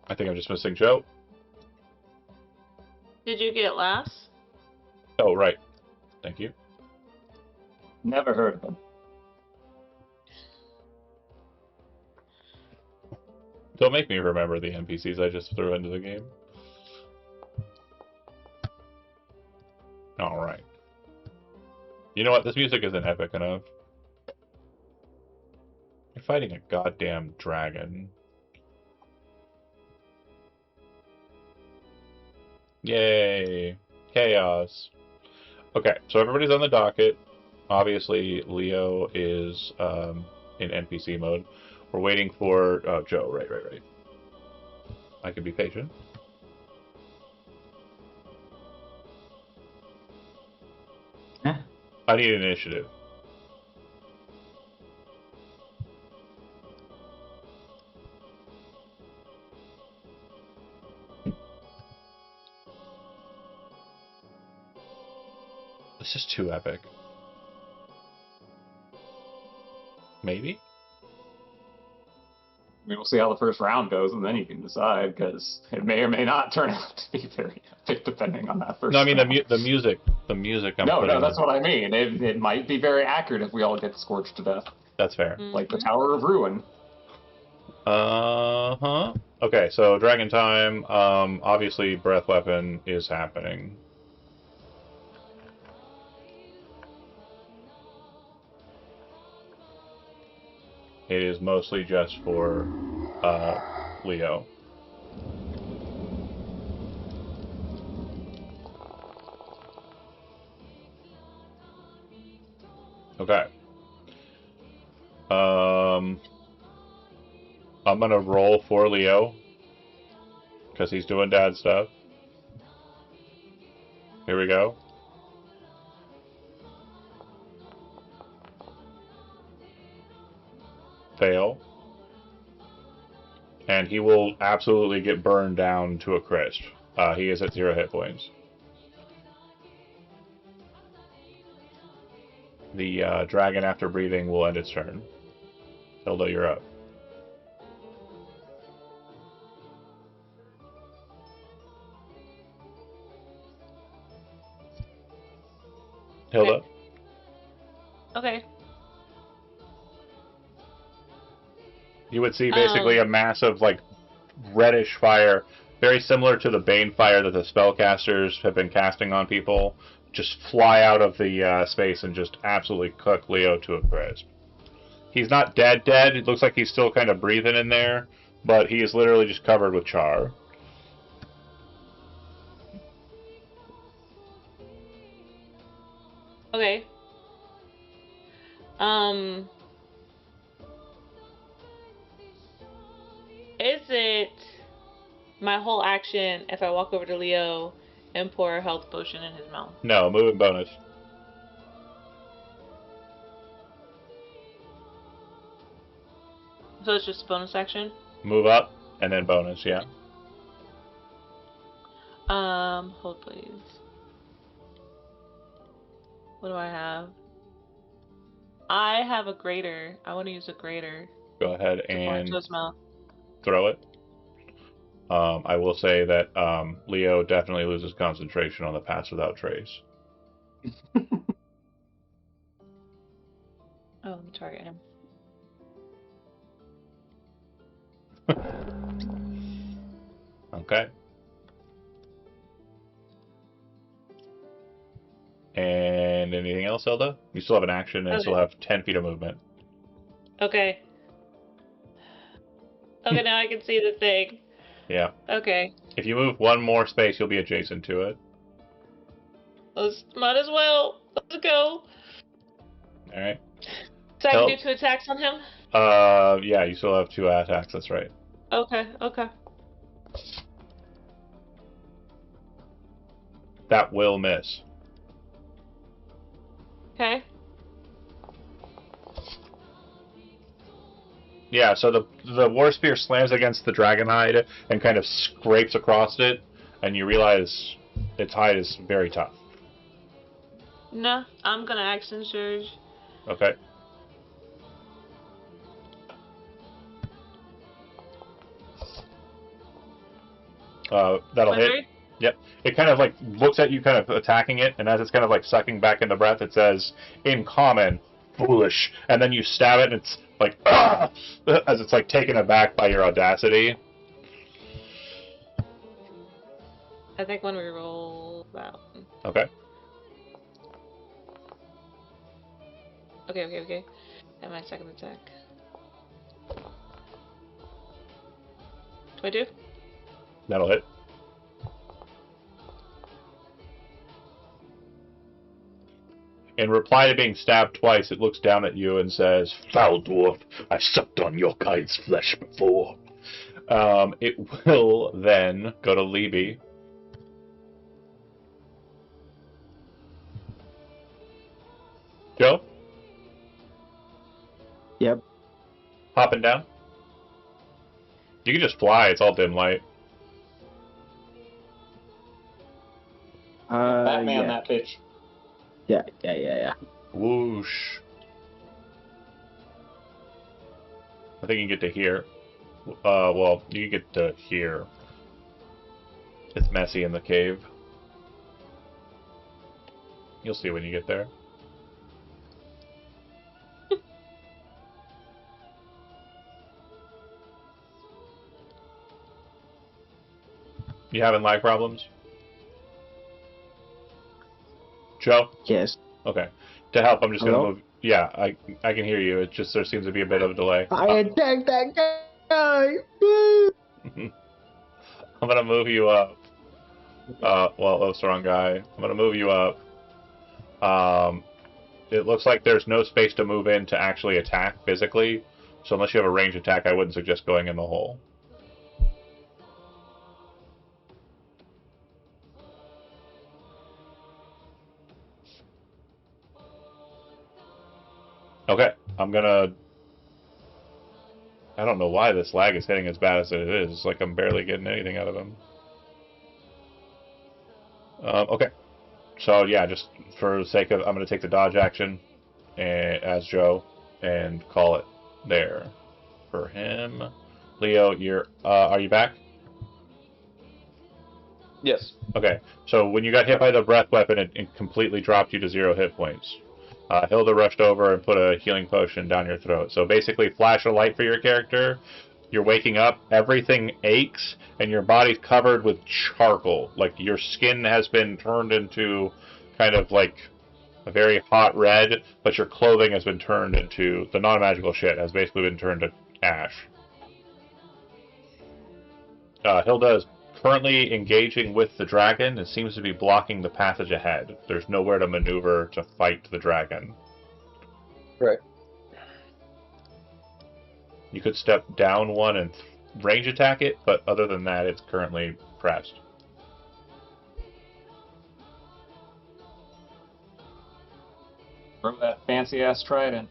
I think I'm just missing Joe. Did you get last? Oh, right. Thank you. Never heard of him. Don't make me remember the NPCs I just threw into the game. Alright. You know what? This music isn't epic enough. You're fighting a goddamn dragon. Yay. Chaos. Okay, so everybody's on the docket. Obviously, Leo is in NPC mode. We're waiting for Joe. Right. I can be patient. I need an initiative. This is too epic. Maybe? I mean, we'll see how the first round goes, and then you can decide, because it may or may not turn out to be very epic, depending on that first No, I mean round. the music. The music I'm No, putting that's what I mean. It might be very accurate if we all get scorched to death. That's fair. Like the Tower of Ruin. Uh-huh. Okay, so Dragon Time, obviously Breath Weapon is happening. It is mostly just for Leo. Okay. I'm gonna roll for Leo because he's doing dad stuff. Here we go. Fail. And he will absolutely get burned down to a crisp. He is at 0 hit points. The dragon, after breathing, will end its turn. Hilda, you're up. Hilda? Okay. You would see basically a massive, like, reddish fire, very similar to the Bane fire that the spellcasters have been casting on people, just fly out of the space and just absolutely cook Leo to a crisp. He's not dead. It looks like he's still kind of breathing in there, but he is literally just covered with char. Okay. it my whole action if I walk over to Leo and pour a health potion in his mouth? No, moving bonus. So it's just a bonus action? Move up, and then bonus, yeah. Hold please. What do I have? I have a grater. I want to use a grater Go ahead to pour and into his mouth. throw it. I will say that Leo definitely loses concentration on the Pass Without Trace. Oh, let me target him. Okay. And anything else, Zelda? You still have an action and Okay. still have 10 feet of movement. Okay. Okay, now I can see the thing. Yeah. Okay. If you move one more space, you'll be adjacent to it. Might as well. Let's go. Alright. So I can do 2 attacks on him? Yeah, you still have 2 attacks, that's right. Okay, okay. That will miss. Okay. Yeah, so the War Spear slams against the dragon hide and kind of scrapes across it, and you realize its hide is very tough. No, I'm gonna action surge. Okay. That'll hit. 23? Yep. It kind of like looks at you, kind of attacking it, and as it's kind of like sucking back in the breath, it says, "In common, foolish." And then you stab it, and it's like, "Ah!" As it's like taken aback by your audacity. I think when we roll that one. Okay. Okay. And my second attack. 22? That'll hit. In reply to being stabbed twice, it looks down at you and says, "Foul dwarf, I've sucked on your kind's flesh before." It will then go to Libby. Joe? Yep. Hopping down? You can just fly, it's all dim light. Batman yeah. that bitch. Yeah. Whoosh. I think you can get to here. Well, you can get to here. It's messy in the cave. You'll see when you get there. You having lag problems? Joe? Yes. Okay. To help, I'm just Hello? gonna move. Yeah, I can hear you. It's just there seems to be a bit of a delay. I attacked that guy! Woo! I'm gonna move you up. Well, that's the wrong guy. I'm gonna move you up. It looks like there's no space to move in to actually attack physically. So unless you have a range attack, I wouldn't suggest going in the hole. Okay, I'm gonna... I don't know why this lag is hitting as bad as it is. It's like I'm barely getting anything out of him. Okay. So yeah, just for the sake of... I'm gonna take the dodge action as Joe and call it there for him. Leo, you're... are you back? Yes. Okay, so when you got hit by the breath weapon, it completely dropped you to 0 hit points. Hilda rushed over and put a healing potion down your throat. So basically, flash a light for your character. You're waking up, everything aches, and your body's covered with charcoal. Like, your skin has been turned into kind of like a very hot red, but your clothing has been turned into... The non-magical shit has basically been turned to ash. Hilda is currently engaging with the dragon. It seems to be blocking the passage ahead. There's nowhere to maneuver to fight the dragon. Right. You could step down one and range attack it, but other than that, it's currently pressed. Throw that fancy ass trident.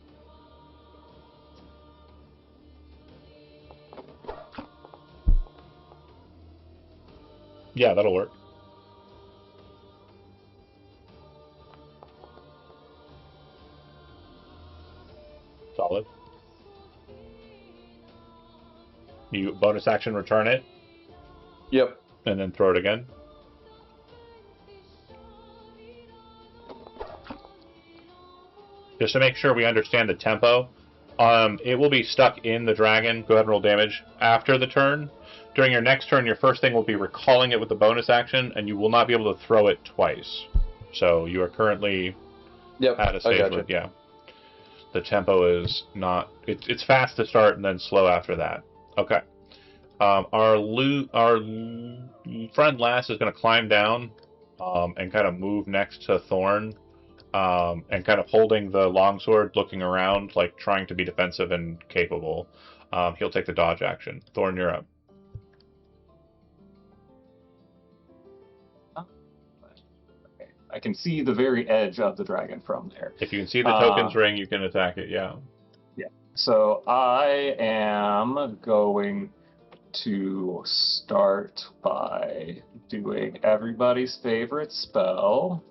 Yeah, that'll work. Solid. You bonus action return it, Yep. and then throw it again. Just to make sure we understand the tempo, it will be stuck in the dragon. Go ahead and roll damage after the turn. During your next turn, your first thing will be recalling it with the bonus action, and you will not be able to throw it twice. So you are currently at a stage where, yeah, the tempo is not. It's fast to start and then slow after that. Okay. Our friend Lass is going to climb down and kind of move next to Thorn. And kind of holding the longsword, looking around, like trying to be defensive and capable. He'll take the dodge action. Thorn, you're up. Okay. I can see the very edge of the dragon from there. If you can see the token's ring, you can attack it, yeah. Yeah. So I am going to start by doing everybody's favorite spell.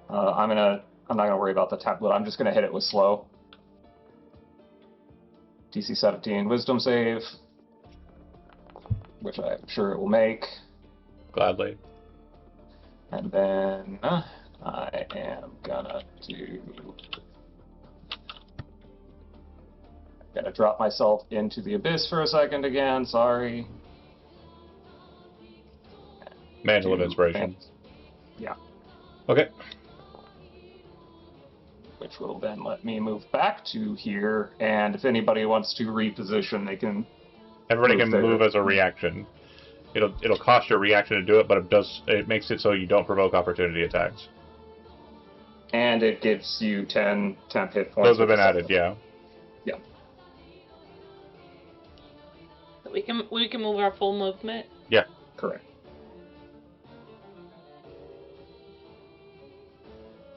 I'm not gonna worry about the tablet. I'm just gonna hit it with slow. DC 17 Wisdom save, which I'm sure it will make. Gladly. And then I am gonna drop myself into the abyss for a second again. Sorry. Mantle of Inspiration. Yeah. Okay. Which will then let me move back to here, and if anybody wants to reposition, they can. Everybody can move as a reaction. It'll cost your reaction to do it, but it makes it so you don't provoke opportunity attacks. And it gives you 10 temp hit points. Those have been added, yeah. Yeah. We can move our full movement. Yeah. Correct.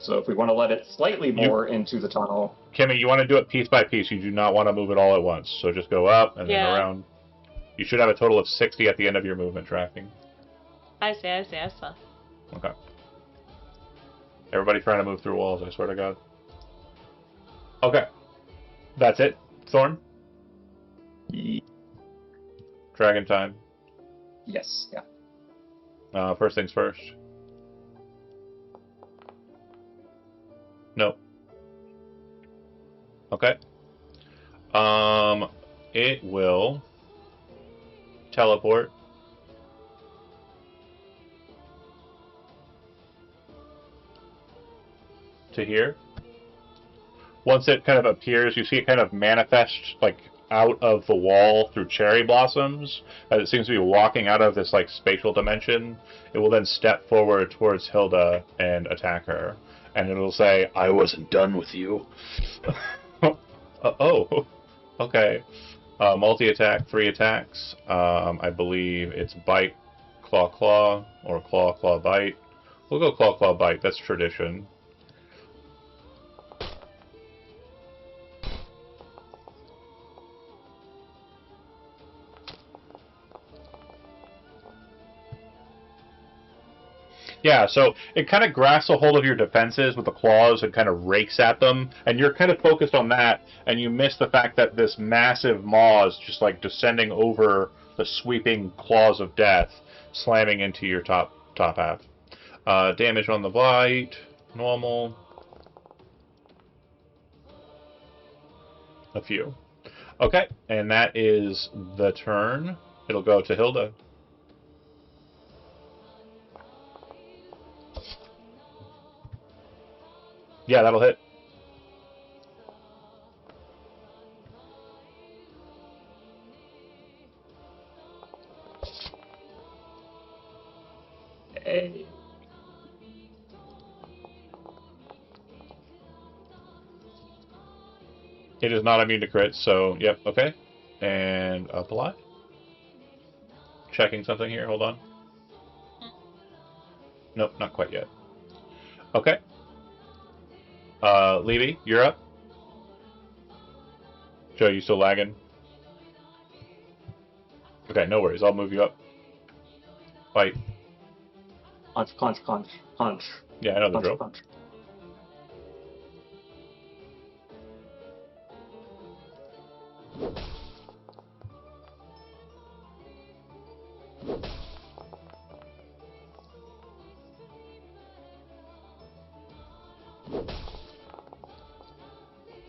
So if we want to let it slightly more into the tunnel. Kimmy, you want to do it piece by piece. You do not want to move it all at once. So just go up and then around. You should have a total of 60 at the end of your movement tracking. I see. Okay. Everybody trying to move through walls, I swear to God. Okay. That's it, Thorn? Dragon time. Yes, yeah. First things first. Nope. Okay. It will teleport to here. Once it kind of appears, you see it kind of manifest like out of the wall through cherry blossoms, as it seems to be walking out of this like spatial dimension. It will then step forward towards Hilda and attack her. And it'll say, "I wasn't done with you." Oh, okay. Multi-attack, 3 attacks. I believe it's bite, claw, claw, or claw, claw, bite. We'll go claw, claw, bite. That's tradition. Yeah, so it kind of grasps a hold of your defenses with the claws and kind of rakes at them, and you're kind of focused on that, and you miss the fact that this massive maw is just like descending over the sweeping claws of death, slamming into your top half. Damage on the bite, normal. A few. Okay, and that is the turn. It'll go to Hilda. Yeah, that'll hit. Hey. It is not immune to crits, so, yep, okay. And apply. Checking something here. Hold on. Nope, not quite yet. Okay. Levy, you're up. Joe, you still lagging? Okay, no worries. I'll move you up. Fight. Punch, punch, punch, punch. Yeah, I know the Punch, drill. punch.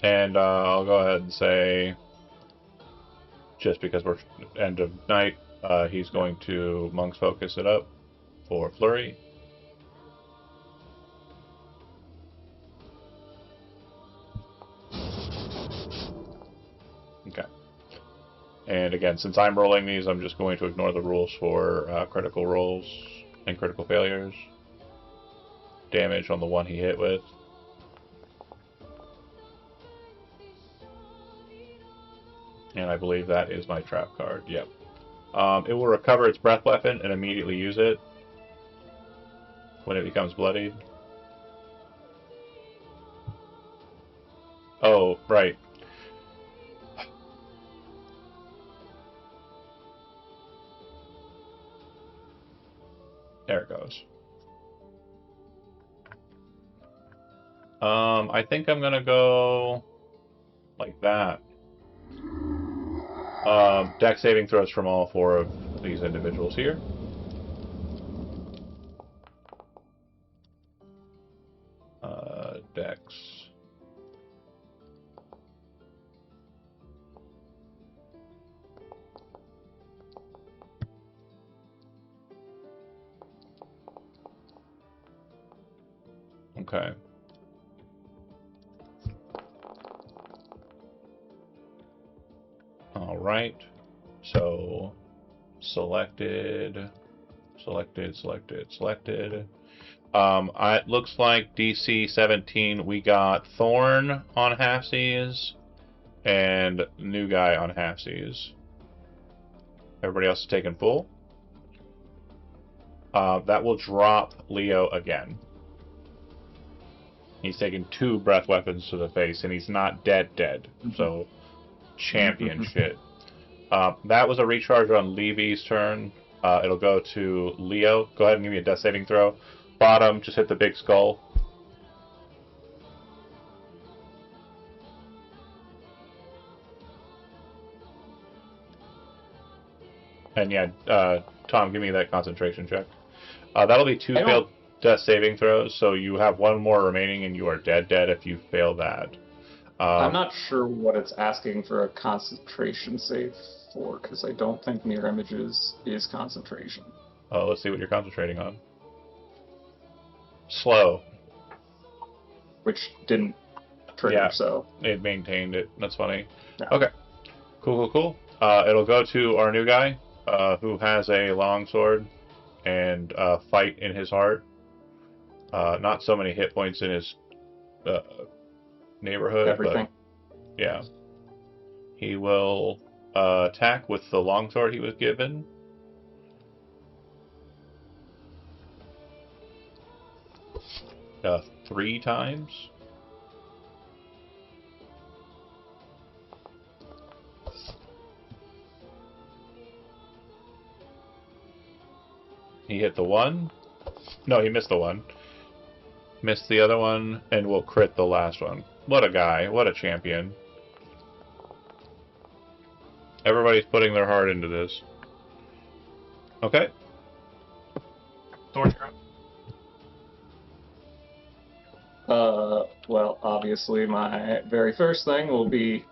And I'll go ahead and say, just because we're end of night, he's going to Monk's Focus it up for Flurry. Okay. And again, since I'm rolling these, I'm just going to ignore the rules for critical rolls and critical failures. Damage on the one he hit with. And I believe that is my trap card. Yep. It will recover its breath weapon and immediately use it when it becomes bloodied. Oh, right. There it goes. I think I'm gonna go like that. Dex saving throws from all 4 of these individuals here. Dex. Okay. All right. So selected. It looks like DC 17. We got Thorn on halfsies and new guy on halfsies. Everybody else is taking full. That will drop Leo again. He's taking 2 breath weapons to the face, and he's not dead. So, champion shit. That was a recharge on Levy's turn. It'll go to Leo. Go ahead and give me a death saving throw. Bottom, just hit the big skull. And yeah, Tom, give me that concentration check. That'll be 2 failed death saving throws, so you have 1 more remaining, and you are dead if you fail that. I'm not sure what it's asking for a concentration save for, because I don't think mirror images is concentration. Oh, let's see what you're concentrating on. Slow. Which didn't trigger, Yeah, so. It maintained it. That's funny. Yeah. Okay. Cool. It'll go to our new guy, who has a longsword and fight in his heart. Not so many hit points in his neighborhood, Everything. but yeah. He will attack with the longsword he was given. Three times. He hit the one. No, he missed the one. Missed the other one, and will crit the last one. What a guy. What a champion. Everybody's putting their heart into this. Okay. Thorn, you're up. Well, obviously, my very first thing will be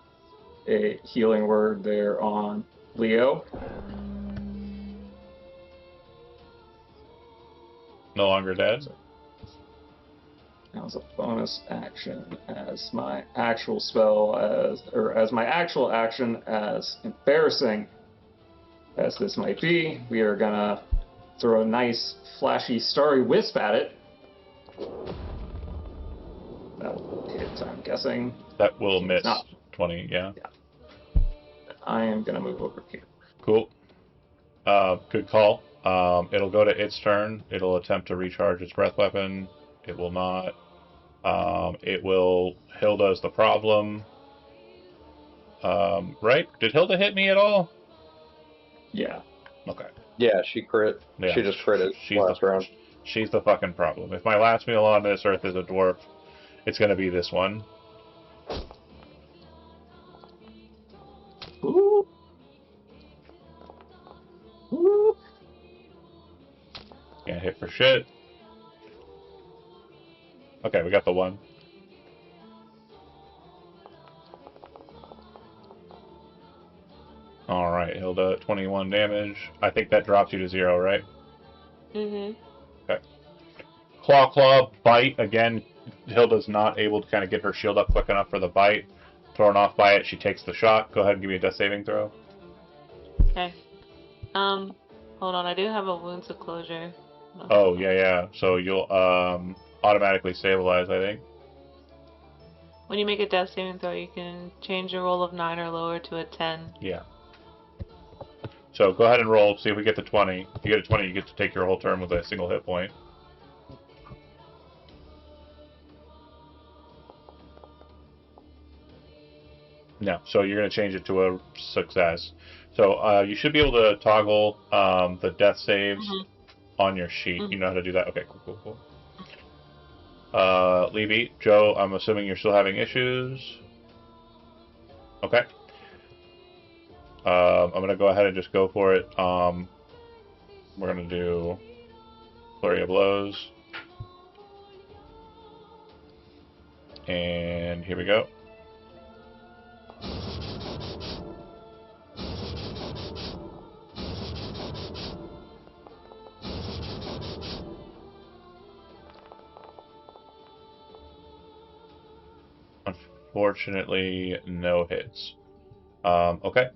a healing word there on Leo. No longer dead. That was a bonus action as my actual spell, as my actual action, as embarrassing as this might be. We are gonna throw a nice, flashy, starry wisp at it. That will hit, I'm guessing. That will miss not. 20, yeah. I am gonna move over here. Cool. Good call. It'll go to its turn. It'll attempt to recharge its breath weapon. It will not. It will. Hilda's the problem. Right? Did Hilda hit me at all? Yeah. Okay. Yeah, she crit. Yeah, She just critted she's last the, round. She's the fucking problem. If my last meal on this earth is a dwarf, it's gonna be this one. Ooh. Ooh. Can't hit for shit. Okay, we got the one. Alright, Hilda, 21 damage. I think that drops you to 0, right? Mhm. Okay. Claw, bite. Again, Hilda's not able to kind of get her shield up quick enough for the bite. Thrown off by it, she takes the shot. Go ahead and give me a death saving throw. Okay. Hold on. I do have a wounds of closure. Oh, yeah. So you'll automatically stabilize, I think. When you make a death saving throw, you can change your roll of 9 or lower to a 10. Yeah. So go ahead and roll, see if we get to 20. If you get to 20, you get to take your whole turn with a single hit point. No, so you're going to change it to a success. So you should be able to toggle the death saves on your sheet. You know how to do that? Okay, cool. Levy, Joe, I'm assuming you're still having issues. Okay. I'm going to go ahead and just go for it. We're going to do Flurry of Blows. And here we go. Unfortunately, no hits. Okay.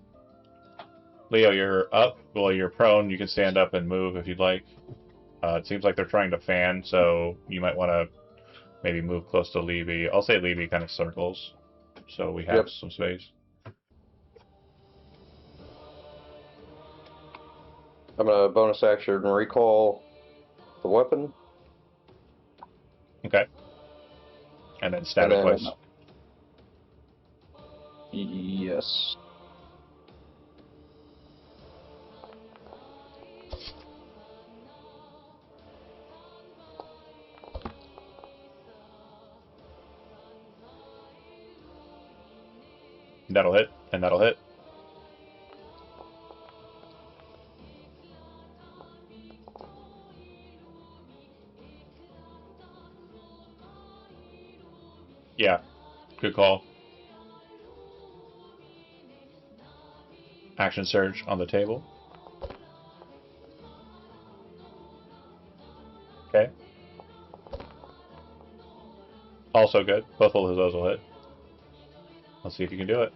Leo, you're up. Well, you're prone. You can stand up and move if you'd like. It seems like they're trying to fan, so you might want to maybe move close to Levy. I'll say Levy kind of circles, so we have some space. I'm gonna bonus action and recall the weapon. Okay. And then stab it twice. Yes. That'll hit, and that'll hit. Yeah, good call. Action surge on the table. Okay. Also good. Both of those will hit. Let's see if you can do it.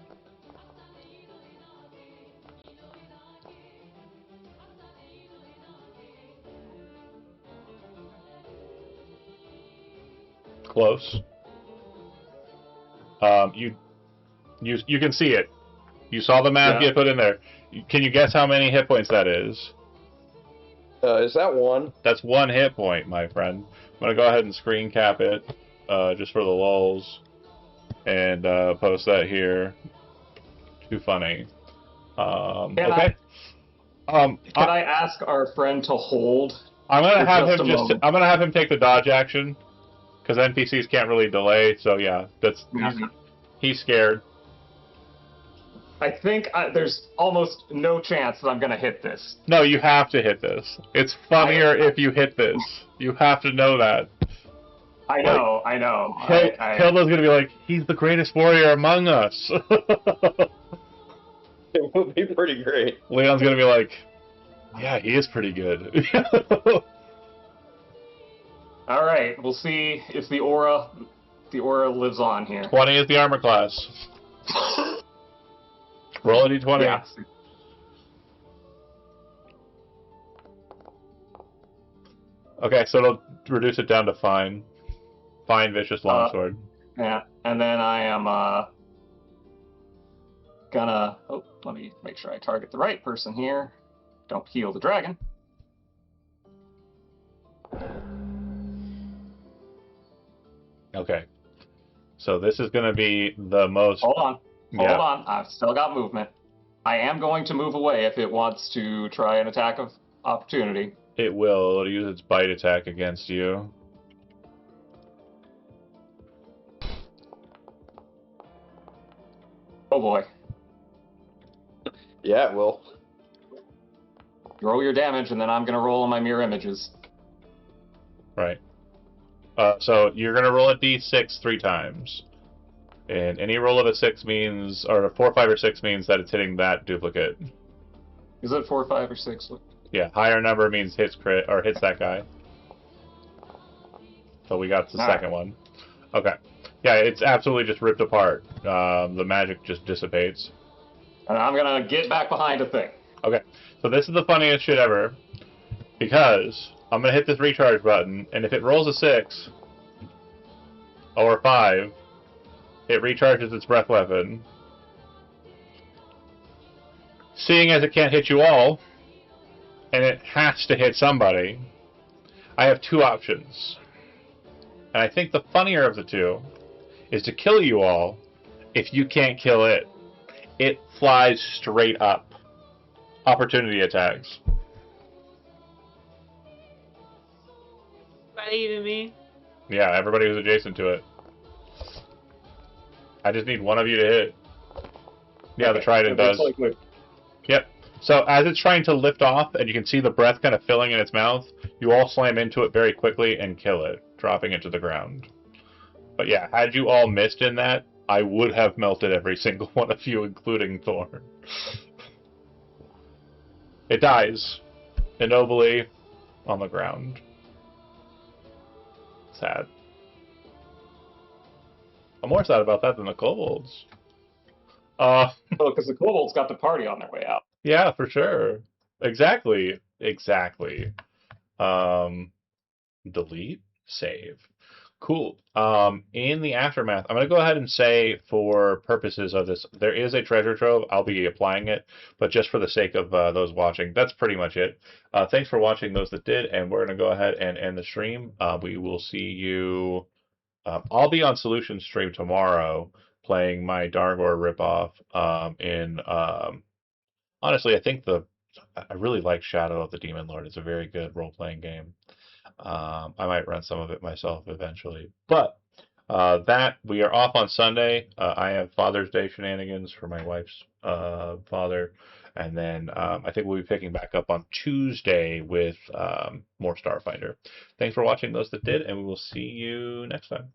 Close. You can see it. You saw the math get put in there. Can you guess how many hit points that is? Is that one? That's 1 hit point, my friend. I'm gonna go ahead and screen cap it, just for the lulz, and post that here. Too funny. Okay. Can I ask our friend to hold? I'm gonna have him take the dodge action, because NPCs can't really delay. So yeah, he's scared. I think there's almost no chance that I'm gonna hit this. No, you have to hit this. It's funnier if you hit this. You have to know that. I know. Hilda's gonna be like, he's the greatest warrior among us. It would be pretty great. Leon's gonna be like, yeah, he is pretty good. All right, we'll see if the aura lives on here. 20 is the armor class. Roll a d20. Yeah. Okay, so it'll reduce it down to fine. Fine, vicious longsword. Yeah, and then I am gonna... Oh, let me make sure I target the right person here. Don't heal the dragon. Okay. So this is going to be the most... Hold on. Hold Yeah. on. I've still got movement. I am going to move away if it wants to try an attack of opportunity. It will. It'll use its bite attack against you. Oh boy. Yeah, it will. Roll your damage, and then I'm going to roll on my mirror images. Right. So you're going to roll a d6 3 times. And any roll of a 6 means, or a 4, 5, or 6 means that it's hitting that duplicate. Is it 4, 5, or 6? Yeah, higher number means hits crit, or hits that guy. So we got the second one. Okay. Yeah, it's absolutely just ripped apart. The magic just dissipates. And I'm going to get back behind a thing. Okay, so this is the funniest shit ever, because I'm going to hit this recharge button, and if it rolls a 6, or a 5, it recharges its breath weapon. Seeing as it can't hit you all, and it has to hit somebody, I have 2 options. And I think the funnier of the 2 is to kill you all if you can't kill it. It flies straight up. Opportunity attacks. Not even me. Yeah, everybody who's adjacent to it. I just need one of you to hit. Yeah, the trident does. Yep. So as it's trying to lift off, and you can see the breath kind of filling in its mouth, you all slam into it very quickly and kill it, dropping it to the ground. But yeah, had you all missed in that, I would have melted every single one of you, including Thorn. It dies, ignobly, on the ground. Sad. I'm more sad about that than the kobolds. Oh, because the kobolds got the party on their way out. Yeah, for sure. Exactly. Exactly. Delete, save. Cool. In the aftermath, I'm going to go ahead and say, for purposes of this, there is a treasure trove. I'll be applying it, but just for the sake of those watching, that's pretty much it. Thanks for watching, those that did, and we're going to go ahead and end the stream. We will see you... I'll be on Solution stream tomorrow, playing my Dargor ripoff honestly, I think I really like Shadow of the Demon Lord. It's a very good role-playing game. I might run some of it myself eventually. But that, we are off on Sunday. I have Father's Day shenanigans for my wife's father. And then I think we'll be picking back up on Tuesday with more Starfinder. Thanks for watching, those that did, and we will see you next time.